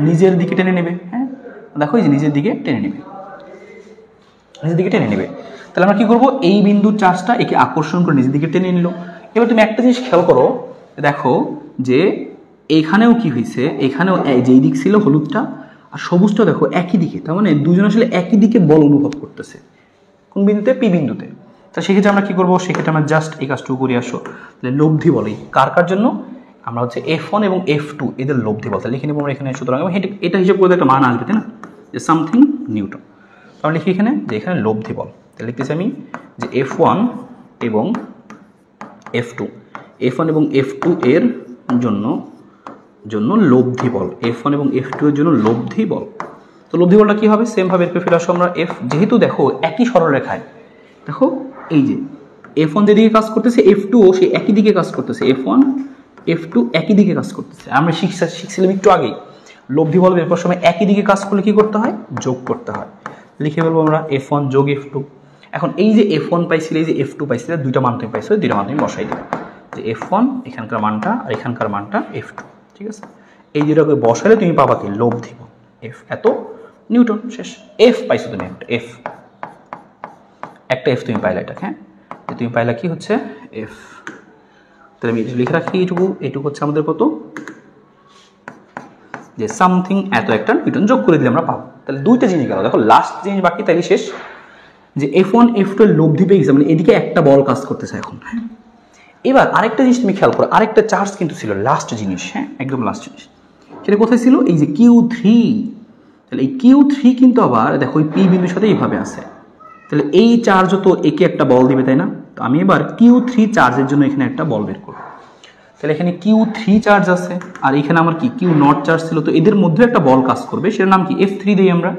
নিজের দিকে টেনে নেবে। হ্যাঁ দেখো এই যে নিজের দিকে টেনে নেবে, নিজের দিকে টেনে নেবে। তাহলে আমরা কি করব, এই বিন্দুর চার্জটা একে আকর্ষণ করে নিজের দিকে টেনে নিল। এবার তুমি একটা জিনিস খেয়াল করো, দেখো যে এইখানেও কি হয়েছে, এখানেও যেই দিক ছিল হলুদটা আর সবুজটা দেখো একই দিকে, তার মানে দুজন আসলে একই দিকে বল অনুভব করতেছে। কোন বিন্দুতে, পি বিন্দুতে। তা সেক্ষেত্রে আমরা কি করবো, সেক্ষেত্রে আমরা জাস্ট এই কাজটুকু করে আসো। তাহলে লব্ধি বল কার কার জন্য, আমরা হচ্ছে F1 এবং F2 এদের লব্ধি বল। তাহলে লিখে নেবো আমরা এখানে, সুতরাং এটা হিসাব করে একটা মান আসবে, তাই না, যে সামথিং নিউটন। তাহলে লিখি এখানে যে এখানে লব্ধি বল। তাহলে লিখতেছি আমি যে F1 এবং F2, F1 এবং F2 এর জন্য লব্ধি বল, F1 এবং F2 এর জন্য লব্ধি বল। তো লব্ধি বলটা কি হবে, সেম ভাবে এর ফিরে আসো আমরা। যেহেতু দেখো একই সরলরেখায়, দেখো এই যে F1 যেদিকে কাজ করতেছে F2 ও সেই একই দিকে কাজ করতেছে, F1 F2 একই দিকে কাজ করতেছে। আমরা শিখছিলাম একটু আগেই, লব্ধি বল বের করার সময় একই দিকে কাজ করলে কি করতে হয়, যোগ করতে হয়। লিখে বলবো আমরা F1 যোগ F2। এখন এই যে F1 পাইছিলে, এই যে F2 পাইছিলে, দুইটা মান তুমি পাইছো, দুইটা মান তুমি বসাই দিবে, যে F1 এখানকার মানটা আর এখানকার মানটা F2, ঠিক আছে। এই দুটাকে বসালে তুমি পাবা কি, লব্ধি বল F এত নিউটন, শেষ। F পাইছো তুমি একটা F তুমি পাইলা, এটা হ্যাঁ, তুমি পাইলা কি হচ্ছে F। তাহলে আমি লিখে রাখি এইটুকু হচ্ছে আমাদের কত, যে সামথিং এত একটা নিউটন, যোগ করে দিলে আমরা পাবো। তাহলে দুইটা জিনিস গেল, দেখো লাস্ট জিনিস বাকি, তাইলে শেষ। যে F1 F2 এর লব্ধি পেয়ে গেছে, মানে এদিকে একটা বল কাজ করতেছে এখন। হ্যাঁ এবার আরেকটা জিনিস তুমি খেয়াল করো, আরেকটা চার্জ কিন্তু ছিল, লাস্ট জিনিস, হ্যাঁ একদম লাস্ট জিনিস। সেটা কোথায় ছিল, এই যে Q3। তাহলে এই Q3 কিন্তু আবার দেখো এই P বিন্দুর সাথে এইভাবে আছে, তাহলে এই চার্জও তো একে একটা বল দিবে, তাই না। তো আমি এবার Q3 চার্জের জন্য এখানে একটা বল বের করব। তাহলে এখানে Q3 চার্জ আছে, আর এখানে আমার কি Q0 চার্জ ছিল, তো এদের মধ্যে একটা বল কাজ করবে, সেটার নাম কি F3 দিই আমরা।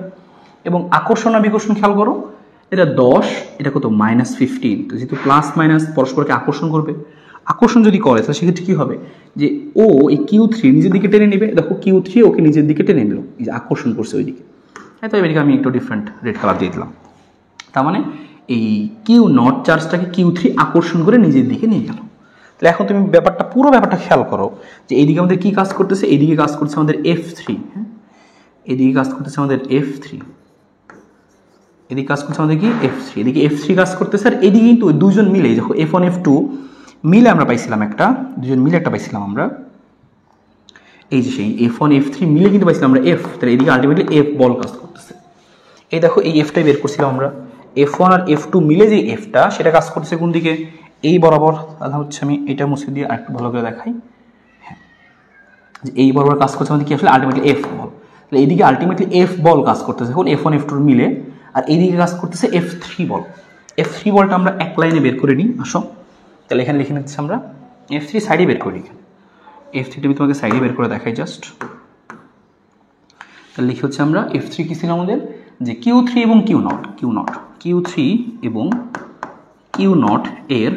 এবং আকর্ষণ আর বিকর্ষণ খেয়াল করো, এটা 10, এটা কত -15। তো যেহেতু প্লাস মাইনাস পরস্পরকে আকর্ষণ করবে, আকর্ষণ যদি করে তাহলে সেক্ষেত্রে কি হবে, যে ও এই Q3 নিজের দিকে টেনে নেবে। দেখো Q3 ওকে নিজের দিকে টেনে নিল, এই যে আকর্ষণ করছে ওই দিকে। হ্যাঁ তো এদিকে আমি একটু ডিফারেন্ট রেড কালার দিয়ে দিলাম। তার মানে এই Q0 চার্জটাকে Q3 আকর্ষণ করে নিজের দিকে নিয়ে গেল। তাহলে এখন তুমি পুরো ব্যাপারটা খেয়াল করো, যে এইদিকে আমাদের কি কাজ করতেছে, এইদিকে কাজ করছে আমাদের F3, হ্যাঁ এদিকে কাজ করতেছে আমাদের F3, এদিকে কাজ করছে আমাদের কি F3, এদিকে F3 কাজ করতেছে। আর এদিকে কিন্তু দুজন মিলে, দেখো F1 F2 মিলে আমরা পাইছিলাম একটা, দুজন মিলে একটা পাইছিলাম আমরা, এই যে সেই F1 F3 মিলে কিন্তু পাইছিলাম আমরা F। তাহলে এদিকে আলটিমেটলি F বল কাজ করতেছে। এই দেখো এই Fটাই বের করছিলাম আমরা, F1 আর F2 মিলে যে Fটা, সেটা কাজ করতেছে কোন দিকে, এই বরাবর। তাহলে হচ্ছে আমি এটা মুছে দিয়ে আরেকটু ভালো করে দেখাই, হ্যাঁ যে এই বরাবর কাজ করছে আমাদের কি আসলে আলটিমেটলি F বল। তাহলে এইদিকে আলটিমেটলি F বল কাজ করতেছে এখন F1 F2 মিলে, আর এইদিকে কাজ করতেছে F3 বল। F3 বলটা আমরা এক লাইনে বের করে নিই, আসো। তাহলে এখানে লিখে নিচ্ছি আমরা F3 সাইডে বের করি, F3টা আমি তোমাকে সাইডে বের করে দেখাই জাস্ট। তাহলে লিখে হচ্ছে আমরা F3 কি ছিল আমাদের, যে Q3 এবং Q3 এবং Q0 এর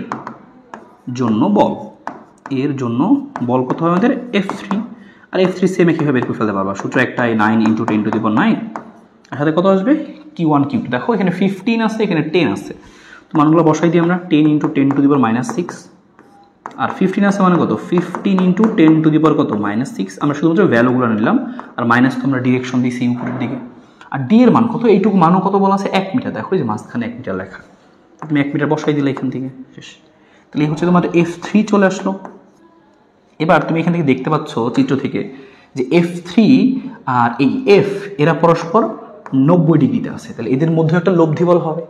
জন্য বল কত হবে আমাদের F3। আর F3 সেম একইভাবে বের করে ফেলতে পারবা, সূত্র একটাই, 9 × 10⁹, আর সাথে কত আসবে Q1 Q2। দেখো এখানে 15 আছে, এখানে 10 আছে, তো মানগুলো বসাই দিই আমরা, 10 × 10⁻⁶, আর 15 আছে মানে কত 15 × 10⁻⁻⁶। আমরা শুধুমাত্র ভ্যালুগুলো নিলাম, আর মাইনাস তো আমরা ডিরেকশন দিয়েছি উপরের দিকে। আর ডি এর মান কত, এইটুকু মানও কত বলা আছে 1 মিটার। দেখো এই যে মাঝখানে 1 মিটার লেখা, তুমি 1 মিটার বসাই দিলে এখান থেকে, শেষ। তাহলে এই হচ্ছে তোমার F3 চলে আসলো। এবার তুমি এখান থেকে দেখতে পাচ্ছ চিত্র থেকে যে F3 আর এই F এরা পরস্পর 90 ডিগ্রিতে আছে, তাহলে এদের মধ্যে একটা লব্ধি বল হবে।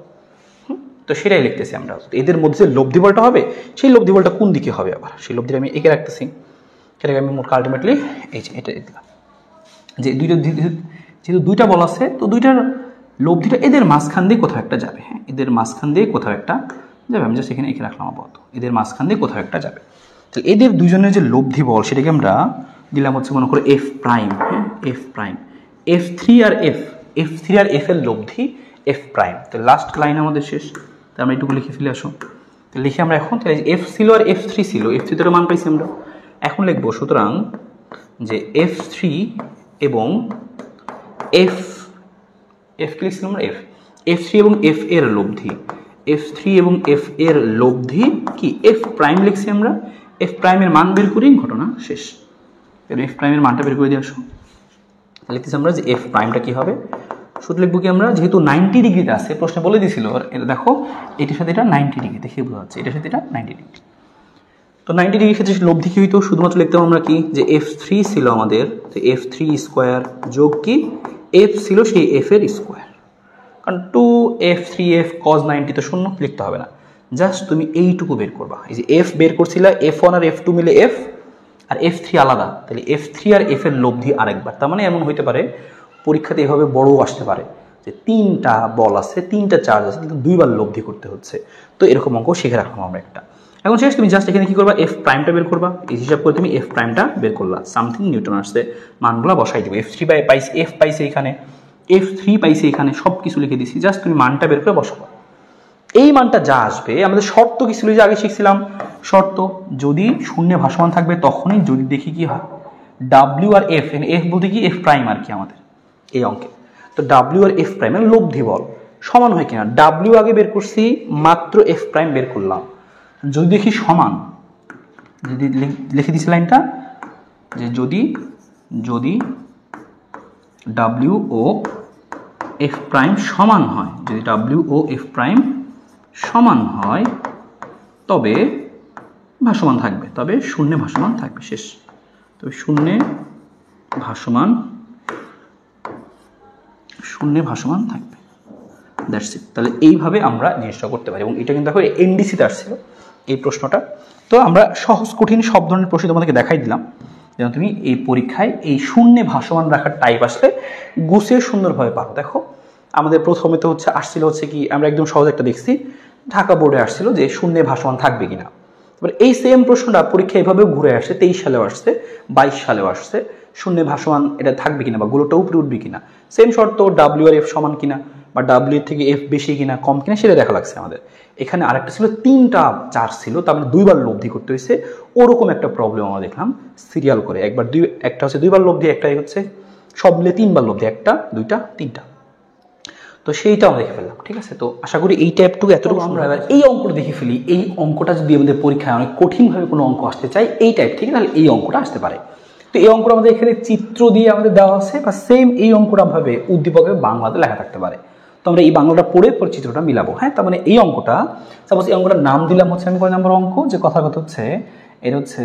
তো সেটাই লিখতেছি আমরা, এদের মধ্যে যে লব্ধি বলটা হবে, সেই লব্ধি বলটা কোন দিকে হবে, আবার সেই লব্ধিটা আমি এঁকে রাখতেছি। সেটাকে আমি মোট আলটিমেটলি এই যে এটা দিলাম, যে যেহেতু দুইটা বল আছে, তো দুইটার লব্ধিটা এদের মাঝখান দিয়ে কোথাও একটা যাবে। হ্যাঁ এদের মাঝখান দিয়ে কোথাও একটা যাবে, আমি জাস্ট এখানে এঁকে রাখলাম আপাতত, এদের মাঝখান দিয়ে কোথাও একটা যাবে। তো এদের দুজনের যে লব্ধি বল, সেটাকে আমরা দিলাম হচ্ছে মনে করো এফ প্রাইম, হ্যাঁ এফ প্রাইম, F3 আর F এর লব্ধি এফ প্রাইম। তো লাস্ট লাইন আমাদের শেষ, তো আমরা এইটুকু লিখে ফেলে আসো। তো লিখে আমরা এখন তাহলে এফ ছিল আর F3 ছিল, F3 তো মান পাইছি আমরা, এখন লিখবো সুতরাং যে F3 এবং এফ কি লিখছিলাম আমরা F3 এবং F এর লব্ধি, F3 এবং F এর লব্ধি কি এফ প্রাইম লিখছি আমরা, এফ প্রাইমের মান বের করি, ঘটনা শেষ। এফ প্রাইমের মানটা বের করে দিয়ে আসো। লিখতেছি আমরা যে এফ প্রাইমটা কি হবে, শুধু লিখবো কি আমরা যেহেতু 90 ডিগ্রিতে আছে, প্রশ্নে বলে দিয়েছিল এটা দেখো এটার সাথে এটা 90 ডিগ্রি দেখে বোঝা যাচ্ছে, এটার সাথে এটা 90 ডিগ্রি। তো 90 ডিগ্রির ক্ষেত্রে লব্ধি কি হইতো, শুধুমাত্র লিখতাম আমরা কি যে F3 ছিল আমাদের, তো F3 স্কোয়ার যোগ কি F ছিল সেই F এর স্কোয়ার, কারণ 2F3F cos 90 তো শূন্য, লিখতে হবে না, জাস্ট তুমি এইটুকু বের করবা। এই যে F বের করছিলা, F1 আর F2 মিলে F, আর F3 আলাদা, তাহলে F3 আর F এর লব্ধি আরেকবার। তার মানে এমন হইতে পারে পরীক্ষাতে এভাবে বড়ও আসতে পারে যে 3টা বল আছে, 3টা চার্জ আছে, কিন্তু 2বার লব্ধি করতে হচ্ছে। তো এরকম অঙ্ক শিখে রাখলাম আমরা একটা। এখন শেষ, তুমি জাস্ট এখানে কি করবা, এফ প্রাইমটা বের করবা, এই হিসাব করে তুমি এফ প্রাইমটা বের করলা, সামথিং নিউটন আসছে, মানগুলো বসাই দেবো। F3 পাইছি, F পাইছে এখানে, F3 পাইছে এখানে, সব কিছু লিখে দিছি, জাস্ট তুমি মানটা বের করে বসাবো। এই মানটা যা আসবে, আমাদের শর্ত কি ছিল যে আগে শিখছিলাম, শর্ত যদি শূন্যে ভাসমান থাকবে তখনই যদি দেখি কি হয় ডাব্লিউ আর এফ, এফ বলতে কি এফ প্রাইম আর কি আমাদের এই অঙ্কে, তো ডাব্লিউ আর এফ প্রাইম লব্ধি বল সমান হয় কিনা, ডাব্লিউ আগে বের করছি, মাত্র এফ প্রাইম বের করলাম, যদি দেখি সমান, যদি লিখে দিছি লাইনটা যে যদি ডাব্লিউ ও এফ প্রাইম সমান হয়, যদি ডাব্লিউ ও এফ প্রাইম সমান হয় তবে ভাসমান থাকবে, তবে শূন্যে ভাসমান থাকবে, শেষ। তবে শূন্যে ভাসমান থাকবে, দ্যাটস ইট। তাহলে এইভাবে আমরা জিনিসটা করতে পারি, এবং এটা কিন্তু দেখো এনডিসিতে আসছিল এই প্রশ্নটা। তো আমরা সহজ কঠিন সব ধরনের প্রশ্ন তোমাদেরকে দেখাই দিলাম, যেন তুমি এই পরীক্ষায় এই শূন্যে ভাসমান রাখার টাইপ আসলে গুছিয়ে সুন্দরভাবে পারো। দেখো আমাদের প্রথমে তো আসছিল কি, আমরা একদম সহজ একটা দেখছি, ঢাকা বোর্ডে আসছিল যে শূন্যে ভাসমান থাকবে কিনা। এবার এই সেম প্রশ্নটা পরীক্ষা এভাবেও ঘুরে আসছে, 23 সালেও আসছে, 22 সালেও আসছে, শূন্যে ভাসমান এটা থাকবে কিনা বা গোলকটা উপরে উঠবে কিনা, সেম শর্ত ডাব্লিউ আর এফ সমান কিনা বা ডাব্লিউ থেকে এফ বেশি কিনা কম কিনা সেটা দেখা লাগছে আমাদের। এখানে আরেকটা ছিল 3টা চার্জ ছিল, তার মানে 2বার লব্ধি করতে হয়েছে, ওরকম একটা প্রবলেম আমরা দেখলাম সিরিয়াল করে, একটা হচ্ছে 2বার লব্ধি, একটাই হচ্ছে সব মিলে 3বার লব্ধি, 1টা 2টা 3টা, তো সেইটা আমরা দেখে ফেললাম। ঠিক আছে, তো আশা করি এই টাইপটুকু এতটুকু আমরা এবার এই অঙ্কটা দেখে ফেলি। এই অঙ্কটা যদি আমাদের পরীক্ষায় অনেক কঠিনভাবে কোনো অঙ্ক আসতে চাই এই টাইপ থেকে, তাহলে এই অঙ্কটা আসতে পারে। তো এই অঙ্কটা আমাদের এখানে চিত্র দিয়ে আমাদের দেওয়া আছে, বা সেম এই অঙ্কটা ভাবে উদ্দীপকে বাংলাতে লেখা থাকতে পারে। তো আমরা এই বাংলাটা পড়ে পরে চিত্রটা মিলাবো। হ্যাঁ, তার মানে এই অঙ্কটা সাপোজ এই অঙ্কটার নাম দিলাম হচ্ছে আমি কয় নাম্বার অঙ্ক, যে কথা হচ্ছে এটা হচ্ছে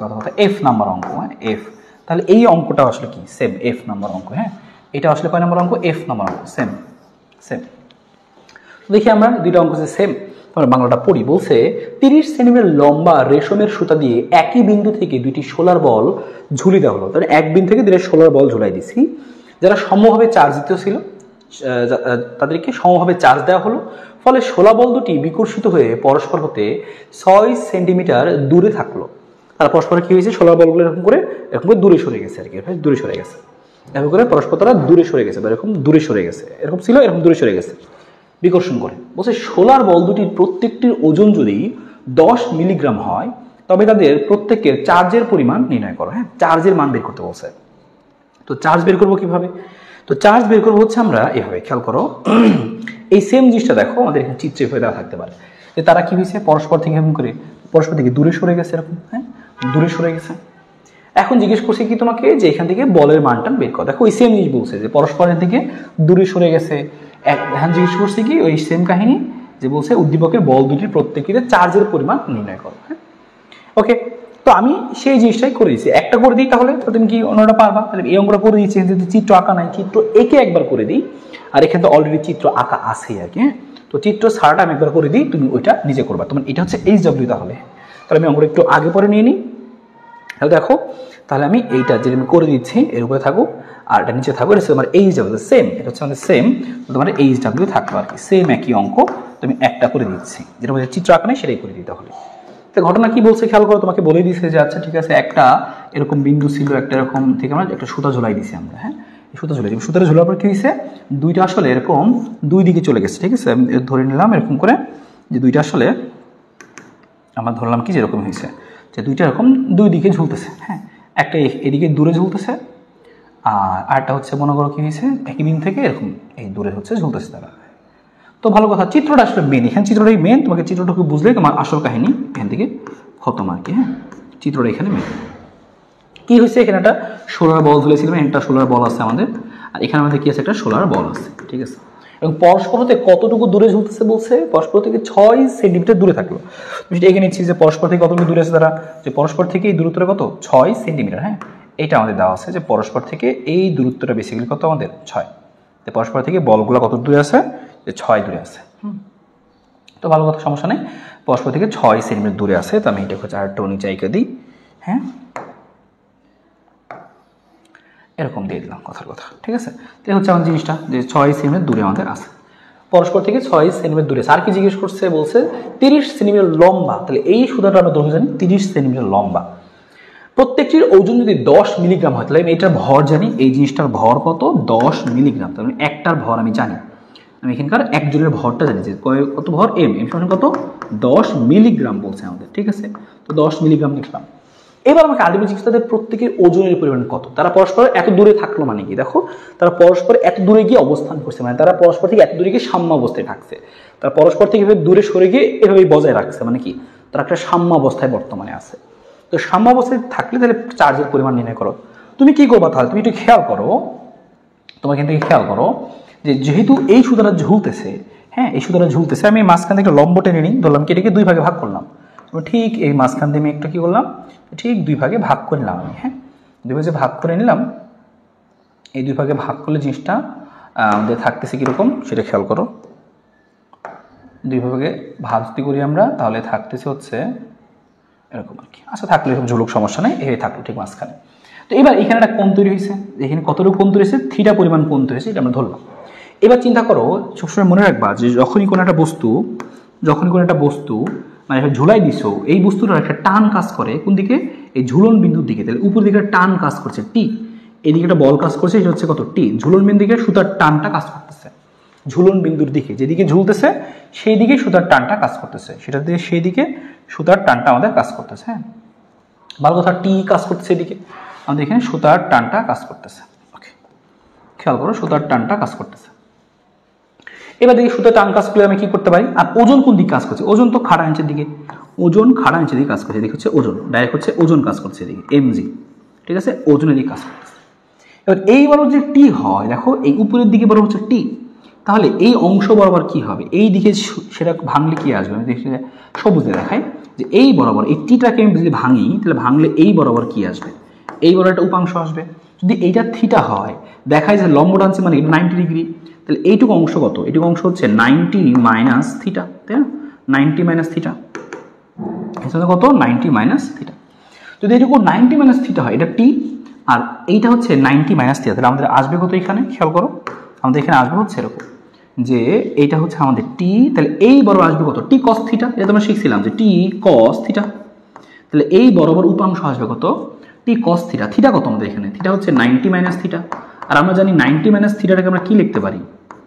কথা এফ নাম্বার অঙ্ক, হ্যাঁ এফ। তাহলে এই অঙ্কটা আসলে কি সেম এফ নাম্বার অঙ্ক, হ্যাঁ এটা আসলে কয় নাম্বার অঙ্ক, এফ নাম্বার অঙ্ক, সেম। দেখি আমরা দুইটা অঙ্ক সেম, আমরা বাংলাটা পড়ি। বলছে 30 সেন্টিমিটার লম্বা রেশমের সুতা দিয়ে একই বিন্দু থেকে 2টি সোলার বল ঝুলি দেওয়া হলো। তাহলে এক বিন্দু থেকে 2টি সোলার বল ঝুলাই দিছি, যারা সমভাবে চার্জিত ছিল তাদেরকে সমভাবে চার্জ দেওয়া হলো, ফলে সোলার বল দুটি বিকর্ষিত হয়ে পরস্পর হতে 6 সেন্টিমিটার দূরে থাকলো। তারা পরস্পর কি হয়েছে, সোলার বলগুলো এরকম করে দূরে সরে গেছে আর কি, দূরে সরে গেছে, এরকম করে পরস্পর তারা দূরে সরে গেছে, বা এরকম দূরে সরে গেছে, এরকম ছিল এরকম দূরে সরে গেছে বিকর্ষণ করে। বলছে সোলার বল দুটির প্রত্যেকটির ওজন যদি 10 মিলিগ্রাম হয় তবে তাদের প্রত্যেকের চার্জের পরিমাণ নির্ণয় করো। হ্যাঁ, চার্জের মান বের করতে বলছে। তো চার্জ বের করবো কিভাবে, তো চার্জ বের করবো হচ্ছে আমরা এভাবে, খেয়াল করো এই সেম জিনিসটা দেখো আমাদের এখানে চিত্রে হয়ে দেওয়া থাকতে পারে, যে তারা কি হয়েছে পরস্পর থেকে এরকম করে পরস্পর থেকে দূরে সরে গেছে, এরকম হ্যাঁ দূরে সরে গেছে। এখন জিজ্ঞেস করছে কি তোমাকে যে এখান থেকে বলের মানটা বের করো। দেখো ওই সেম জিনিস বলছে যে পরস্পরের থেকে দূরে সরে গেছে। এখন জিজ্ঞেস করছে কি ওই সেম কাহিনী, যে বলছে উদ্দীপকের বল দুটির প্রত্যেকের চার্জের পরিমাণ নির্ণয় করো। হ্যাঁ ওকে, তো আমি সেই জিনিসটাই করে দিচ্ছি, একটা করে দিই তাহলে তো তুমি কি অন্যটা পারবা। তাহলে এই অঙ্কটা করে দিচ্ছি, যদি চিত্র আঁকা নাই চিত্র এঁকে একবার করে দিই, আর এখানে তো অলরেডি চিত্র আঁকা আছেই আর কি। হ্যাঁ, তো চিত্র ছাড়াটা আমি একবার করে দিই, তুমি ওইটা নিজে করবা। তোমার এটা হচ্ছে HW, তাহলে আমি অঙ্কটা একটু আগে পরে নিয়ে নিই। তাহলে দেখো, তাহলে আমি এইটা যে আমি করে দিচ্ছি এর উপরে থাকুক, আর এটা নিচে থাকবে, এটা হচ্ছে আমার HW সেম, এটা হচ্ছে আমাদের সেম, তোমার HW থাকলো আর কি, সেম একই অঙ্ক তুমি একটা করে দিচ্ছি, যেটা চিত্র আঁকা নেই সেটাই করে দিই। তাহলে তো ঘটনা কি বলছে খেয়াল করো, তোমাকে বলে দিয়েছে যে আচ্ছা ঠিক আছে একটা এরকম বিন্দু ছিল একটা, এরকম থেকে আমরা একটা সুতা ঝোলাই দিছি আমরা, হ্যাঁ এই সুতা ঝোলাই দিই। সুতাটা ঝোলার পর কী হয়েছে, দুইটা আসলে এরকম দুই দিকে চলে গেছে, ঠিক আছে। আমি ধরে নিলাম এরকম করে যে দুইটা আসলে আমরা ধরলাম কি যেরকম হয়েছে যে দুইটা এরকম দুই দিকে ঝুলতেছে, হ্যাঁ একটা এদিকে দূরে ঝুলতেছে আর আরেকটা হচ্ছে মনে করো কি হয়েছে একই দিন থেকে এরকম এই দূরে হচ্ছে ঝুলতেছে তারা। তো ভালো কথা, চিত্রটা আসলে মেন, এখানে চিত্রটাই মেন, তোমাকে চিত্রটাকে বুঝলে তোমার আসল কাহিনী এখান থেকে খতম আর কি, হ্যাঁ চিত্রটা এখানে মেন। কি হয়েছে, এখানে একটা সোলার বল ঝুলেছিলাম, একটা সোলার বল আছে আমাদের, আর এখানে আমাদের কি আছে একটা সোলার বল আছে, ঠিক আছে। এবং পরস্পর হতে কতটুকু দূরে ঝুলতেছে বলছে, পরস্পর থেকে 6 সেন্টিমিটার দূরে থাকলো। তুমি সেটা এগিয়ে নিচ্ছি যে পরস্পর থেকে কতটুকু দূরে আছে তারা, যে পরস্পর থেকে এই দূরত্বটা কত 6 সেন্টিমিটার, হ্যাঁ এটা আমাদের দেওয়া আছে যে পরস্পর থেকে এই দূরত্বটা বেসিক্যালি কত আমাদের 6, তো পরস্পর থেকে বলগুলো কত দূরে আছে, যে 6 দূরে আছে। তো ভালো কথা, সমস্যা নেই, পরস্পর থেকে 6 সেন্টিমিটার দূরে আছে। তো আমি এটা হচ্ছে আরেকটা নিচে আইকা দিই, হ্যাঁ এরকম দিয়ে দিলাম কথার কথা, ঠিক আছে। তো হচ্ছে আমার জিনিসটা যে 6 সেন্টিমিটার দূরে আমাদের আছে, পরস্পর থেকে 6 সেন্টিমিটার দূরে। আর কি জিজ্ঞেস করছে, বলছে 30 সেন্টিমিটার লম্বা, তাহলে এই সুতাটা আমরা ধরে জানি 30 সেন্টিমিটার লম্বা। প্রত্যেকটির ওজন যদি 10 মিলিগ্রাম হয়, তাহলে আমি এটার ভর জানি, এই জিনিসটার ভর কত 10 মিলিগ্রাম, তাহলে একটার ভর আমি জানি, আমি এখানকার এক জনের ভরটা জানি যে কত ভর, এম সমান কত 10 মিলিগ্রাম বলছে আমাদের, ঠিক আছে। তো 10 মিলিগ্রাম লিখলাম। এবার আমাকে আলটিমেট জিনিস তাদের প্রত্যেকের ওজনের পরিমাণ কত, তারা পরস্পর এত দূরে থাকলো মানে কি, দেখো তারা পরস্পর এত দূরে গিয়ে অবস্থান করছে, মানে তারা পরস্পর থেকে এত দূরে গিয়ে সাম্য অবস্থায় থাকছে, তারা পরস্পর থেকে এভাবে দূরে সরে গিয়ে এভাবেই বজায় রাখছে, মানে কি তারা একটা সাম্য অবস্থায় বর্তমানে আছে। তো সাম্য অবস্থায় থাকলে তাহলে চার্জের পরিমাণ নির্ণয় করো। তুমি কি করবা তাহলে, তুমি একটু খেয়াল করো, তোমার এখান থেকে খেয়াল করো যে যেহেতু এই সুতাটা ঝুলতেছে, হ্যাঁ এই সুতাটা ঝুলতেছে, আমি মাঝখান থেকে একটা লম্ব টেনে নিই, ধরলাম কি এটাকে 2 ভাগে ভাগ করলাম, ঠিক এই মাঝখান দিয়ে আমি একটা কি করলাম, ঠিক 2 ভাগে ভাগ করে নিলাম আমি, হ্যাঁ 2 ভাগে ভাগ করে নিলাম। এই 2 ভাগে ভাগ করলে জিনিসটা আমাদের থাকতেছে কীরকম সেটা খেয়াল করো। 2 ভাগে ভাগ যদি করি আমরা তাহলে থাকতেছে হচ্ছে এরকম আর কি, আচ্ছা থাকলে এরকম ঝুলুক সমস্যা নেই, এই থাকলো ঠিক মাঝখানে। তো এবার এখানে একটা কোণ তৈরি হয়েছে, এখানে কতটুকু কোণ তৈরি হয়েছে, থিটা পরিমাণ কোণ তৈরি হয়েছে, এটা আমরা ধরলাম। এবার চিন্তা করো, সবসময় মনে রাখবা যে যখনই কোনো একটা বস্তু মানে ঝুলাই দিছো, এই বস্তুটার একটা টান কাজ করে কোন দিকে, এই ঝুলন বিন্দুর দিকে, তাহলে উপর দিকে টান কাজ করছে টি, এদিকে একটা বল কাজ করছে, এটা হচ্ছে কত টি, ঝুলন বিন্দু দিকে সুতার টানটা কাজ করতেছে, ঝুলন বিন্দুর দিকে যেদিকে ঝুলতেছে সেই দিকে সুতার টানটা কাজ করতেছে, সেটা দিয়ে সেই দিকে সুতার টানটা আমাদের কাজ করতেছে, হ্যাঁ ভালো কথা, টি কাজ করতেছে এদিকে, আমাদের এখানে সুতার টানটা কাজ করতেছে, ওকে খেয়াল করো সুতার টানটা কাজ করতেছে। এবার দেখি সুতার টান কাজ করলে আমি কি করতে পারি, আর ওজন কোন দিকে কাজ করছে, ওজন তো খাড়া ইঞ্চের দিকে, ওজন খাড়া ইঞ্চের দিকে কাজ করছে, এদিকে হচ্ছে ওজন, ডাইরেক্ট হচ্ছে ওজন কাজ করছে এদিকে এমজি, ঠিক আছে ওজনের দিকে কাজ করতেছে। এবার এই বরাবর যে টি হয়, দেখো এই উপরের দিকে বরাবর হচ্ছে টি, তাহলে এই অংশ বরাবর কি হবে, এই দিকে সেটা ভাঙলে কি আসবে, আমি দেখি সবুজ দিয়ে দেখাই যে এই বরাবর এই টিটাকে আমি যদি ভাঙি তাহলে ভাঙলে এই বরাবর কি আসবে, এই বরাবর একটা উপাংশ আসবে। যদি এইটা থিটা হয়, দেখায় যে লম্ব টানছে মানে এটা 90 ডিগ্রি, তাহলে এইটুকু অংশ কত, এইটুকু অংশ হচ্ছে 90 মাইনাস থিটা, তাই না 90 মাইনাস থিটা, এখানে কত 90 মাইনাস থিটা। যদি এইটুকু 90 মাইনাস থিটা হয়, এটা টি, আর এইটা হচ্ছে 90 মাইনাস থিটা, তাহলে আমাদের আসবে কত, এখানে খেয়াল করো আমাদের এখানে আসবে হচ্ছে এরকম যে এইটা হচ্ছে আমাদের টি, তাহলে এই বরাবর আসবে কত টি কস থিটা, এটা তোমরা শিখছিলাম যে টি কস থিটা, তাহলে এই বরাবর উপাংশ আসবে কত টি কস থিটা। থিটা কত আমাদের এখানে, থিটা হচ্ছে 90 মাইনাস থিটা, আর আমরা জানি 90 মাইনাস থিটাটাকে আমরা কি লিখতে পারি,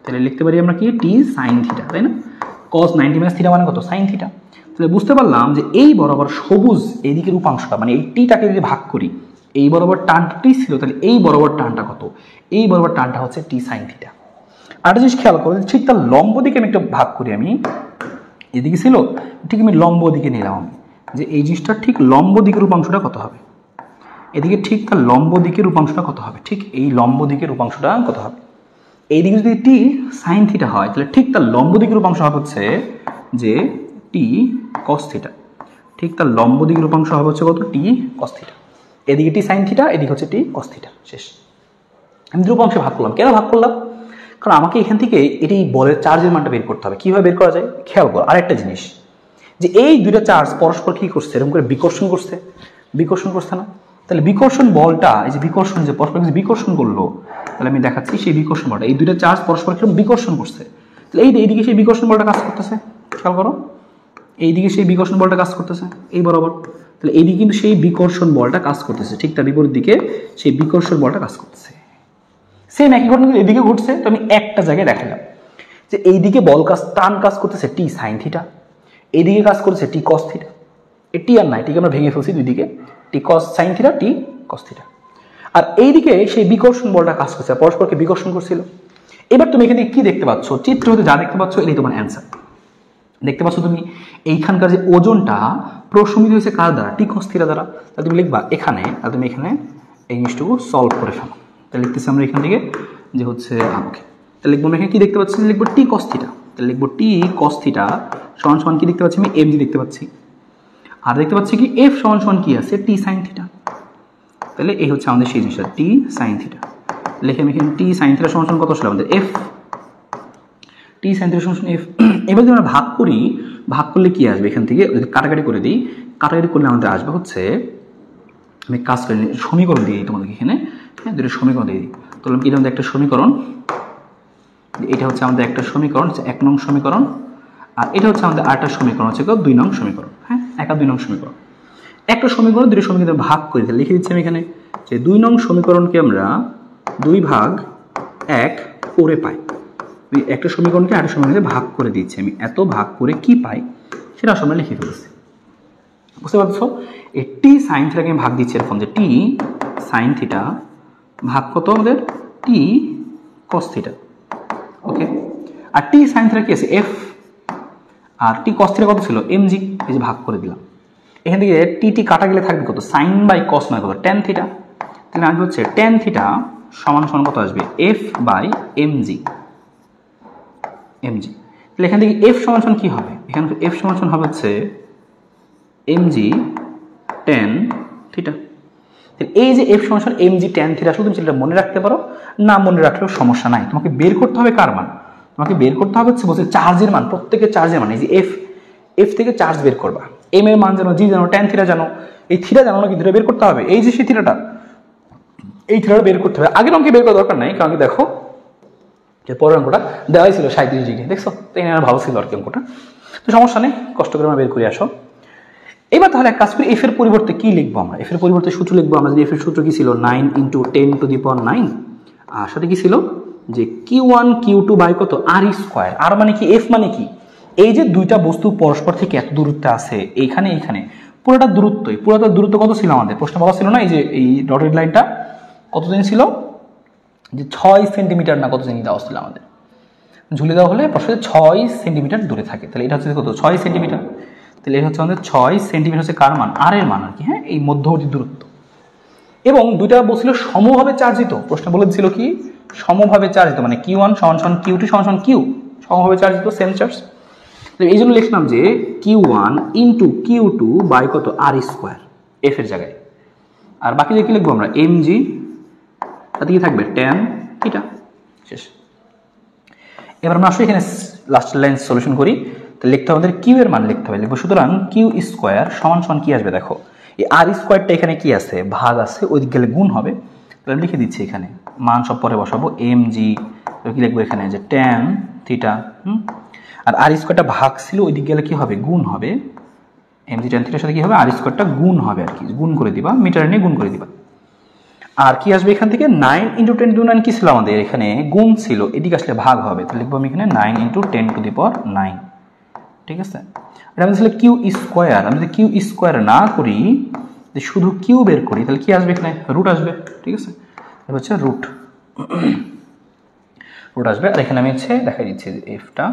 তাহলে লিখতে পারি আমরা কি টি সাইন থিটা, তাই না কস 90 মাইনাস থিটা মানে কত সাইন থিটা। তাহলে বুঝতে পারলাম যে এই বরাবর সবুজ এইদিকের উপাংশটা মানে এই টিটাকে যদি ভাগ করি, এই বরাবর টানটা টি ছিল, তাহলে এই বরাবর টানটা কত, এই বরাবর টানটা হচ্ছে টি সাইন থিটা। আরেকটা জিনিস খেয়াল করো, ঠিক তার লম্ব দিকে আমি একটা ভাগ করি, আমি এদিকে ছিল ঠিক আমি লম্ব দিকে নিলাম আমি, যে এই জিনিসটা ঠিক লম্ব দিকের উপাংশটা কত হবে, এদিকে ঠিক তার লম্ব দিকের উপাংশটা কত হবে, ঠিক এই লম্ব দিকের উপাংশটা কত হবে, এইদিকে যদি টি সাইন থিটা হয় তাহলে ঠিক তার লম্ব দিকের উপাংশ হবে হচ্ছে যে টি কস থিটা, ঠিক তার লম্ব দিকের উপাংশ হবে হচ্ছে কত টি কস থিটা, এদিকে টি সাইন থিটা, এদিকে হচ্ছে টি কস থিটা, শেষ। আমি দুটো অংশে ভাগ করলাম, কেন ভাগ করলাম, কারণ আমাকে এখান থেকে এটি বলের চার্জের মানটা বের করতে হবে। কীভাবে বের করা যায় খেয়াল করো, আরেকটা জিনিস যে এই দুইটা চার্জ পরস্পর কী করছে, এরকম করে বিকর্ষণ করছে না, তাহলে বিকর্ষণ বলটা এই যে বিকর্ষণ যে পরস্পর বিকর্ষণ করলো, তাহলে আমি দেখাচ্ছি সেই বিকর্ষণ বলটা, এই দুইটা চার্জ পরস্পর কিরকম বিকর্ষণ করছে, তাহলে এইদিকে সেই বিকর্ষণ বলটা কাজ করতেছে, খেয়াল করো এইদিকে সেই বিকর্ষণ বলটা কাজ করতেছে এই বরাবর, তাহলে এইদিকে কিন্তু সেই বিকর্ষণ বলটা কাজ করতেছে, ঠিক তার বিপরীত দিকে সেই বিকর্ষণ বলটা কাজ করতেছে। সেম একই ঘটনা কিন্তু এদিকে ঘটছে, তো আমি একটা জায়গায় দেখালাম যে এইদিকে বল টান কাজ করতেছে টি সাইন থিটা, এইদিকে কাজ করতেছে টি কস থিটা। এই টি আর নাই, টিকে আমরা ভেঙে ফেলছি দুই দিকে, টি কস সাইন থিটা, টি কস থিটা। আর এইদিকে সেই বিকর্ষণ বলটা কাজ করছে, পরস্পরকে বিকর্ষণ করছিল। এবার তুমি এখানে কি দেখতে পাচ্ছ, চিত্র হতে যা দেখতে পাচ্ছ এটাই তোমার অ্যান্সার। দেখতে পাচ্ছ তুমি এইখানকার যে ওজনটা প্রশমিত হয়েছে কার দ্বারা, টি কস থিটা দ্বারা। তাহলে তুমি লিখবা এখানে, আর তুমি এখানে এই জিনিসটুকু সলভ করে ফেলো। তাহলে লিখতেছি আমরা এখান থেকে যে হচ্ছে ওকে, তাহলে লিখবো আমরা এখানে কি দেখতে পাচ্ছি, লিখবো টি কস থিটা। তাহলে লিখবো টি কস থিটা সমান সমান কি দেখতে পাচ্ছি আমি, এম জি দেখতে পাচ্ছি। আর দেখতে পাচ্ছি কি এফ সমান সমান কি আছে, টি সাইন থিটা। তাহলে এই হচ্ছে আমাদের সেই জিনিসটা টি সাইন থিটা। লিখে আমি এখানে টি সাইন থিটা সমান সমান কত ছিল আমাদের, এফ। টি সাইন থিটা সমান সমান এফ। এবার যদি আমরা ভাগ করি, ভাগ করলে কি আসবে এখান থেকে, যদি কাটাকাটি করে দিই, কাটাকাটি করলে আমাদের আসবে হচ্ছে, আমি কাজ করে নিই, সমীকরণ দিয়ে দিই তোমাদেরকে এখানে, হ্যাঁ দুটো সমীকরণ দিয়ে দিই। তাহলে এটা আমাদের একটা সমীকরণ, এটা হচ্ছে আমাদের একটা সমীকরণ, হচ্ছে 1 নং সমীকরণ। আর এটা হচ্ছে আমাদের আরেকটা সমীকরণ, হচ্ছে 2 নং সমীকরণ। হ্যাঁ 1 আর 2 নং সমীকরণ, একটা সমীকরণ দুটো সমীকরণ ভাগ করে দিই। লিখে দিচ্ছি আমি এখানে যে 2 নং সমীকরণকে আমরা 2/1 করে পাই। একটা সমীকরণকে আরেকটা সমীকরণে ভাগ করে দিচ্ছি আমি, এত ভাগ করে কি পাই সেটা আমরা লিখে ফেলছি। বুঝতে পারছো, এই টি সাইন থিটাকে আমি ভাগ দিচ্ছি এরকম যে টি সাইন থিটা ভাগ কত আমাদের, টি কস থিটা। ওকে, আর টি সাইন থিটা কি আছে, এফ। আর টি কস থিটা কত ছিল, এম জি। এই যে ভাগ করে দিলাম, এখান থেকে টি টি কাটা গেলে থাকবে কত, সাইন বাই কস মানে কত, ট্যান থিটা। তাহলে আসবে হচ্ছে ট্যান থিটা সমান সমান কত আসবে, F by M G. M G, তাহলে এখান থেকে এফ সমান সমান কি হবে, এখানে এফ সমান সমান হবে হচ্ছে এম জি ট্যান থিটা। এই যে এফ সমান সমান এম জি ট্যান থিটা, আসলে তুমি সেটা মনে রাখতে পারো, না মনে রাখলেও সমস্যা নাই। তোমাকে বের করতে হবে কার মান, তোমাকে বের করতে হবে হচ্ছে বলছে চার্জের মান, প্রত্যেকের চার্জের মান। এই যে এফ, এফ থেকে চার্জ বের করবা, এম এর মান জানো, জি জানো, ট্যান থিটা জানো, এই থিটা জানো না, কিন্তু বের করতে হবে। এই যে সেই থিটাটা, এই থিটাটা বের করতে হবে। আগের অঙ্কে বের করার দরকার নাই, কারণ দেখো যে পরের অঙ্কটা দেওয়াই ছিল 37 ডিগ্রি, দেখছো তো এই ভালো ছিল আর কি অঙ্কটা, তো সমস্যা নেই, কষ্ট করে আমরা বের করে আসো। এবার তাহলে এক কাজ করি, এফ এর পরিবর্তে কি লিখবো আমরা, এফ এর পরিবর্তে সূত্র লিখবো আমরা। যদি এফ এর সূত্র কি ছিল 9 × 10⁹, আর সাথে কি ছিল যে Q1 Q2 বাই কত, আর স্কোয়ার। আর মানে কি, এফ মানে কি, এই যে দুইটা বস্তু পরস্পর থেকে এত দূরত্বে আছে, এইখানে এইখানে পুরোটা দূরত্বই, পুরোটা দূরত্ব কত ছিল আমাদের প্রশ্ন বলা ছিল না, এই যে এই ডটেড লাইনটা কত দিন ছিল, যে 6 সেন্টিমিটার না কত জিনিস দেওয়া ছিল আমাদের, ঝুলে দেওয়া হলে প্রশ্ন 6 সেন্টিমিটার দূরে থাকে। তাহলে এটা হচ্ছে কত, 6 সেন্টিমিটার। তাহলে এটা হচ্ছে আমাদের 6 সেন্টিমিটার হচ্ছে কার মান, আর এর মান আর কি, হ্যাঁ এই মধ্যবর্তী দূরত্ব। এবং দুইটা বস্তু সমভাবে চার্জিত, প্রশ্ন বলে দিছিল কি সমভাবে চার্জিত, মানে Q1 সমান সমান Q2 সমান সমান Q, সমভাবে চার্জিত, সেম চার্জ। এই জন্য লিখলাম যে Q1 × Q2 বাই কত, আর স্কোয়ার, এফ এর জায়গায়। আর বাকি যে কি লিখবো আমরা, এম জি, তাতে কি থাকবে, ট্যান থিটা, শেষ। এবার আমরা আসলে এখানে লাস্ট লাইন সলিউশন করি। তো লিখতে হবে আমাদের কিউ এর মান লিখতে হবে, লিখবো সুতরাং কিউ স্কোয়ার সমান সমান কি আসবে, দেখো এই আর স্কোয়ারটা এখানে কি আছে, ভাগ আছে, ওই দিক গেলে গুণ হবে। তাহলে আমি লিখে দিচ্ছি এখানে মান সব পরে বসাবো, এম জি কি লিখবো এখানে যে ট্যান থিটা, আর আর স্কোয়ারটা ভাগ ছিল, ওই দিক গেলে কি হবে, গুণ হবে। এম জি ট্যান থিটার সাথে কি হবে, আর স্কোয়ারটা গুণ হবে আর কি, গুণ করে দিবা, মিটার নিয়ে গুণ করে দিবা। আর কি আসবে এখান থেকে, 9 × 10⁹ কি ছিল আমাদের, এখানে গুণ ছিল, এদিকে আসলে ভাগ হবে। তাহলে লিখবো আমি এখানে 9 × 10⁹, ঠিক আছে। এটা আমাদের ছিল কিউ স্কোয়ার। আমি যদি কিউ স্কোয়ার না করি, শুধু কিউ বের করি, তাহলে কি আসবে এখানে, রুট আসবে, ঠিক আছে। এটা হচ্ছে রুট, রুট আসবে। আর এখানে আমি হচ্ছে দেখাই দিচ্ছি যে এফটা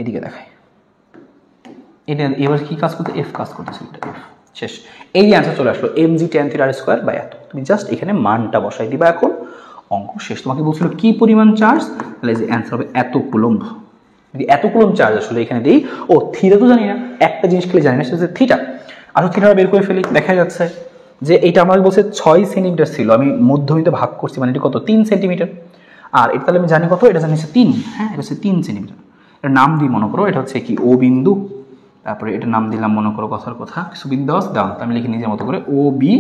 এদিকে দেখাই, এটা এবার কি কাজ করতে, এফ কাজ করতেছিল, এটা এফ, শেষ। এই যে অ্যান্সার চলে আসলো, এম জি ট্যান থিটা আর স্কোয়ার বাই এত। তুমি জাস্ট এখানে মানটা বসাই দিবা, এখন অঙ্ক শেষ। তোমাকে বলছিল কি পরিমাণ চার্জ, তাহলে যে অ্যান্সার হবে এত কুলম্ব। যদি এত কুলম্ব চার্জ আসলে এখানে দিই, ও থিটা তো জানি না, একটা জিনিস খেলে জানি না, সেটা হচ্ছে থিটা। আসলে থিটাটা বের করে ফেলি, দেখা যাচ্ছে যে এটা আমাকে বলছে 6 সেন্টিমিটার ছিল, আমি মধ্যবিন্দু ভাগ করছি, মানে এটা কত, 3 সেন্টিমিটার। আর এটা তাহলে আমি জানি কত, এটা জানি হচ্ছে 3, হ্যাঁ এটা হচ্ছে 3 সেন্টিমিটার। এর নাম দিই মনে করো, এটা হচ্ছে কি ও বিন্দু, তারপরে এটা নাম দিলাম মনে করো কথার কথা কিছু বিন্দু দাও, আমি লিখে নিজের মতো করে ও বি,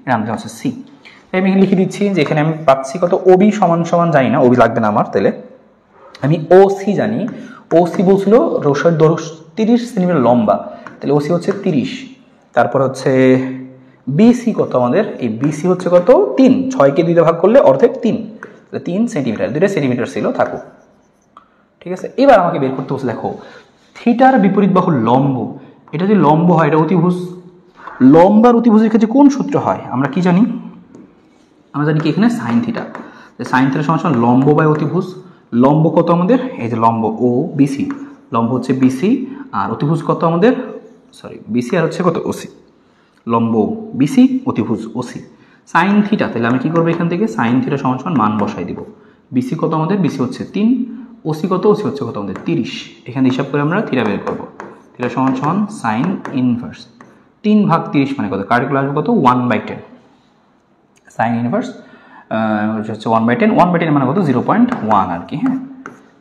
এর নাম দিলাম হচ্ছে সি। আমি লিখে দিচ্ছি যে এখানে আমি পাচ্ছি কত, ও বি সমান সমান জানি না, ও বি লাগবে না আমার, তাহলে আমি ও সি জানি। ও সি বলছিল রসের দৈর্ঘ্য 30 সেন্টিমিটার লম্বা, তো তাহলে ওসি হচ্ছে 30, তারপর হচ্ছে বিসি কত আমাদের, এই বিসি হচ্ছে কত 3, 6কে 2 দিয়ে ভাগ করলে অর্ধেক 3, তাহলে 3 সেন্টিমিটার, 2 সেন্টিমিটার ছিল থাকুক, ঠিক আছে। এবার আমাকে বের করতে বলছে, দেখো থিটার বিপরীত বাহু লম্ব, এটা যদি লম্ব হয় এটা অতিভুজ, লম্ব আর অতিভুজের ক্ষেত্রে কোন সূত্র হয় আমরা কি জানি, আমরা জানি কি এখানে সাইন থিটা, সাইন থিটা সমান লম্ব বাই অতিভুজ, লম্ব কত আমাদের, এই যে লম্ব ও বিসি, লম্ব হচ্ছে বিসি আর অতিভুজ কত আমাদের, সরি বিসি আর হচ্ছে কত ওসি, লম্ব বিসি অতিভুজ ওসি, সাইন থিটা, তাহলে আমি কি করবো এখান থেকে সাইন থিটা সমান সমান মান বসাই দিব, বিসি কত আমাদের, বিসি হচ্ছে 3, ওসি কত, ওসি হচ্ছে কত আমাদের 30, এখানে হিসাব করে আমরা থিটা বের করবো, থিটা সমান সমান সাইন ইনভার্স 3/30 মানে কত, কার্ডিকুলার আসবে কত 1/10, সাইন ইনভার্স হচ্ছে 1/10, 1/10 মানে কত 0.1 আর কি, হ্যাঁ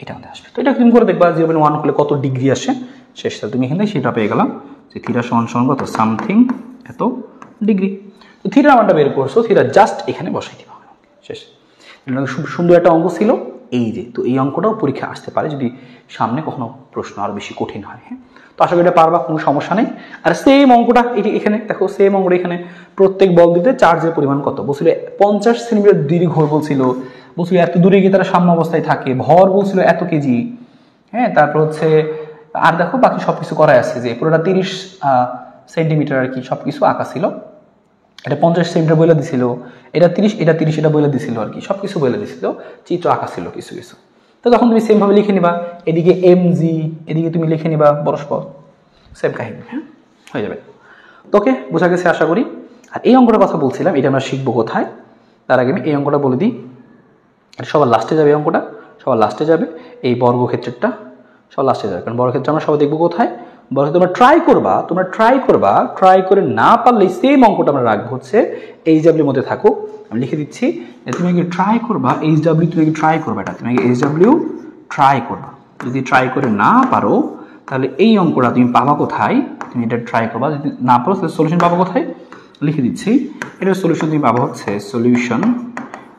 এটা আমাদের আসবে। তো এটা তুমি করে দেখবা 0.1 করলে কত ডিগ্রি আসে, শেষটা তুমি এখান থেকে সেটা পেয়ে গেলাম যে থিটা সমান সমান কত সামথিং এত ডিগ্রি। তো থিটার মানটা বের করছো, থিটা জাস্ট এখানে বসাই দিবা, শেষ। খুব সুন্দর একটা অঙ্ক ছিল এই যে, তো এই অঙ্কটাও পরীক্ষা আসতে পারে যদি সামনে কখনো প্রশ্ন আরো বেশি কঠিন হয়, হ্যাঁ তো আশা করি এটা পারবা, কোনো সমস্যা নেই। আর সেম অঙ্কটা এটি এখানে দেখো, সেম অঙ্কটা এখানে প্রত্যেক বল দিতে চার্জের পরিমাণ কত বলছিল, 50 সেন্টিমিটার দীর্ঘ বলছিল, এত দূরে গিয়ে তারা সাম্য অবস্থায় থাকে, ভর বলছিল এত কেজি, হ্যাঁ তারপর হচ্ছে আর দেখো বাকি সবকিছু করাই আছে, যে পুরোটা 30 সেন্টিমিটার আর কি সবকিছু আঁকা ছিল, এটা 50 সেন্টিমিটার বলে দিছিল, এটা 30 এটা 30 এটা বলে দিছিল আর কি, সবকিছু বলে দিছিল, চিত্র আঁকা ছিল কিছু কিছু। তো তখন তুমি সেম ভাবে লিখে নিবা, এদিকে এমজি এদিকে তুমি লিখে নিবা পরস্পর, সেম কাহিনী, হ্যাঁ হয়ে যাবে। তোকে বোঝা গেছে আশা করি। আর এই অঙ্কটার কথা বলছিলাম, এটা আমরা শিখবো কোথায়, তার আগে আমি এই অঙ্কটা বলে দিই, এটা সবার লাস্টে যাবে, এই অঙ্কটা সবার লাস্টে যাবে, এই বর্গক্ষেত্রটা সবার লাস্টে যাবে, কারণ বর্গক্ষেত্র আমরা সবাই দেখবো কোথায়, বর্গক্ষেত্র তোমরা ট্রাই করে না পারলে সেম অঙ্কটা আমরা রাখবো হচ্ছে এইচ ডাব্লিউর মধ্যে থাকুক, আমি লিখে দিচ্ছি, তুমি কি ট্রাই করবা এইচ ডাব্লিউ, তুমি কি ট্রাই করবা, এটা তুমি এইচ ডাব্লিউ ট্রাই করবা, যদি ট্রাই করে না পারো তাহলে এই অঙ্কটা তুমি পাবা কোথায়, তুমি এটা ট্রাই করবা, যদি না পারো তাহলে সলিউশন পাবা কোথায়, লিখে দিচ্ছি, এটার সলিউশন তুমি পাবা হচ্ছে সলিউশন,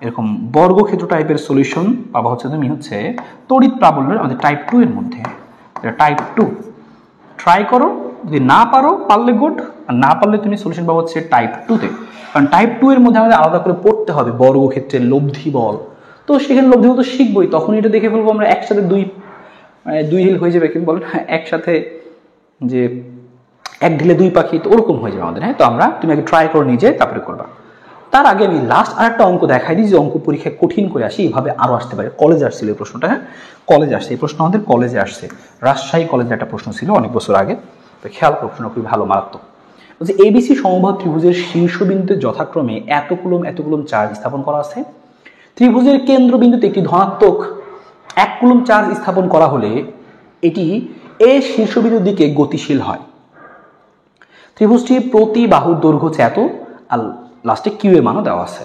এরকম বর্গক্ষেত্র টাইপের সলিউশন পাবা হচ্ছে তুমি হচ্ছে তড়িৎ প্রাবল্যের আমাদের টাইপ 2 এর মধ্যে, টাইপ 2 ট্রাই করো, যদি না পারো পারলে গুড, আর না পারলে তুমি সলিউশন পাবো হচ্ছে টাইপ 2 তে, কারণ টাইপ 2 এর মধ্যে আমাদের আলাদা করে পড়তে হবে বর্গক্ষেত্রের লব্ধি বল, তো সেখানে লব্ধি বল তো শিখবই, তখন এটা দেখে ফেলবো আমরা একসাথে দুই হিল হয়ে যাবে, কিন্তু বলেন একসাথে যে এক ঢিলে দুই পাখি, তো ওরকম হয়ে যাবে আমাদের, হ্যাঁ তো আমরা তুমি আগে ট্রাই করো নিজে তারপরে করবা। তার আগে আমি লাস্ট আরেকটা অঙ্ক দেখাই দিই, যে অঙ্ক পরীক্ষায় কঠিন করে আসি, এইভাবে আরো আসতে পারে, কলেজে আসছিল এই প্রশ্নটা, হ্যাঁ কলেজে আসছে এই প্রশ্ন, আমাদের কলেজে আসছে, রাজশাহী কলেজে একটা প্রশ্ন ছিল অনেক বছর আগে, তো খেয়াল করো প্রশ্ন খুবই ভালো মারাত্মক, বলছে এবিসি সমবাহু ত্রিভুজের শীর্ষবিন্দুতে যথাক্রমে এত কুলম চার্জ স্থাপন করা আছে, ত্রিভুজের কেন্দ্রবিন্দুতে একটি ধনাত্মক 1 কুলম চার্জ স্থাপন করা হলে এটি এ শীর্ষবিন্দুর দিকে গতিশীল হয়, ত্রিভুজটি প্রতি বাহুর দৈর্ঘ্য হচ্ছে এত, আর লাস্টে কিউ এর মানও দেওয়া আছে।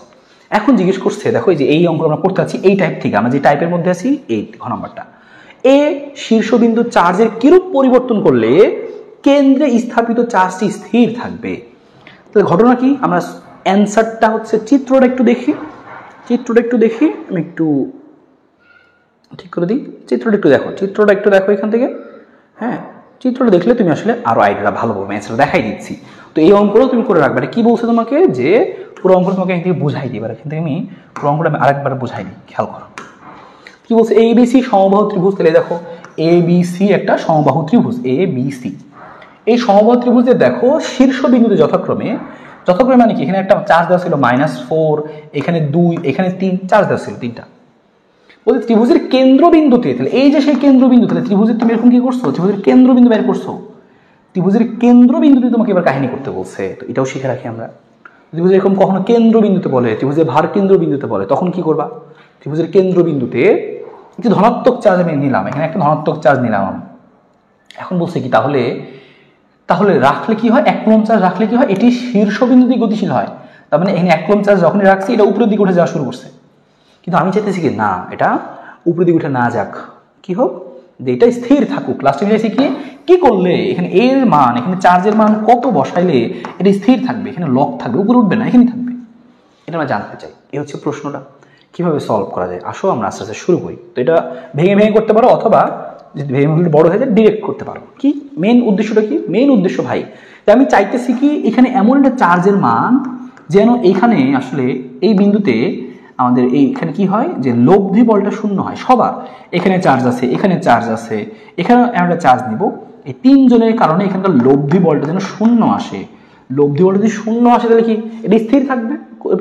এখন জিজ্ঞেস করছে, দেখো এই যে এই অঙ্ক আমরা করতে আছি এই টাইপ থেকে, আমরা যে টাইপের মধ্যে আছি এই ঘ নাম্বারটা, এ শীর্ষবিন্দু চার্জের কিরূপ পরিবর্তন করলে কেন্দ্রে স্থাপিত চার্জটি স্থির থাকবে। তাহলে ঘটনা কি, আমরা অ্যান্সারটা হচ্ছে চিত্রটা একটু দেখি, আমি একটু ঠিক করে দিই, চিত্রটা একটু দেখো এখান থেকে, হ্যাঁ চিত্রটা দেখলে তুমি আসলে আরো আইডিয়াটা ভালো পাবে, অ্যান্সার দেখাই দিচ্ছি। তো এই অঙ্কটাও তুমি করে রাখবে, কি বলছে তোমাকে, যে পুরো অঙ্কটা তোমাকে এখান থেকে বুঝাই দিই, এবার এখান থেকে আমি পুরো অঙ্কটা আরেকবার বুঝাই দিই, খেয়াল করো কি বলছে, এবিসি সমবাহু ত্রিভুজ, তাহলে দেখো এবিসি একটা সমবাহু ত্রিভুজ, এবিসি এই সমবাহু ত্রিভুজে দেখো শীর্ষবিন্দুতে যথাক্রমে মানে কি, এখানে একটা চার্জ দেওয়া ছিল -4, এখানে 2, এখানে 3 চার্জ দেওয়া ছিল 3টা, বলতে ত্রিভুজের কেন্দ্রবিন্দুতে, তাহলে এই যে সেই কেন্দ্রবিন্দু, তাহলে ত্রিভুজের তুমি এরকম কি করছো, ত্রিভুজের কেন্দ্রবিন্দু বের করছো, ত্রিভুজের কেন্দ্রবিন্দুতে তোমাকে এবার কাহিনী করতে বলছে, তো এটাও শিখে রাখি আমরা, ত্রিভুজের এরকম কখনো কেন্দ্রবিন্দুতে বলে, ত্রিভুজের ভার কেন্দ্রবিন্দুতে বলে, তখন কি করবা, ত্রিভুজের কেন্দ্রবিন্দুতে একটি ধনাত্মক চার্জ আমি নিলাম, এখানে একটা ধনাত্মক চার্জ নিলাম, এখন বলছে কি তাহলে রাখলে কি হয়, 1 কুলম চার্জ রাখলে কি হয়, এটি শীর্ষবিন্দু দিয়ে গতিশীল হয়, তার মানে এখানে 1 কুলম চার্জ যখনই রাখছি এটা উপরের দিকে উঠে যাওয়া শুরু করছে, কিন্তু আমি চাইতেছি কি না এটা উপরের দিকে উঠে না যাক, কি হোক যে এটা স্থির থাকুক, লাস্টে চাইছি কি করলে এখানে এর মান, এখানে চার্জের মান কত বসাইলে এটা স্থির থাকবে, এখানে লক থাকবে, উপরে উঠবে না, এখানে থাকবে, এটা আমরা জানতে চাই। এই হচ্ছে প্রশ্নটা, কিভাবে সলভ করা যায়, আসো আমরা আস্তে আস্তে শুরু করি। তো এটা ভেঙে করতে পারো, অথবা যদি ভেরিয়েবল বড় হয়ে যায় ডিরেক্ট করতে পারো। কি মেইন উদ্দেশ্যটা কি? মেইন উদ্দেশ্য ভাই যে আমি চাইতেছি কি এখানে এমন একটা চার্জের মান যেন এইখানে আসলে এই বিন্দুতে আমাদের এইখানে কি হয় যে লব্ধি বলটা শূন্য হয় সবার। এখানে চার্জ আছে, এখানে চার্জ আছে, এখানে একটা চার্জ নিব, এই তিনজনের কারণে এখানকার লব্ধি বলটা যেন শূন্য আসে। লব্ধি বলটা যদি শূন্য আসে তাহলে কি এটা স্থির থাকবে,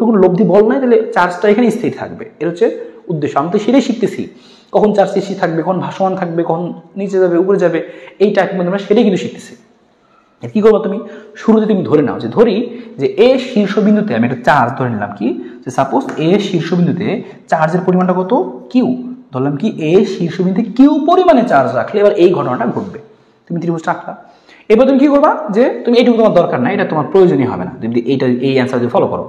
কোনো লব্ধি বল নাই, তাহলে চার্জটা এখানে স্থির থাকবে। এর হচ্ছে উদ্দেশ্য। আমি তো সেটাই শিখতেছি, কখন চার্জ স্থির থাকবে, কখন ভাসমান থাকবে, কখন নিচে যাবে, উপরে যাবে, এই টাইপের মধ্যে আমরা সেটাই কিন্তু শিখতেছি। কি করবো তুমি শুরুতে তুমি ধরে নাও যে ধরি যে এ শীর্ষবিন্দুতে আমি একটা চার্জ ধরে নিলাম কি যে সাপোজ এ শীর্ষবিন্দুতে চার্জের পরিমাণটা কত কিউ, ধরলাম কি এ শীর্ষবিন্দুতে কিউ পরিমাণে চার্জ রাখলে এবার এই ঘটনাটা ঘটবে। তুমি ত্রিভুজটা আঁকলা, এবার তুমি কি করবা যে তুমি এইটুকু তোমার দরকার না, এটা তোমার প্রয়োজনীয় হবে না, যদি এইটা এই অ্যান্সার যদি ফলো করো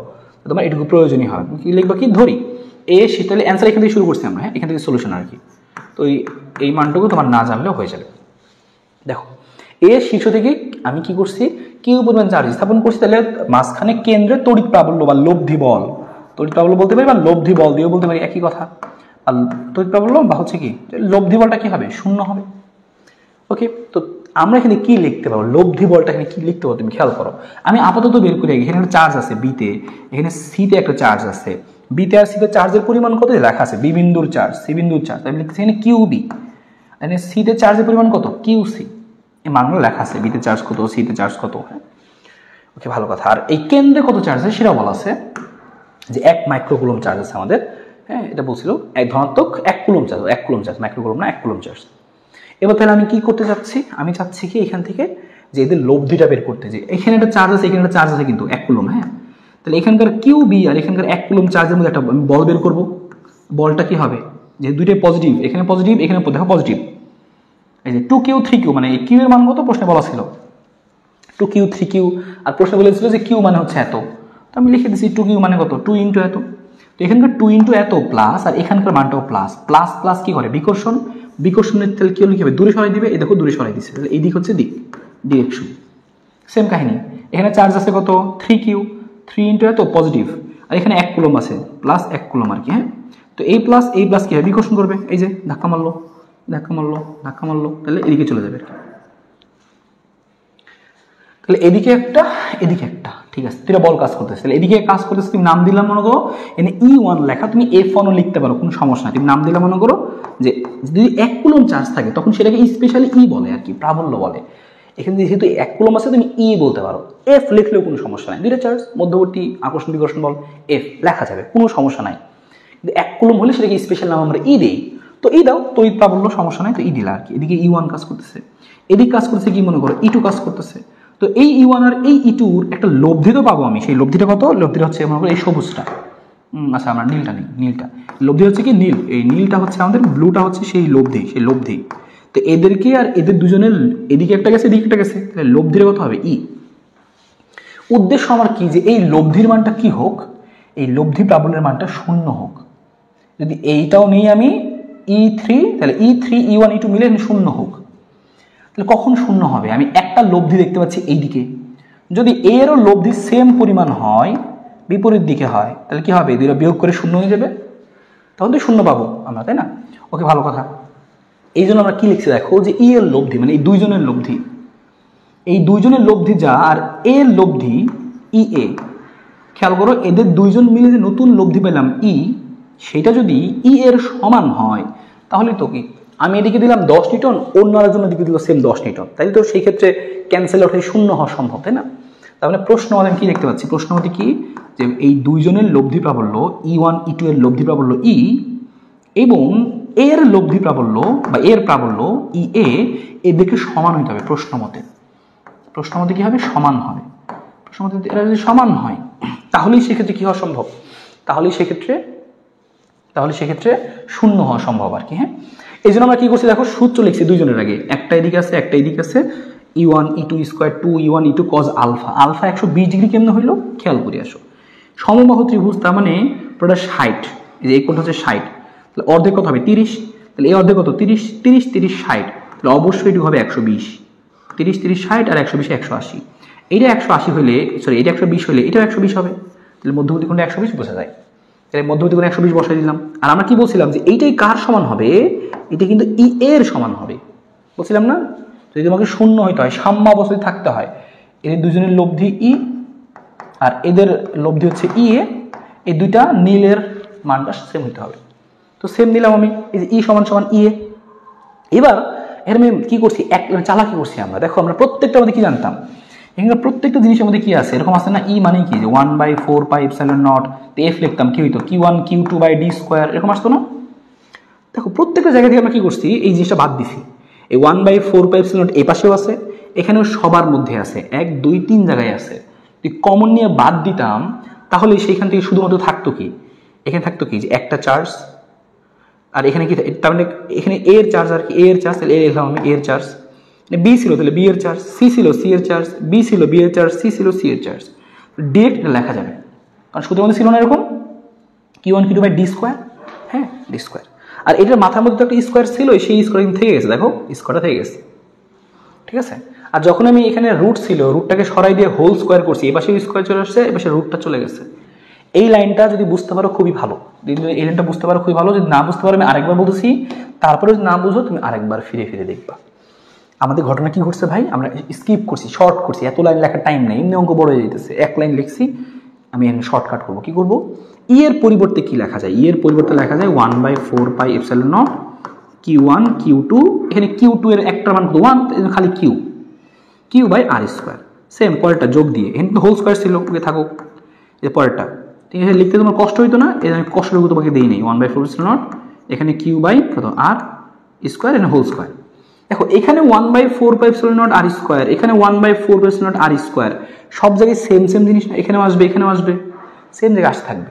তোমার এইটুকু প্রয়োজনীয় হবে। কি লিখবা কি ধরি এ তাহলে অ্যান্সার এখান থেকে শুরু করছি আমরা, হ্যাঁ এখান থেকে সলিউশন আর কি। তো এই মানটুকু তোমার না জানলেও হয়ে যাবে। দেখো এ শীর্ষ থেকে আমি কি করছি কিউ পরিমাণ চার্জ স্থাপন করছি, তাহলে মাঝখানে কেন্দ্রে তড়িৎ প্রাবল্য বা লব্ধি বল, তড়িৎ প্রাবল্য বলতে পারি বা লব্ধি বল দিয়েও বলতে পারি, একই কথা। আর তড়িৎ প্রাবল্য বা হচ্ছে কি লব্ধি বলটা কি হবে শূন্য হবে। ওকে, তো আমরা এখানে কি লিখতে পারবো, লব্ধি বলটা এখানে কি লিখতে পারবো তুমি খেয়াল করো। আমি আপাতত বের করি এখানে একটা চার্জ আছে বিতে, এখানে সিতে একটা চার্জ আছে, বিতে আর সিতে চার্জের পরিমাণ কত লেখা আছে, বি বিন্দুর চার্জ সি বিন্দুর চার্জ, আমি লিখতেছি এখানে কিউ বি, এখানে সিতে চার্জের পরিমাণ কত কিউ সি, এই মানগুলো লেখা আছে, বিতে চার্জ কত সিতে চার্জ কত। হ্যাঁ ওকে ভালো কথা। আর এই কেন্দ্রে কত চার্জ আছে সেটাও বলা আছে যে 1 মাইক্রোকুলম চার্জ আছে আমাদের। হ্যাঁ এটা বলছিল এক ধনাত্মক 1 coulomb charge, 1 coulomb charge, microcoulomb না 1 কুলম চার্জ। এবার তাহলে আমি কি করতে চাচ্ছি, আমি চাচ্ছি কি এখান থেকে যে এদের লব্ধিটা বের করতে, যে এখানে একটা চার্জ আছে এখানে একটা চার্জ আছে কিন্তু 1 কুলম। হ্যাঁ তাহলে এখানকার কিউ বি আর এখানকার 1 কুলম চার্জের মধ্যে একটা আমি বল বের করব। বলটা কি হবে যে দুইটাই পজিটিভ, এখানে পজিটিভ এখানে দেখো পজিটিভ, এই যে 2q 3q মানে এই কিউ এর মান কত প্রশ্নে বলা ছিল 2q 3q, আর প্রশ্নে বলেছিল যে কিউ মানে হচ্ছে এত, তো আমি লিখে দিচ্ছি 2q মানে কত 2 ইন্টু এত। তো এখানকার 2 ইন্টু এত প্লাস আর এখানকার মানটাও প্লাস, প্লাস প্লাস কি করে বিকর্ষণ, বিকর্ষণের তাহলে কি লিখবে দূরে সরাই দিবে, এই দেখো দূরে সরাই দিচ্ছে, তাহলে এই দিক হচ্ছে দিক ডিরেকশন। সেম কাহিনী এখানে চার্জ আছে কত 3q, 3 ইন্টু এত পজিটিভ, আর এখানে 1 কুলম আছে প্লাস 1 কুলম আর কি। হ্যাঁ তো এই প্লাস কি হবে বিকর্ষণ করবে, এই যে ধাক্কা মারলো ধাক্কা মারলো ধাক্কা মারলো, তাহলে এদিকে চলে যাবে। তাহলে এদিকে একটা এদিকে একটা, ঠিক আছে দুটা বল কাজ করতেছে, তাহলে এদিকে কাজ করতেছে, তুমি নাম দিলাম মনে করো এখানে E1 লেখা, তুমি F1 ও লিখতে পারো কোনো সমস্যা নাই, তুমি নাম দিলাম মনে করো যে যদি 1 কুলম চার্জ থাকে তখন সেটাকে স্পেশালি ই বলে আর কি, প্রাবল্য বলে। এখানে যেহেতু 1 কুলম আছে তুমি ই বলতে পারো, এফ লিখলেও কোনো সমস্যা নাই, দুইটা চার্জ মধ্যবর্তী আকর্ষণ বিকর্ষণ বল এফ লেখা যাবে কোনো সমস্যা নাই। কিন্তু 1 কুলম হলে সেটাকে স্পেশাল নাম আমরা ই দেই, তো ই দাও তড়িৎ প্রাবল্য সমস্যা নাই, তো ই দিলা আর কি। এদিকে E1 কাজ করতেছে, এদিকে কাজ করতেছে কি মনে করো E2 কাজ করতেছে, তো এই E1 আর এই E2-র একটা লব্ধি তো পাবো আমি, সেই লব্ধিটা কত, লব্ধিটা হচ্ছে মনে করো এই সবুজটা, আচ্ছা আমরা নীলটা নিই, নীলটা লব্ধি হচ্ছে কি নীল, এই নীলটা হচ্ছে আমাদের, ব্লুটা হচ্ছে সেই লব্ধি, সেই লব্ধি। তো এদেরকে আর এদের দুজনের এদিকে একটা গেছে এদিকে একটা গেছে, তাহলে লব্ধির কত হবে ই। উদ্দেশ্য আমার কি যে এই লব্ধির মানটা কি হোক, এই লব্ধি প্রাবল্যের মানটা শূন্য হোক। যদি এইটাও নেই আমি E3, তাহলে E3 E1 E2 মিলে শূন্য হোক। তাহলে কখন শূন্য হবে, আমি একটা লব্ধি দেখতে পাচ্ছি এইদিকে, যদি এরও লব্ধি সেম পরিমাণ হয় বিপরীত দিকে হয় তাহলে কি হবে, দুইটা বিয়োগ করে শূন্য হয়ে যাবে, তখন তো শূন্য পাবো আমরা, তাই না? ওকে ভালো কথা। এই জন্য আমরা কি লিখছি দেখো যে ই এর লব্ধি মানে এই দুইজনের লব্ধি, এই দুইজনের লব্ধি যা আর এর লব্ধি ই এ, খেয়াল করো এদের দুইজন মিলে যে নতুন লব্ধি পেলাম ই, সেটা যদি ই এর সমান হয় তাহলে তো কি আমি এদিকে দিলাম 10 নিউটন, অন্য আরেকজনের দিকে দিল সেম 10 নিউটন, তাই তো সেই ক্ষেত্রে ক্যান্সেল আউট হয়ে শূন্য হওয়া সম্ভব, তাই না? তাহলে প্রশ্ন আমি কি দেখতে পাচ্ছি, প্রশ্ন মতে কি যে এই দুইজনের লব্ধি প্রাবল্য E1 E2 এর লব্ধি প্রাবল্য ই এবং এর লব্ধি প্রাবল্য বা এর প্রাবল্য ই এ এদেরকে সমান হইতে হবে প্রশ্ন মতে। প্রশ্ন মতে কি হবে সমান হবে, প্রশ্ন মতে এরা যদি সমান হয় তাহলেই সেক্ষেত্রে কি হওয়া সম্ভব, তাহলেই সেক্ষেত্রে শূন্য হওয়া সম্ভব আর কি। হ্যাঁ এই জন্য আমরা কি করছি দেখো সূত্র লিখছি দুইজনের আগে, একটা এদিকে আছে একটা এদিকে আছে, E1 E2 square 2 E1 E2 cos alpha, alpha 120 degree কেমন হইলো খেয়াল করে আসো, সমবাহু ত্রিভুজ তার মানে পুরোটা 60, এই যে এই কোণটা হচ্ছে 60, তাহলে অর্ধেক কত হবে 30, তাহলে এই অর্ধেক কত 30 30 30 60, তাহলে অবশ্যই এটুকু হবে 120, 30 30 60 আর 120 180, এইটা 180 হলে সরি এটা 120 হলে এটাও 120 হবে, তাহলে মধ্যবর্তী কোণটা 120 বোঝা যায়, তাহলে মধ্যবর্তী কোণে 120 বসাই দিলাম। আর আমরা কি বলছিলাম যে এইটাই কার সমান হবে, এটা কিন্তু ই এর সমান হবে, বলছিলাম না, যদি তোমাকে শূন্য হইতে হয়, সাম্য অবস্থায় থাকতে হয়, এদের দুজনের লব্ধি ই আর এদের লব্ধি হচ্ছে ই এ, এই দুইটা নীলের মানটা সেম হইতে হবে। তো সেম দিলাম আমি, এই যে ই সমান সমান ই এ। এবার এর আমি কি করছি, এক চালাকি করছি আমরা। দেখো আমরা প্রত্যেকটা মধ্যে কি জানতাম, এখানে প্রত্যেকটা জিনিসের মধ্যে কি আছে, এরকম আছে না, ই মানে কি, যে 1/4πε0, এফ লিখতাম কি হইতো, Q1 Q2/d², এরকম আসতো না। দেখো প্রত্যেকটা জায়গা থেকে আমরা কি করছি, এই জিনিসটা বাদ দিছি। এই 1/4πε0 এই পাশেও আছে, এখানেও সবার মধ্যে আছে, 1 2 3 জায়গায় আছে। যদি কমন নিয়ে বাদ দিতাম তাহলে সেইখান থেকে শুধুমাত্র থাকতো কি, এখানে থাকতো কি, যে একটা চার্জ, আর এখানে কি, তার মানে এখানে এ এর চার্জ আর কি, এ এর চার্জ, তাহলে এ লিখলাম আমি এ এর চার্জ, বি ছিল তাহলে বি এর চার্জ, সি ছিল সি এর চার্জ, বি ছিল বি এর চার্জ, সি ছিল সি এর চার্জ। ডিরেক্ট এটা লেখা যাবে, কারণ সূত্রের মধ্যে ছিল না এরকম Q1 Q2/d², হ্যাঁ d²। আর এটার মাথার মধ্যে তো একটা স্কোয়ার ছিল, সেই স্কোয়ার কিন্তু থেকে গেছে, দেখো স্কোয়ারটা থেকে গেছে, ঠিক আছে। আর যখন আমি এখানে রুট ছিল, রুটটাকে সরাই দিয়ে হোল স্কোয়ার করছি, এ পাশে স্কোয়ার চলে আসছে, এ পাশে রুটটা চলে গেছে। এই লাইনটা যদি বুঝতে পারো খুবই ভালো, এই লাইনটা বুঝতে পারো খুবই ভালো। যদি না বুঝতে পারো আমি আরেকবার বলতেছি, তারপরে যদি না বুঝো তুমি আরেকবার ফিরে ফিরে দেখবা। আমাদের ঘটনা কি ঘটছে ভাই, আমরা স্কিপ করছি, শর্ট করছি, এত লাইন লেখার টাইম নেই, এমনি অঙ্ক বড় হয়ে যেতেছে, এক লাইন লিখছি, আমি এখানে শর্টকাট করবো। কি করবো, ই এর পরিবর্তে কি লেখা যায়, ই এর পরিবর্তে লেখা যায় 1/4πε0 Q1 Q2, এখানে Q2 এর একটা মান 1, খালি Q/r²। সেম পরেরটা যোগ দিয়ে, এখানে তো হোল স্কোয়ার ছিল, ওকে থাকুক, যে পরেরটা ঠিক আছে, লিখতে তোমার কষ্ট হইতো না, এর আমি কষ্টটুকু তোমাকে দিই নেই, 1/4πε0 এখানে Q/কত r², এখানে হোল স্কোয়ার। দেখো এখানে 1/4πε0 r², এখানে 1/4πε0 r², সব জায়গায় সেম সেম জিনিস না, এখানেও আসবে এখানেও আসবে, সেম জায়গায় আসতে থাকবে।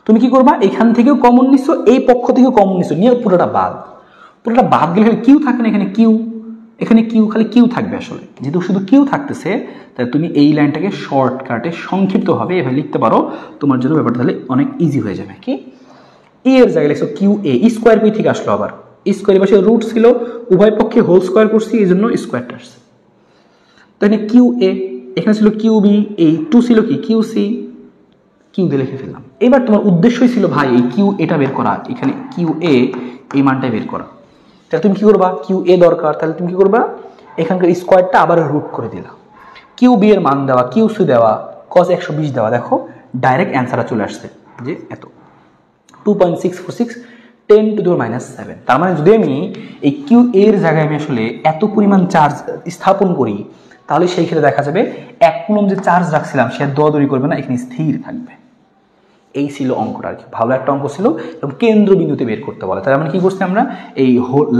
তুমি কি করবা, এখান থেকেও কমন নিছো, এই পক্ষ থেকেও কমন নিছো, নিয়ে পুরোটা বাদ গেলে খালি কিউ থাকে না, এখানে কিউ, এখানে কিউ, খালি কিউ থাকবে। আসলে যেহেতু শুধু কিউ থাকতেছে, তাহলে তুমি এই লাইনটাকে শর্টকাটে সংক্ষিপ্তভাবে এভাবে লিখতে পারো, তোমার জন্য ব্যাপারটা তাহলে অনেক ইজি হয়ে যাবে। কি, এ এর জায়গায় লিখছো কিউ এ, স্কোয়ার কই থেকে আসলো, আবার স্কোয়ারের পাশে রুট ছিল, উভয় পক্ষে হোল স্কোয়ার করছি, এই জন্য স্কোয়ারটা আসছে। তো এখানে কিউ এ, এখানে ছিল কিউ বি, এই 2 ছিল কি কিউ সি, কিউ দিয়ে লিখে ফেললাম। এবার তোমার উদ্দেশ্যই ছিল ভাই এই কিউ এটা বের করা, এখানে কিউ এ এই মানটা বের করা। তাহলে তুমি কি করবা, কিউ এ দরকার, তাহলে তুমি কি করবা, এখানকার স্কোয়ারটা আবার রুট করে দিলা, কিউ বি এর মান দেওয়া, কিউ সি দেওয়া, cos 120 দেওয়া, দেখো ডাইরেক্ট অ্যান্সারটা চলে আসছে, যে এত 2.646 10⁻⁷। তার মানে যদি আমি এই কিউ এর জায়গায় আমি আসলে এত পরিমাণ চার্জ স্থাপন করি, তাহলে সেই ক্ষেত্রে দেখা যাবে 1 কুলম যে চার্জ রাখছিলাম সে দৌড়াদৌড়ি করবে না, এখানে স্থির থাকবে। এই ছিল অঙ্কটা আর কি, ভালো একটা অঙ্ক ছিল, এবং কেন্দ্রবিন্দুতে বের করতে বলে। তাহলে আমরা কি করছি, আমরা এই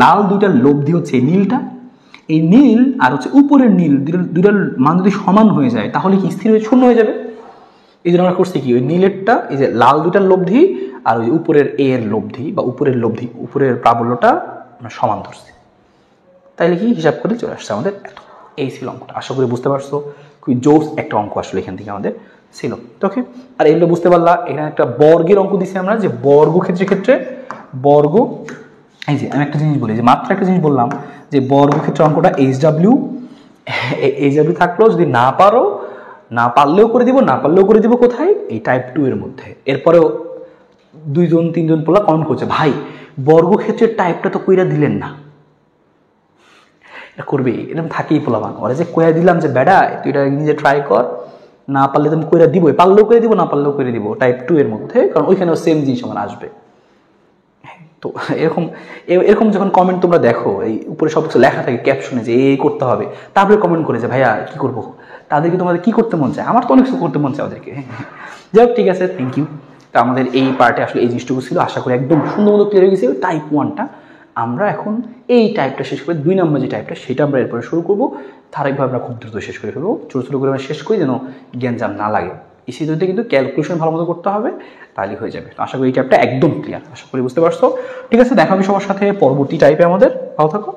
লাল দুইটার লব্ধি হচ্ছে এই নীলটা, এই নীল আর হচ্ছে উপরের নীল, দুইটার মান যদি সমান হয়ে যায় তাহলে কি স্থির হয়ে শূন্য হয়ে যাবে। এই জন্য আমরা করছি কি, ওই নীলেরটা, এই যে লাল দুইটার লব্ধি আর ওই উপরের এ এর লব্ধি বা উপরের লব্ধি, উপরের প্রাবল্যটা আমরা সমান ধরছি, তাইলে কি হিসাব করে চলে আসছে আমাদের এত। এই ছিল অঙ্কটা, আশা করি বুঝতে পারছো, খুবই জোস একটা অঙ্ক আসলে এখান থেকে আমাদের ছিল। ওকে, আর এগুলো বুঝতে পারলা। এখানে একটা বর্গের অঙ্ক দিছি আমরা, যে বর্গ ক্ষেত্রে বর্গ, এই যে আমি একটা জিনিস বলি, যে মাত্র একটা জিনিস বললাম, যে বর্গ ক্ষেত্রে অঙ্কটা এইচডাব্লিউ থাকলো, যদি না পারো, না পারলেও করে দিব, না পারলেও করে দিব কোথায়, এই টাইপ 2 এর মধ্যে। এরপরেও 2জন 3জন পোলা কমেন্ট করছে, ভাই বর্গক্ষেত্রের টাইপটা তো কইরা দিলেন না, এটা করবে, এরকম থাকেই পোলাবান, ওরা যে কইরা দিলাম যে বেডা তুই এটা নিজে ট্রাই কর, না পারলে তুমি কইরা দিবই, পারলেও করে দিব, না পারলেও করে দিব, টাইপ 2 এর মধ্যে, কারণ ওইখানেও সেম জিনিস আমার আসবে। তো এরকম যখন কমেন্ট তোমরা দেখো, এই উপরে সব কিছু লেখা থাকে ক্যাপশনে যে এই করতে হবে, তারপরে কমেন্ট করে যে ভাইয়া কি করবো, তাদেরকে তোমাদের কি করতে মন চায়, আমার তো অনেক কিছু করতে মন চায় ওদেরকে। যাই হোক, ঠিক আছে, থ্যাংক ইউ। তো আমাদের এই পার্টে আসলে এই জিনিসটুকু ছিল, আশা করি একদম সুন্দর মতো ক্লিয়ার হয়ে গেছে টাইপ 1টা। আমরা এখন এই টাইপটা শেষ করে 2 নম্বর যে টাইপটা সেটা আমরা এরপরে শুরু করবো, ধারাবাহিকভাবে আমরা খুব দ্রুত শেষ করে ফেলবো, ছোটো ছোটো করে আমরা শেষ করি, যেন জ্ঞানজাম না লাগে। ইসি দুইতে কিন্তু ক্যালকুলেশন ভালো মতো করতে হবে, তাহলে হয়ে যাবে। তো আশা করি এই টাইপটা একদম ক্লিয়ার, আশা করি বুঝতে পারছো। ঠিক আছে, দেখা হবে সবার সাথে পরবর্তী টাইপে আমাদের, ভালো থাকো।